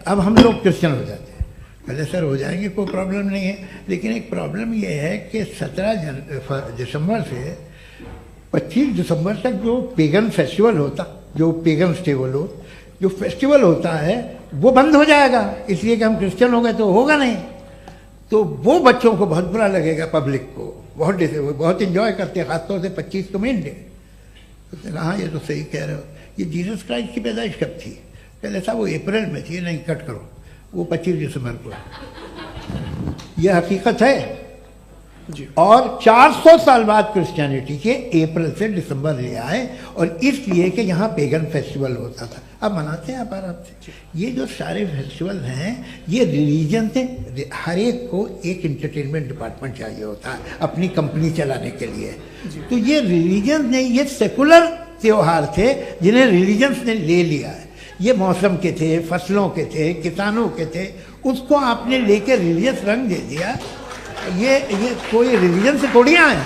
अब हम लोग क्रिश्चियन हो जाते हैं। पहले सर हो जाएंगे, कोई प्रॉब्लम नहीं है, लेकिन एक प्रॉब्लम ये है कि 17 दिसंबर से 25 दिसंबर तक जो पेगन फेस्टिवल होता, जो पेगन्स थे वो लोग, जो फेस्टिवल होता है वो बंद हो जाएगा, इसलिए कि हम क्रिश्चियन हो गए तो होगा नहीं। तो वो बच्चों को बहुत बुरा लगेगा, पब्लिक को बहुत इंजॉय करते हैं, खासतौर से 25 को मेन डे। उसने कहा हाँ ये तो सही कह रहे हो। ये जीसस क्राइस्ट की पैदाइश कब थी? पहले साहब वो अप्रैल में थी। नहीं, कट करो, वो 25 दिसंबर को है। यह हकीकत है जी। और 400 साल बाद क्रिश्चियनिटी के अप्रैल से दिसंबर ले आए, और इसलिए कि यहाँ पेगन फेस्टिवल होता था। अब मनाते हैं आप आराम से। ये जो सारे फेस्टिवल हैं ये रिलीजन से, हर एक को एक इंटरटेनमेंट डिपार्टमेंट चाहिए होता है अपनी कंपनी चलाने के लिए। तो ये रिलीजन ने, ये सेकुलर त्योहार थे जिन्हें रिलीजन्स ने ले लिया है। ये मौसम के थे, फसलों के थे, किसानों के थे, उसको आपने लेके रिलीजियस रंग दे दिया। ये कोई रिलीजन से थोड़ी आए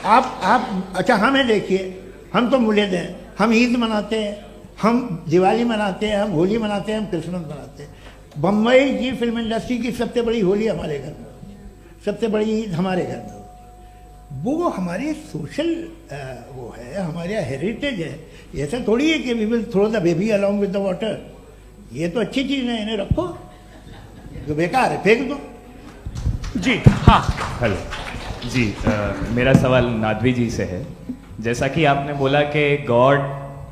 आप। अच्छा हमें देखिए, हम तो मुल्द हैं, हम ईद मनाते हैं, हम दिवाली मनाते हैं, हम होली मनाते हैं, हम क्रिसमस मनाते हैं। बम्बई की फिल्म इंडस्ट्री की सबसे बड़ी होली हमारे घर में होती है, सबसे बड़ी ईद हमारे घर में होती है। वो हमारे सोशल वो है, हमारे हेरिटेज है। ऐसा थोड़ी है कि we will throw the baby along with the water. ये तो अच्छी चीज़ है, इन्हें रखो, जो बेकार है फेंक दो। जी हाँ, हेलो जी, मेरा सवाल नादवी जी से है। जैसा कि आपने बोला कि गॉड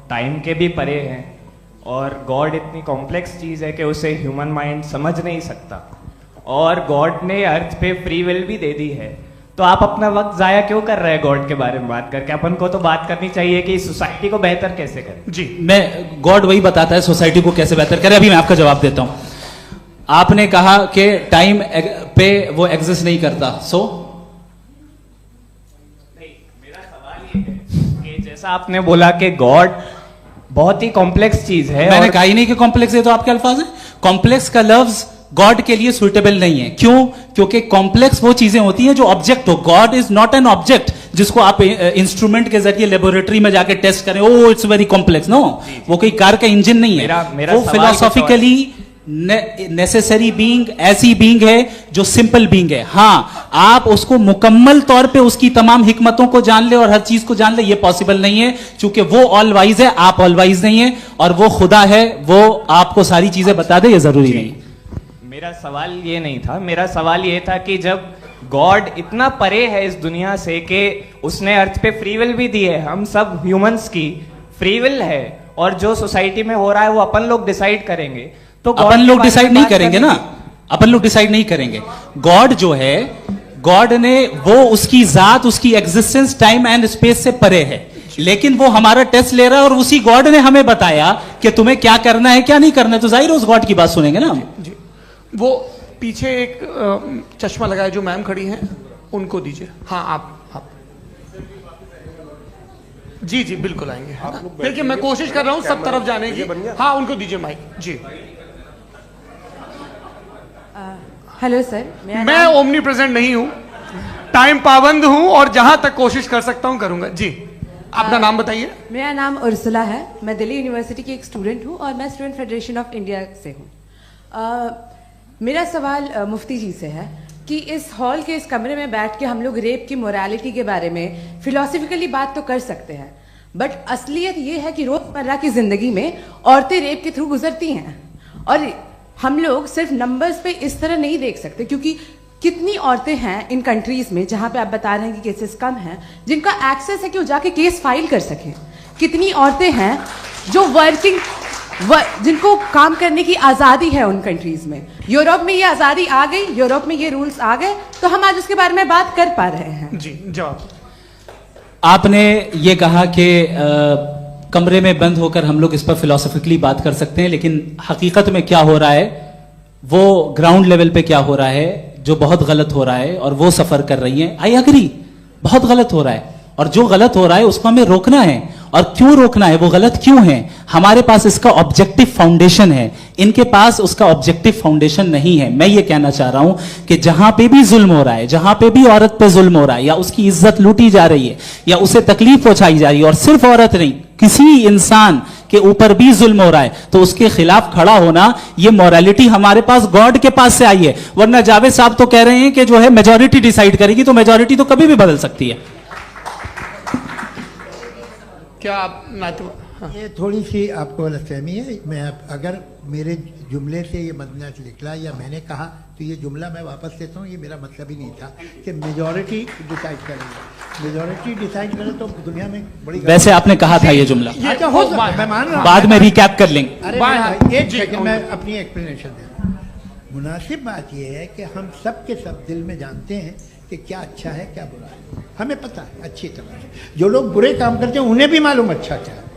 टाइम के भी परे हैं, और गॉड इतनी कॉम्प्लेक्स चीज़ है कि उसे ह्यूमन माइंड समझ नहीं सकता, और गॉड ने अर्थ पे फ्री विल भी दे दी है। तो आप अपना वक्त ज़ाया क्यों कर रहे हैं गॉड के बारे में बात करके? अपन को तो बात करनी चाहिए कि सोसाइटी को बेहतर कैसे करें। जी, मैं गॉड वही बताता है सोसाइटी को कैसे बेहतर करे। अभी मैं आपका जवाब देता हूं। आपने कहा कि टाइम पे वो एग्जिस्ट नहीं करता, मेरा सवाल ये है कि जैसा आपने बोला कि गॉड बहुत ही कॉम्प्लेक्स चीज है। मैंने कहा ही नहीं कि कॉम्प्लेक्स है, तो आपके अल्फाज है। कॉम्प्लेक्स का लफ्ज गॉड के लिए सुइटेबल नहीं है। क्यों? क्योंकि कॉम्प्लेक्स वो चीजें होती हैं जो ऑब्जेक्ट हो। God is not an object जिसको आप इंस्ट्रूमेंट के जरिए लेबोरेटरी में जाके टेस्ट करें, oh it's very complex. No, वो कोई कार का इंजन नहीं है। वो फिलोसॉफिकली नेसेसरी बीइंग ऐसी बीइंग है जो सिंपल बीइंग है। हाँ, आप उसको मुकम्मल तौर पे उसकी तमाम हिकमतों को जान ले और हर चीज को जान ले, ये पॉसिबल नहीं है, क्योंकि वो ऑल वाइज है, आप ऑल वाइज नहीं है, और वो खुदा है, वो आपको सारी चीजें बता दे, ये जरूरी नहीं। मेरा सवाल ये नहीं था। मेरा सवाल ये था कि जब गॉड इतना परे है इस दुनिया से कि उसने अर्थ पे फ्री विल भी दी है, हम सब ह्यूमंस की फ्री विल है, और जो सोसाइटी में हो रहा है वो अपन लोग डिसाइड करेंगे, तो अपन लोग डिसाइड नहीं करेंगे ना, अपन लोग डिसाइड नहीं करेंगे। गॉड जो है, गॉड ने वो उसकी जात, उसकी एग्जिस्टेंस टाइम एंड स्पेस से परे है, लेकिन वो हमारा टेस्ट ले रहा है, और उसी गॉड ने हमें बताया कि तुम्हें क्या करना है क्या नहीं करना है, तो जाहिर उस गॉड की बात सुनेंगे ना हम। जी, वो पीछे एक चश्मा लगाए जो मैम खड़ी हैं, उनको दीजिए। हाँ आप जी जी बिल्कुल आएंगे। देखिए मैं कोशिश कर रहा हूँ सब तरफ जाने की। हाँ उनको दीजिए माइक जी। हेलो सर, मैं ओमनी प्रेजेंट नहीं हूँ, टाइम पाबंद हूँ और जहां तक कोशिश कर सकता हूँ करूंगा जी। अपना नाम बताइए। मेरा नाम उर्सुला है, मैं दिल्ली यूनिवर्सिटी की एक स्टूडेंट हूँ और मैं स्टूडेंट फेडरेशन ऑफ इंडिया से हूँ। मेरा सवाल मुफ्ती जी से है कि इस हॉल के इस कमरे में बैठ के हम लोग रेप की मोरालिटी के बारे में फिलोसफिकली बात तो कर सकते हैं, बट असलियत ये है कि रोजमर्रा की जिंदगी में औरतें रेप के थ्रू गुजरती हैं और हम लोग सिर्फ नंबर्स पे इस तरह नहीं देख सकते, क्योंकि कितनी औरतें हैं इन कंट्रीज में जहां पे आप बता रहे हैं कि केसेस कम हैं, जिनका एक्सेस है कि वो जाके केस फाइल कर सकें। कितनी औरतें हैं जो जिनको काम करने की आज़ादी है उन कंट्रीज में। यूरोप में ये आज़ादी आ गई, यूरोप में ये रूल्स आ गए, तो हम आज उसके बारे में बात कर पा रहे हैं। जी जवाब। आपने ये कहा कि कमरे में बंद होकर हम लोग इस पर फिलोसफिकली बात कर सकते हैं, लेकिन हकीकत में क्या हो रहा है, वो ग्राउंड लेवल पे क्या हो रहा है जो बहुत गलत हो रहा है और वो सफर कर रही हैं। आई अग्री, बहुत गलत हो रहा है और जो गलत हो रहा है उसको हमें रोकना है। और क्यों रोकना है, वो गलत क्यों है, हमारे पास इसका ऑब्जेक्टिव फाउंडेशन है, इनके पास उसका ऑब्जेक्टिव फाउंडेशन नहीं है। मैं ये कहना चाह रहा हूं कि जहां पे भी जुल्म हो रहा है, जहां पे भी औरत पे जुल्म हो रहा है या उसकी इज्जत लूटी जा रही है या उसे तकलीफ पहुंचाई जा रही है, और सिर्फ औरत नहीं किसी इंसान के ऊपर भी जुल्म हो रहा है, तो उसके खिलाफ खड़ा होना, ये मोरालिटी हमारे पास गॉड के पास से आई है। वरना जावेद साहब तो कह रहे हैं कि जो है मेजॉरिटी डिसाइड करेगी, तो मेजॉरिटी तो कभी भी बदल सकती है। क्या आप हाँ। ये थोड़ी सी आपको गलतफहमी है। मैं अगर मेरे जुमले से ये मदना निकला या मैंने कहा तो ये जुमला मैं वापस लेता हूँ। ये मेरा मतलब ही नहीं था कि मेजॉरिटी डिसाइड करेगी। मेजॉरिटी डिसाइड करे तो दुनिया में बड़ी, वैसे आपने कहा था ये जुमला, अच्छा हो सकता है, मैं मान रहा हूँ, बाद में रिकैप कर लेंगे। अरे एक सेकंड मैं अपनी एक्सप्लेनेशन देता हूँ। मुनासिब बात यह है कि हम सब के सब दिल में जानते हैं कि क्या अच्छा है क्या बुरा है, हमें पता है अच्छी तरह से। जो लोग बुरे काम करते हैं उन्हें भी मालूम अच्छा क्या है।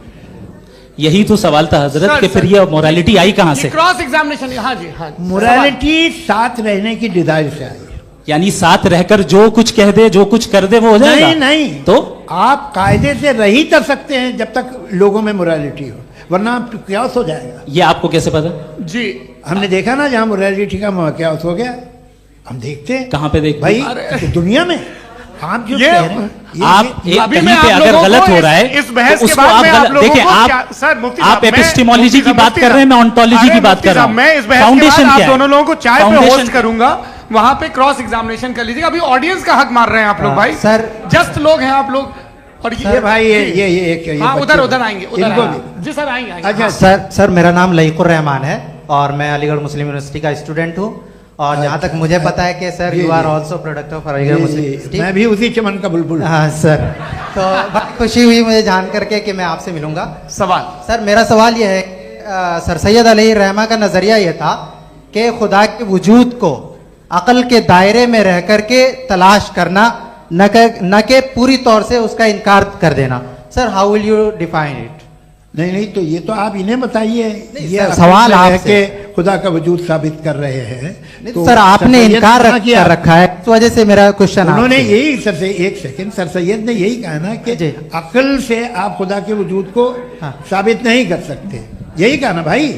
यही तो सवाल था हजरत कि फिर ये मोरालिटी आई कहां से? Cross examination. हाँ जी हाँ। मोरालिटी साथ रहने की डिजायर से आई, यानी साथ रहकर जो कुछ कह दे जो कुछ कर दे वो हो जाएगा। नहीं नहीं, तो आप कायदे से रह ही कर सकते हैं जब तक लोगों में मोरालिटी हो, वरना क्यास हो जाएगा। ये आपको कैसे पता? जी हमने देखा ना, जहां मोरालिटी का क्यास हो गया, हम देखते हैं। कहां पे देखते भाई? दुनिया में। आप जो कह रहे हैं, आप कहीं पे अगर गलत हो रहा है इस बहस तो के उसको बाद आप देखिए, आप एपिस्टेमोलॉजी की बात कर रहे हैं, मैं ऑन्टोलॉजी की बात कर रहा हूं। मैं इस बहस के बाद आप दोनों लोगों को चाय पे होस्ट करूंगा, वहां पे क्रॉस एग्जामिनेशन कर लीजिएगा। अभी ऑडियंस का हक मार रहे हैं आप लोग भाई, सर जस्ट लोग हैं आप लोग। और ये भाई ये हाँ उधर आएंगे, जी सर आएंगे। अच्छा सर मेरा नाम लईकुर रहमान है और मैं अलीगढ़ मुस्लिम यूनिवर्सिटी का स्टूडेंट हूँ। और जहाँ तक मुझे पता है कि sir you are also product of Aligarh Muslim University. मैं भी उसी चमन का बुलबुल। हाँ सर, तो बहुत खुशी हुई मुझे जान करके कि मैं आपसे मिलूंगा। सवाल सर, मेरा सवाल यह है, सर सैयद अलैहि रहमा का नजरिया यह था कि खुदा के वजूद को अकल के दायरे में रह करके तलाश करना, न के पूरी तौर से उसका इनकार कर देना। Sir how will you define it? नहीं तो ये तो आप इन्हें बताइए। ये सवाल आपसे खुदा का वजूद साबित कर रहे हैं तो सर आपने इनकार कर रखा है, इस वजह से मेरा क्वेश्चन। उन्होंने यही सर से एक सेकंड, सर सैयद ने यही कहा ना कि अकल से आप खुदा के वजूद को साबित नहीं कर सकते, यही कहा ना भाई।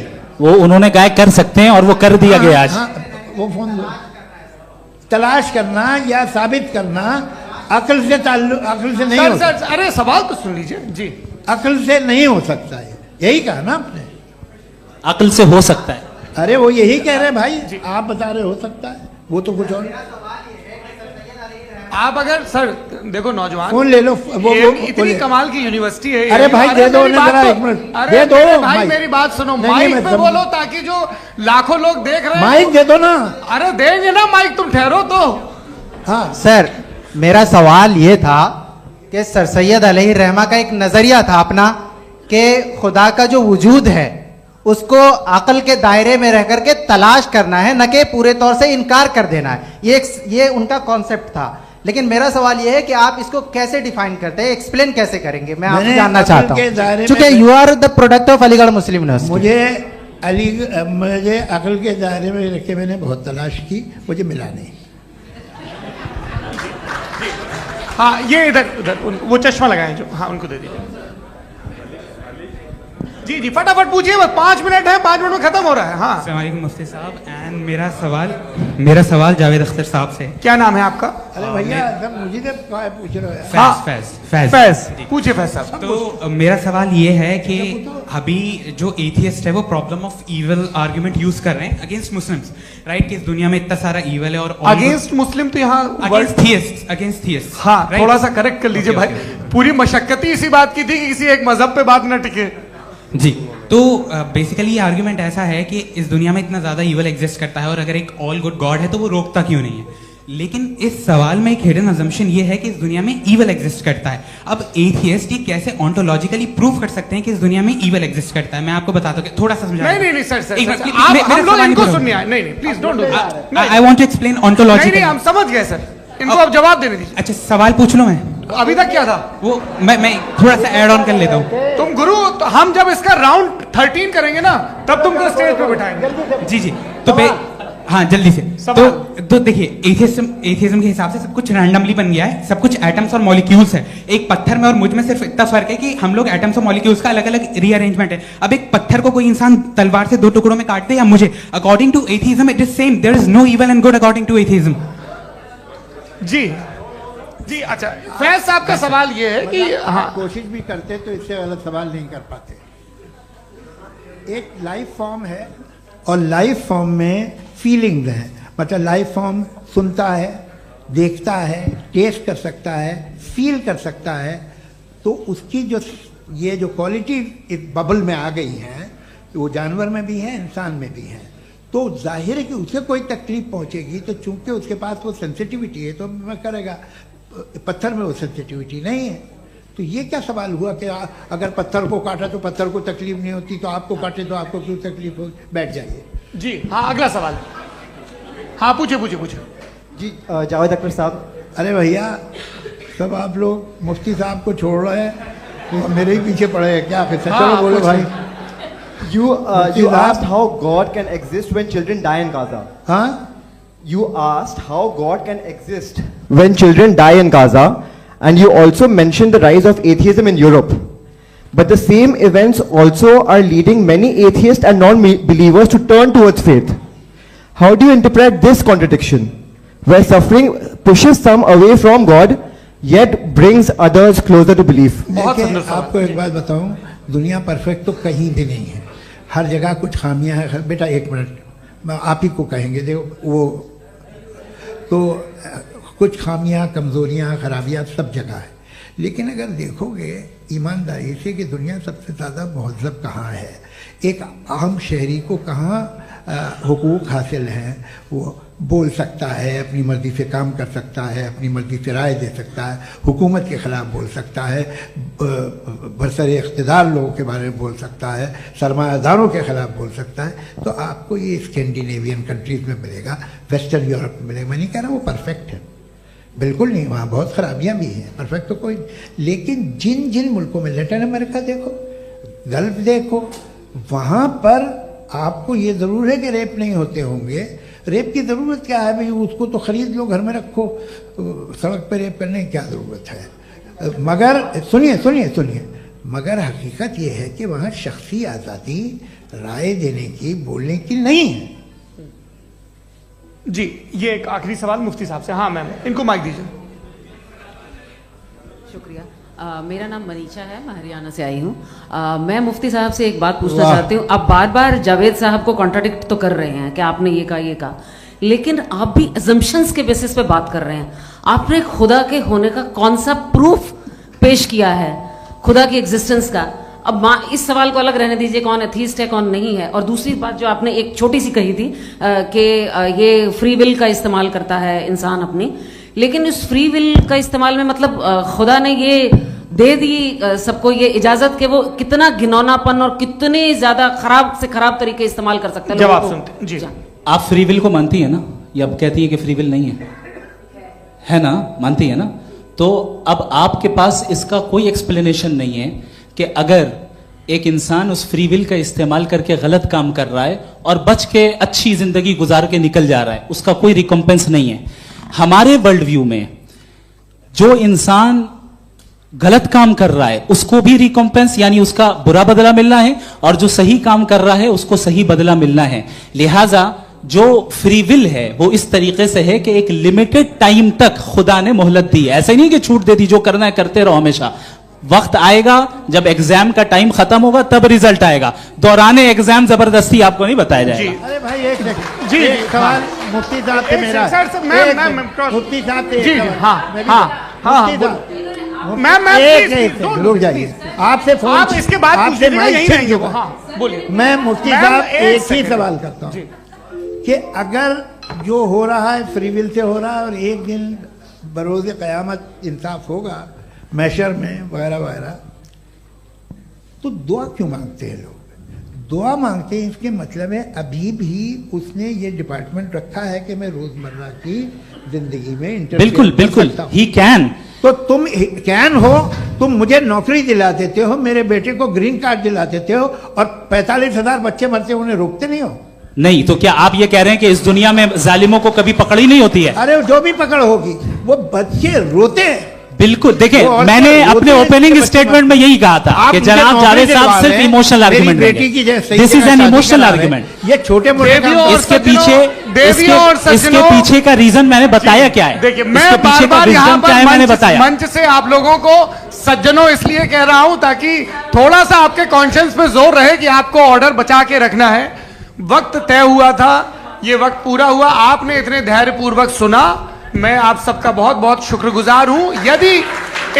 वो उन्होंने कहा कर सकते हैं और वो कर दिया गया आज। वो फोन तलाश करना या साबित करना अकल से अकल से नहीं हो सकता। अरे सवाल तो सुन लीजिए जी। अकल से नहीं हो सकता है, यही कहा ना आपने। अकल से हो सकता है, अरे वो यही कह रहे हैं भाई, आप बता रहे हो सकता है, वो तो कुछ और। आप अगर सर देखो नौजवान फोन ले लो, वो इतनी कमाल की यूनिवर्सिटी है। अरे भाई दे दो जरा, एक मिनट दे दो भाई, मेरी बात सुनो, माइक पे बोलो ताकि जो लाखों लोग देख रहे हैं। माइक दे दो ना। अरे देंगे ना माइक, तुम ठहरो तो। हाँ सर, मेरा सवाल ये था कि सर सैयद अलैहि रहमा का एक नजरिया था अपना कि खुदा का जो वजूद है उसको अकल के दायरे में रह करके तलाश करना है, न कि पूरे तौर से इनकार कर देना है। ये उनका कॉन्सेप्ट था। लेकिन मेरा सवाल ये है कि आप इसको कैसे डिफाइन करते हैं, एक्सप्लेन कैसे करेंगे, मैं आपसे जानना चाहता हूँ, क्योंकि you are the product of Aligarh Muslim University. मुझे अकल के दायरे में रख के मैंने बहुत तलाश की, मुझे मिला नहीं। हाँ ये इधर उधर वो चश्मा लगाए जो, हाँ उनको दे दीजिए। जी जी फटाफट पूछिए, बस 5 मिनट है, 5 मिनट में खत्म हो रहा है। हाँ अस्सलाम वालेकुम मुफ्ती साहब। एंड मेरा सवाल जावेद अख्तर साहब से। क्या नाम है आपका? अरे भैया मुझे पूछ रहे हो। फैज पूछिए फैज साहब। तो मेरा सवाल ये है कि अभी जो एथियस्ट है वो problem of evil argument use कर रहे हैं अगेंस्ट मुस्लिम्स, राइट? कि इस दुनिया में इतना सारा इविल है और अगेंस्ट मुस्लिम तो यहाँ अगेंस्ट थियस्ट। हाँ थोड़ा सा करेक्ट कर लीजिए भाई, पूरी मशक्कत ही इसी बात की थी कि किसी एक मजहब पे बात न टिके। जी, तो बेसिकली ये आर्गुमेंट ऐसा है कि इस दुनिया में इतना ज्यादा इविल एग्जिस्ट करता है और अगर एक ऑल गुड गॉड है तो वो रोकता क्यों नहीं है? लेकिन इस सवाल में एक हिडन अजम्पशन ये है कि इस दुनिया में इविल एग्जिस्ट करता है। अब एथियस्ट ये कैसे ऑन्टोलॉजिकली प्रूव कर सकते हैं कि इस दुनिया में इविल एग्जिस्ट करता है? मैं आपको बताता हूँ, थोड़ा सा समझा। नहीं सर हम लोग इनको सुनने आए। नहीं please don't do that. I want to explain ontologically. नहीं हम समझ गए सर, इनको अब जवाब देने दीजिए। अच्छा सवाल पूछ लो। मैं अभी तक क्या था वो मैं थोड़ा सा ऐड ऑन कर लेता हूँ। तुम गुरु, तो हम जब इसका राउंड 13 करेंगे ना तब तुमको स्टेज पे बिठाएंगे। जी तो हाँ जल्दी से। तो देखिए एथियज्म के हिसाब से सब कुछ रैंडमली बन गया है, सब कुछ एटम्स और मॉलिक्यूल्स है। एक पत्थर में और मुझ में सिर्फ इतना फर्क है कि हम लोग एटम्स और मॉलिक्यूल्स का अलग अलग रीअरेंजमेंट है। अब एक पत्थर को कोई इंसान तलवार से 2 टुकड़ों में काट दे या मुझे, according to atheism it is same. There is no evil and good according to atheism. जी अच्छा फैज साहब का सवाल ये है कि हाँ कोशिश भी करते तो इससे गलत सवाल नहीं कर पाते। एक लाइफ फॉर्म है और लाइफ फॉर्म में फीलिंग्स हैं, मतलब लाइफ फॉर्म सुनता है, देखता है, टेस्ट कर सकता है, फील कर सकता है। तो उसकी जो ये जो क्वालिटी इस बबल में आ गई हैं वो जानवर में भी है, इंसान में भी है। तो जाहिर है कि उसे कोई तकलीफ पहुंचेगी तो चूंकि उसके पास वो सेंसिटिविटी है तो मैं करेगा। पत्थर में वो सेंसिटिविटी नहीं है। तो ये क्या सवाल हुआ कि अगर पत्थर को काटा तो पत्थर को तकलीफ नहीं होती, तो आपको काटे तो आपको क्यों तकलीफ हो? बैठ जाइए। जी हाँ अगला सवाल। हाँ पूछे जी जावेद अख्तर साहब। अरे भैया सब आप लोग मुफ्ती साहब को छोड़ रहे हैं तो मेरे ही पीछे पड़े हैं क्या? फिर चलो बोलो भाई। You asked how God can exist when children die in Gaza. Huh? You asked how God can exist when children die in Gaza, and you also mentioned the rise of atheism in Europe. But the same events also are leading many atheists and non-believers to turn towards faith. How do you interpret this contradiction, where suffering pushes some away from God, yet brings others closer to belief? आपको एक बात बताऊं, दुनिया perfect तो कहीं भी नहीं है, हर जगह कुछ खामियां हैं। बेटा एक मिनट आप ही को कहेंगे, देखो वो तो कुछ खामियां, कमजोरियां, खराबियां सब जगह है। लेकिन अगर देखोगे ईमानदारी से कि दुनिया सबसे ज़्यादा महज़ब कहाँ है, एक आम शहरी को कहाँ हुकूक हासिल हैं, वो बोल सकता है, अपनी मर्ज़ी से काम कर सकता है, अपनी मर्ज़ी से राय दे सकता है, हुकूमत के ख़िलाफ़ बोल सकता है, बरसरे इक़्तिदार लोगों के बारे में बोल सकता है, सरमायादारों के ख़िलाफ़ बोल सकता है। तो आपको ये स्कैंडिनेवियन कंट्रीज़ में मिलेगा, वेस्टर्न यूरोप में मिलेगा। मैं नहीं कह रहा वो परफेक्ट है, बिल्कुल नहीं, वहाँ बहुत ख़राबियाँ भी हैं, परफेक्ट तो कोई। लेकिन जिन जिन मुल्कों में, लैटिन अमेरिका देखो, गल्फ देखो, वहाँ पर आपको ये ज़रूर है कि रेप नहीं होते होंगे। रेप की ज़रूरत क्या है भाई? उसको तो ख़रीद लो, घर में रखो, सड़क पर रेप करने की क्या ज़रूरत है? मगर सुनिए, मगर हकीकत ये है कि वहाँ शख्सी आज़ादी राय देने की, बोलने की नहीं है। जी ये एक आखिरी सवाल मुफ्ती साहब से। हाँ मैम इनको माइक दीजिए। शुक्रिया। मेरा नाम मनीषा है, मैं हरियाणा से आई हूँ। मैं मुफ्ती साहब से एक बात पूछना चाहती हूँ। आप बार बार जावेद साहब को कॉन्ट्राडिक्ट तो कर रहे हैं कि आपने ये कहा, लेकिन आप भी अजम्पशंस के बेसिस पे बात कर रहे हैं। आपने खुदा के होने का कौन सा प्रूफ पेश किया है, खुदा की एग्जिस्टेंस का? अब इस सवाल को अलग रहने दीजिए, कौन एथीस्ट है कौन नहीं है। और दूसरी बात जो आपने एक छोटी सी कही थी कि ये फ्री विल का इस्तेमाल करता है इंसान अपनी, लेकिन इस फ्री विल का इस्तेमाल में मतलब खुदा ने ये दे दी सबको ये इजाजत कि वो कितना घिनौनापन और कितने ज्यादा खराब से खराब तरीके इस्तेमाल कर सकते हैं। जवाब सुनते जी। आप फ्री विल को मानती है ना, या अब कहती है कि फ्री विल नहीं है ना? मानती है ना? तो अब आपके पास इसका कोई एक्सप्लेनेशन नहीं है कि अगर एक इंसान उस फ्री विल का इस्तेमाल करके गलत काम कर रहा है और बच के अच्छी जिंदगी गुजार के निकल जा रहा है, उसका कोई रिकॉम्पेंस नहीं है। हमारे वर्ल्ड व्यू में जो इंसान गलत काम कर रहा है उसको भी रिकॉम्पेंस यानी उसका बुरा बदला मिलना है, और जो सही काम कर रहा है उसको सही बदला मिलना है। लिहाजा जो फ्री विल है वो इस तरीके से है कि एक लिमिटेड टाइम तक खुदा ने मोहलत दी है। ऐसा नहीं कि छूट दे दी, जो करना है करते रहो हमेशा। वक्त आएगा जब एग्जाम का टाइम खत्म होगा तब रिजल्ट आएगा, दौराने एग्जाम जबरदस्ती आपको नहीं बताया जाएगा। अरे भाई एक सेकंड, जी, एक सवाल मुफ्ती साहब से मेरा, मुफ्ती साहब से एक सवाल। रुक जाइए, आपसे फोन, आप इसके बाद आपसे माइक चेंज होगा। बोलिए। मैं मुफ्ती साहब एक ही सवाल करता हूँ कि अगर जो हो रहा है फ्री विल से हो रहा है और एक दिन बरोज़ क़यामत इंसाफ होगा मैशर में वगैरह वगैरह, तो दुआ क्यों मांगते हैं लोग? दुआ मांगते हैं इसके मतलब है अभी भी उसने ये डिपार्टमेंट रखा है कि मैं रोजमर्रा की जिंदगी में बिल्कुल बिल्कुल ही कैन। तो तुम कैन हो, तुम मुझे नौकरी दिला देते हो, मेरे बेटे को ग्रीन कार्ड दिला देते हो, और 45,000 बच्चे मरते हो, उन्हें रोकते नहीं हो। नहीं तो क्या आप ये कह रहे हैं कि इस दुनिया में जालिमों को कभी पकड़ी नहीं होती है? अरे जो भी पकड़ होगी वो बच्चे रोते हैं। बिल्कुल, देखिए मैंने अपने ओपनिंग स्टेटमेंट में यही कहा था कि जनाब जावेद साहब सिर्फ इमोशनल आर्गुमेंट देंगे। This is an emotional argument. ये छोटे मोटे इसके पीछे का रीजन मैंने बताया क्या है। देखिए मैं बार-बार यहाँ पर मंच से आप लोगों को सज्जनों इसलिए कह रहा हूं ताकि थोड़ा सा आपके कॉन्शियंस पे जोर रहे कि आपको ऑर्डर बचा के रखना है। वक्त तय हुआ था, ये वक्त पूरा हुआ, आपने इतने धैर्यपूर्वक सुना, मैं आप सबका बहुत बहुत शुक्रगुजार हूं। यदि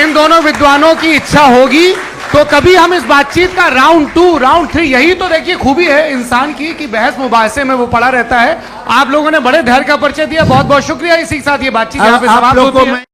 इन दोनों विद्वानों की इच्छा होगी तो कभी हम इस बातचीत का राउंड 2, राउंड 3, यही तो देखिए खूबी है इंसान की कि बहस मुबाहसे में वो पड़ा रहता है। आप लोगों ने बड़े धैर्य का परिचय दिया, बहुत बहुत शुक्रिया। इसी के साथ ये बातचीत यहाँ पे समाप्त होती है।